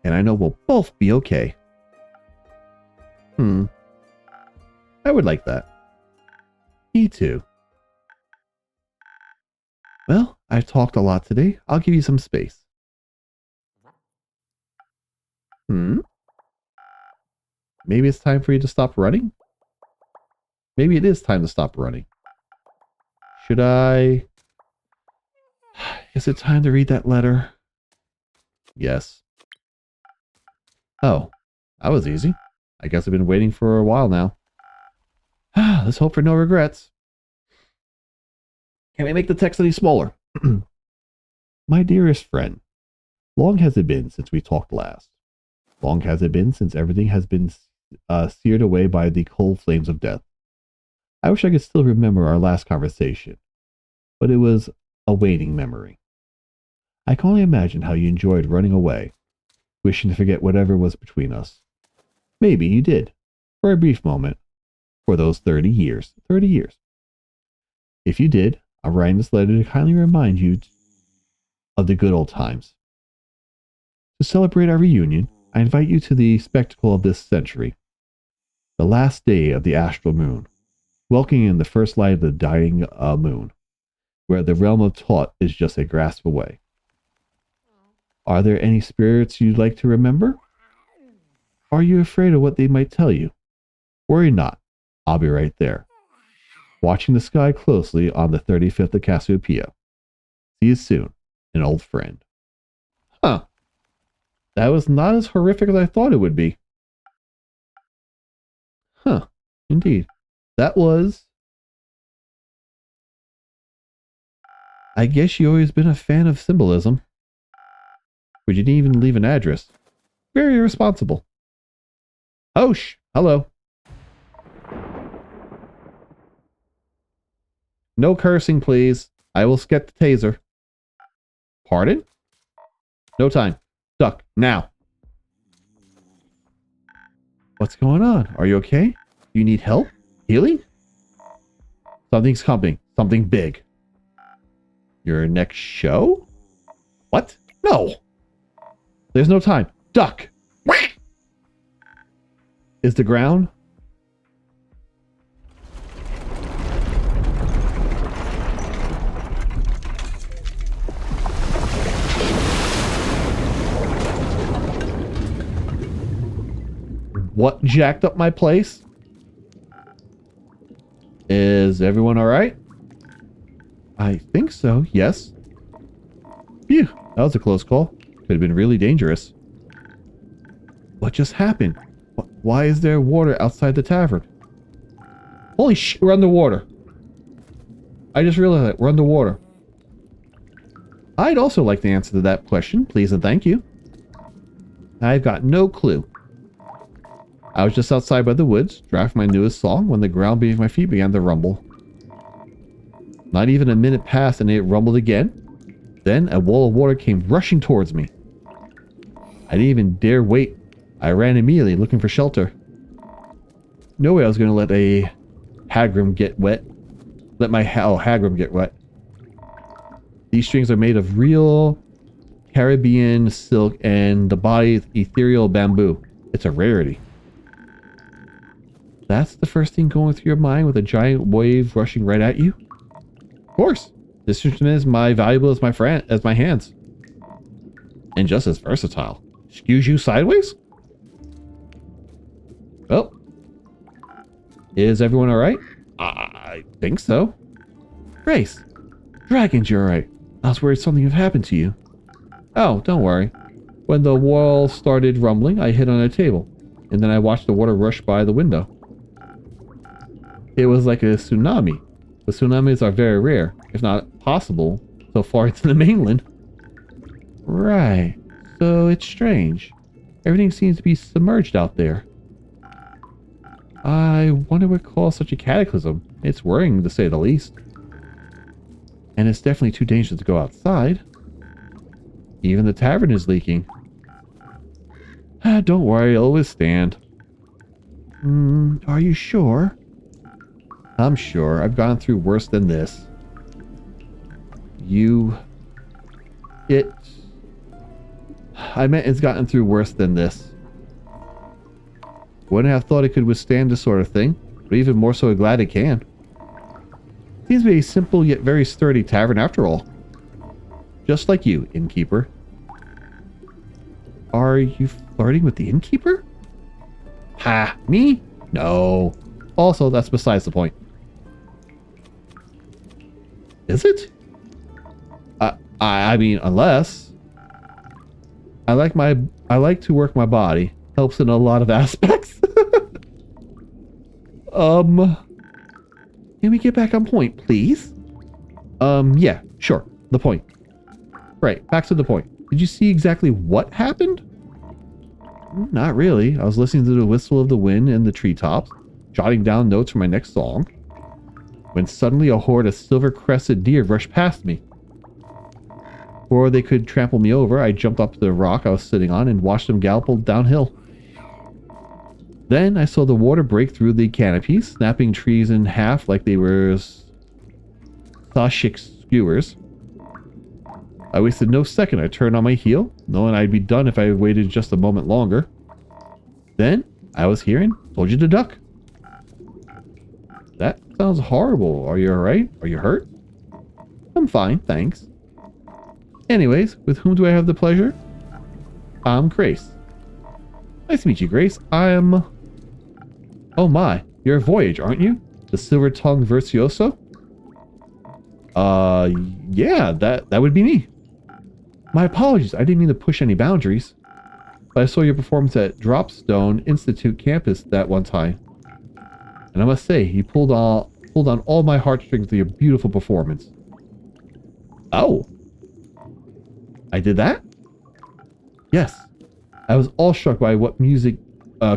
And I know we'll both be okay. I would like that. Me too. Well, I've talked a lot today. I'll give you some space. Maybe it's time for you to stop running? Maybe it is time to stop running. Should I? Is it time to read that letter? Yes. Oh, that was easy. I guess I've been waiting for a while now. Let's hope for no regrets. Can we make the text any smaller? My dearest friend, long has it been since we talked last. Long has it been since everything has been seared away by the cold flames of death. I wish I could still remember our last conversation, but it was a waning memory. I can only imagine how you enjoyed running away, wishing to forget whatever was between us. Maybe you did, for a brief moment, for those 30 years. 30 years. If you did, I'm writing this letter to kindly remind you of the good old times. To celebrate our reunion, I invite you to the spectacle of this century, the last day of the astral moon, welcoming in the first light of the dying moon, where the realm of Taught is just a grasp away. Are there any spirits you'd like to remember? Are you afraid of what they might tell you? Worry not, I'll be right there, watching the sky closely on the 35th of Cassiopeia. See you soon, an old friend. Huh. That was not as horrific as I thought it would be. Huh. Indeed. That was... I guess you always been a fan of symbolism. But you didn't even leave an address. Very irresponsible. Hosh! Hello. No cursing, please. I will get the taser. Pardon? No time. Duck, now. What's going on? Are you okay? Do you need help? Healing? Something's coming. Something big. Your next show? What? No. There's no time. Duck. Is the ground? What jacked up my place? Is everyone all right? I think so, yes. Phew, that was a close call. Could have been really dangerous. What just happened? Why is there water outside the tavern? Holy shit, we're underwater. I just realized that we're underwater. I'd also like to answer to that question, please and thank you. I've got no clue. I was just outside by the woods, drafting my newest song, when the ground beneath my feet began to rumble. Not even a minute passed and it rumbled again. Then a wall of water came rushing towards me. I didn't even dare wait. I ran immediately, looking for shelter. No way I was going to let a hagrim get wet. Hagrim get wet. These strings are made of real Caribbean silk and the body is ethereal bamboo. It's a rarity. That's the first thing going through your mind with a giant wave rushing right at you? Of course. This instrument is my valuable as my hands. And just as versatile. Excuse you sideways? Well. Is everyone alright? I think so. Grace. Dragons, you're alright. I was worried something had happened to you. Oh, don't worry. When the wall started rumbling, I hid on a table. And then I watched the water rush by the window. It was like a tsunami. But tsunamis are very rare, if not possible, so far into the mainland. Right. So it's strange. Everything seems to be submerged out there. I wonder what caused such a cataclysm. It's worrying to say the least. And it's definitely too dangerous to go outside. Even the tavern is leaking. Don't worry, it'll withstand. Are you sure? I'm sure. I've gone through worse than this. I meant it's gotten through worse than this. Wouldn't have thought it could withstand this sort of thing, but even more so glad it can. Seems to be a simple yet very sturdy tavern after all. Just like you, innkeeper. Are you flirting with the innkeeper? Ha! Me? No. Also, that's besides the point. Is it? I mean, unless I like to work my body. Helps in a lot of aspects. Can we get back on point, please? Yeah, sure. The point. Right, back to the point. Did you see exactly what happened? Not really. I was listening to the whistle of the wind in the treetops, jotting down notes for my next song, when suddenly a horde of silver-crested deer rushed past me. Before they could trample me over, I jumped up to the rock I was sitting on and watched them gallop downhill. Then I saw the water break through the canopies, snapping trees in half like they were Sashik skewers. I wasted no second. I turned on my heel, knowing I'd be done if I waited just a moment longer. Then I was here and told you to duck. That sounds horrible. Are you alright? Are you hurt? I'm fine, thanks. Anyways, with whom do I have the pleasure? I'm Grace. Nice to meet you, Grace. I'm... Oh my, you're a Voyage, aren't you? The silver-tongued virtuoso? Yeah, that would be me. My apologies, I didn't mean to push any boundaries. But I saw your performance at Dropstone Institute campus that one time. And I must say, you pulled on all my heartstrings with your beautiful performance. Oh. I did that? Yes. I was all struck by what music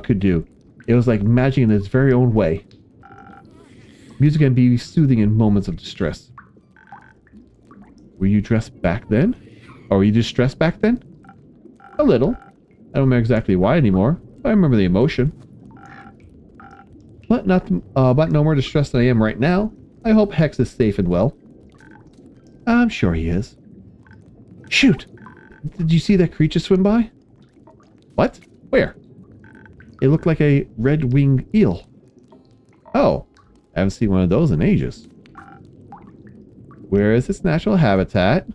could do. It was like magic in its very own way. Music can be soothing in moments of distress. Were you dressed back then? Or were you distressed back then? A little. I don't remember exactly why anymore. But I remember the emotion. But but no more distressed than I am right now. I hope Hex is safe and well. I'm sure he is. Shoot! Did you see that creature swim by? What? Where? It looked like a red-winged eel. Oh, I haven't seen one of those in ages. Where is its natural habitat?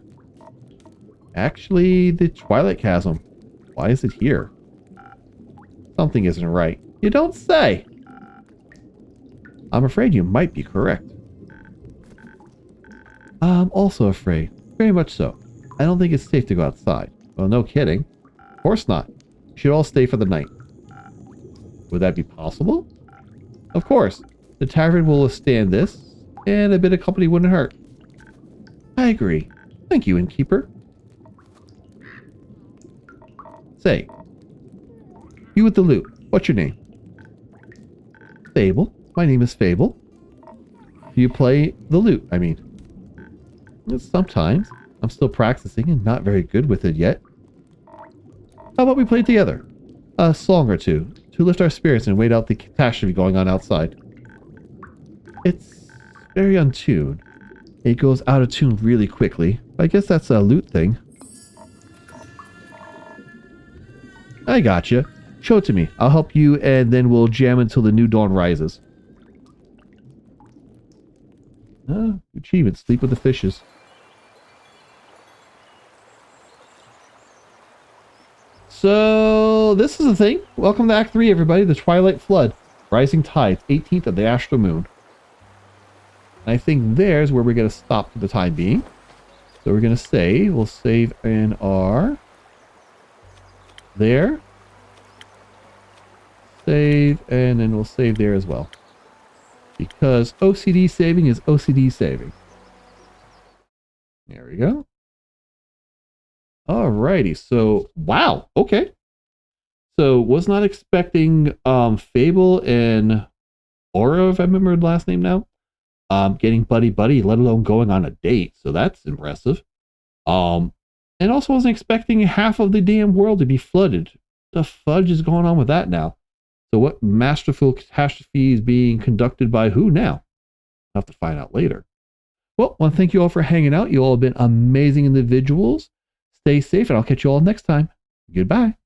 Actually, the Twilight Chasm. Why is it here? Something isn't right. You don't say! I'm afraid you might be correct. I'm also afraid. Very much so. I don't think it's safe to go outside. Well, no kidding. Of course not. We should all stay for the night. Would that be possible? Of course. The tavern will withstand this, and a bit of company wouldn't hurt. I agree. Thank you, innkeeper. Say, you with the loot, what's your name? Fable. My name is Fable. Do you play the lute, I mean? Sometimes. I'm still practicing and not very good with it yet. How about we play together? A song or two, to lift our spirits and wait out the catastrophe going on outside. It's very untuned. It goes out of tune really quickly. I guess that's a lute thing. I gotcha. Show it to me. I'll help you and then we'll jam until the new dawn rises. Achievement. Sleep with the fishes. So, this is the thing. Welcome to Act 3, everybody. The Twilight Flood. Rising Tides. 18th of the Astral Moon. And I think there's where we're going to stop for the time being. So we're going to save. We'll save in our... There. Save. And then we'll save there as well. Because OCD saving is OCD saving. There we go. Alrighty, so wow, okay. So was not expecting Fable and Aura, if I remember the last name now, getting buddy, let alone going on a date. So that's impressive. And also wasn't expecting half of the damn world to be flooded. The fudge is going on with that now? So what masterful catastrophe is being conducted by who now? I'll have to find out later. Well, I want to thank you all for hanging out. You all have been amazing individuals. Stay safe, and I'll catch you all next time. Goodbye.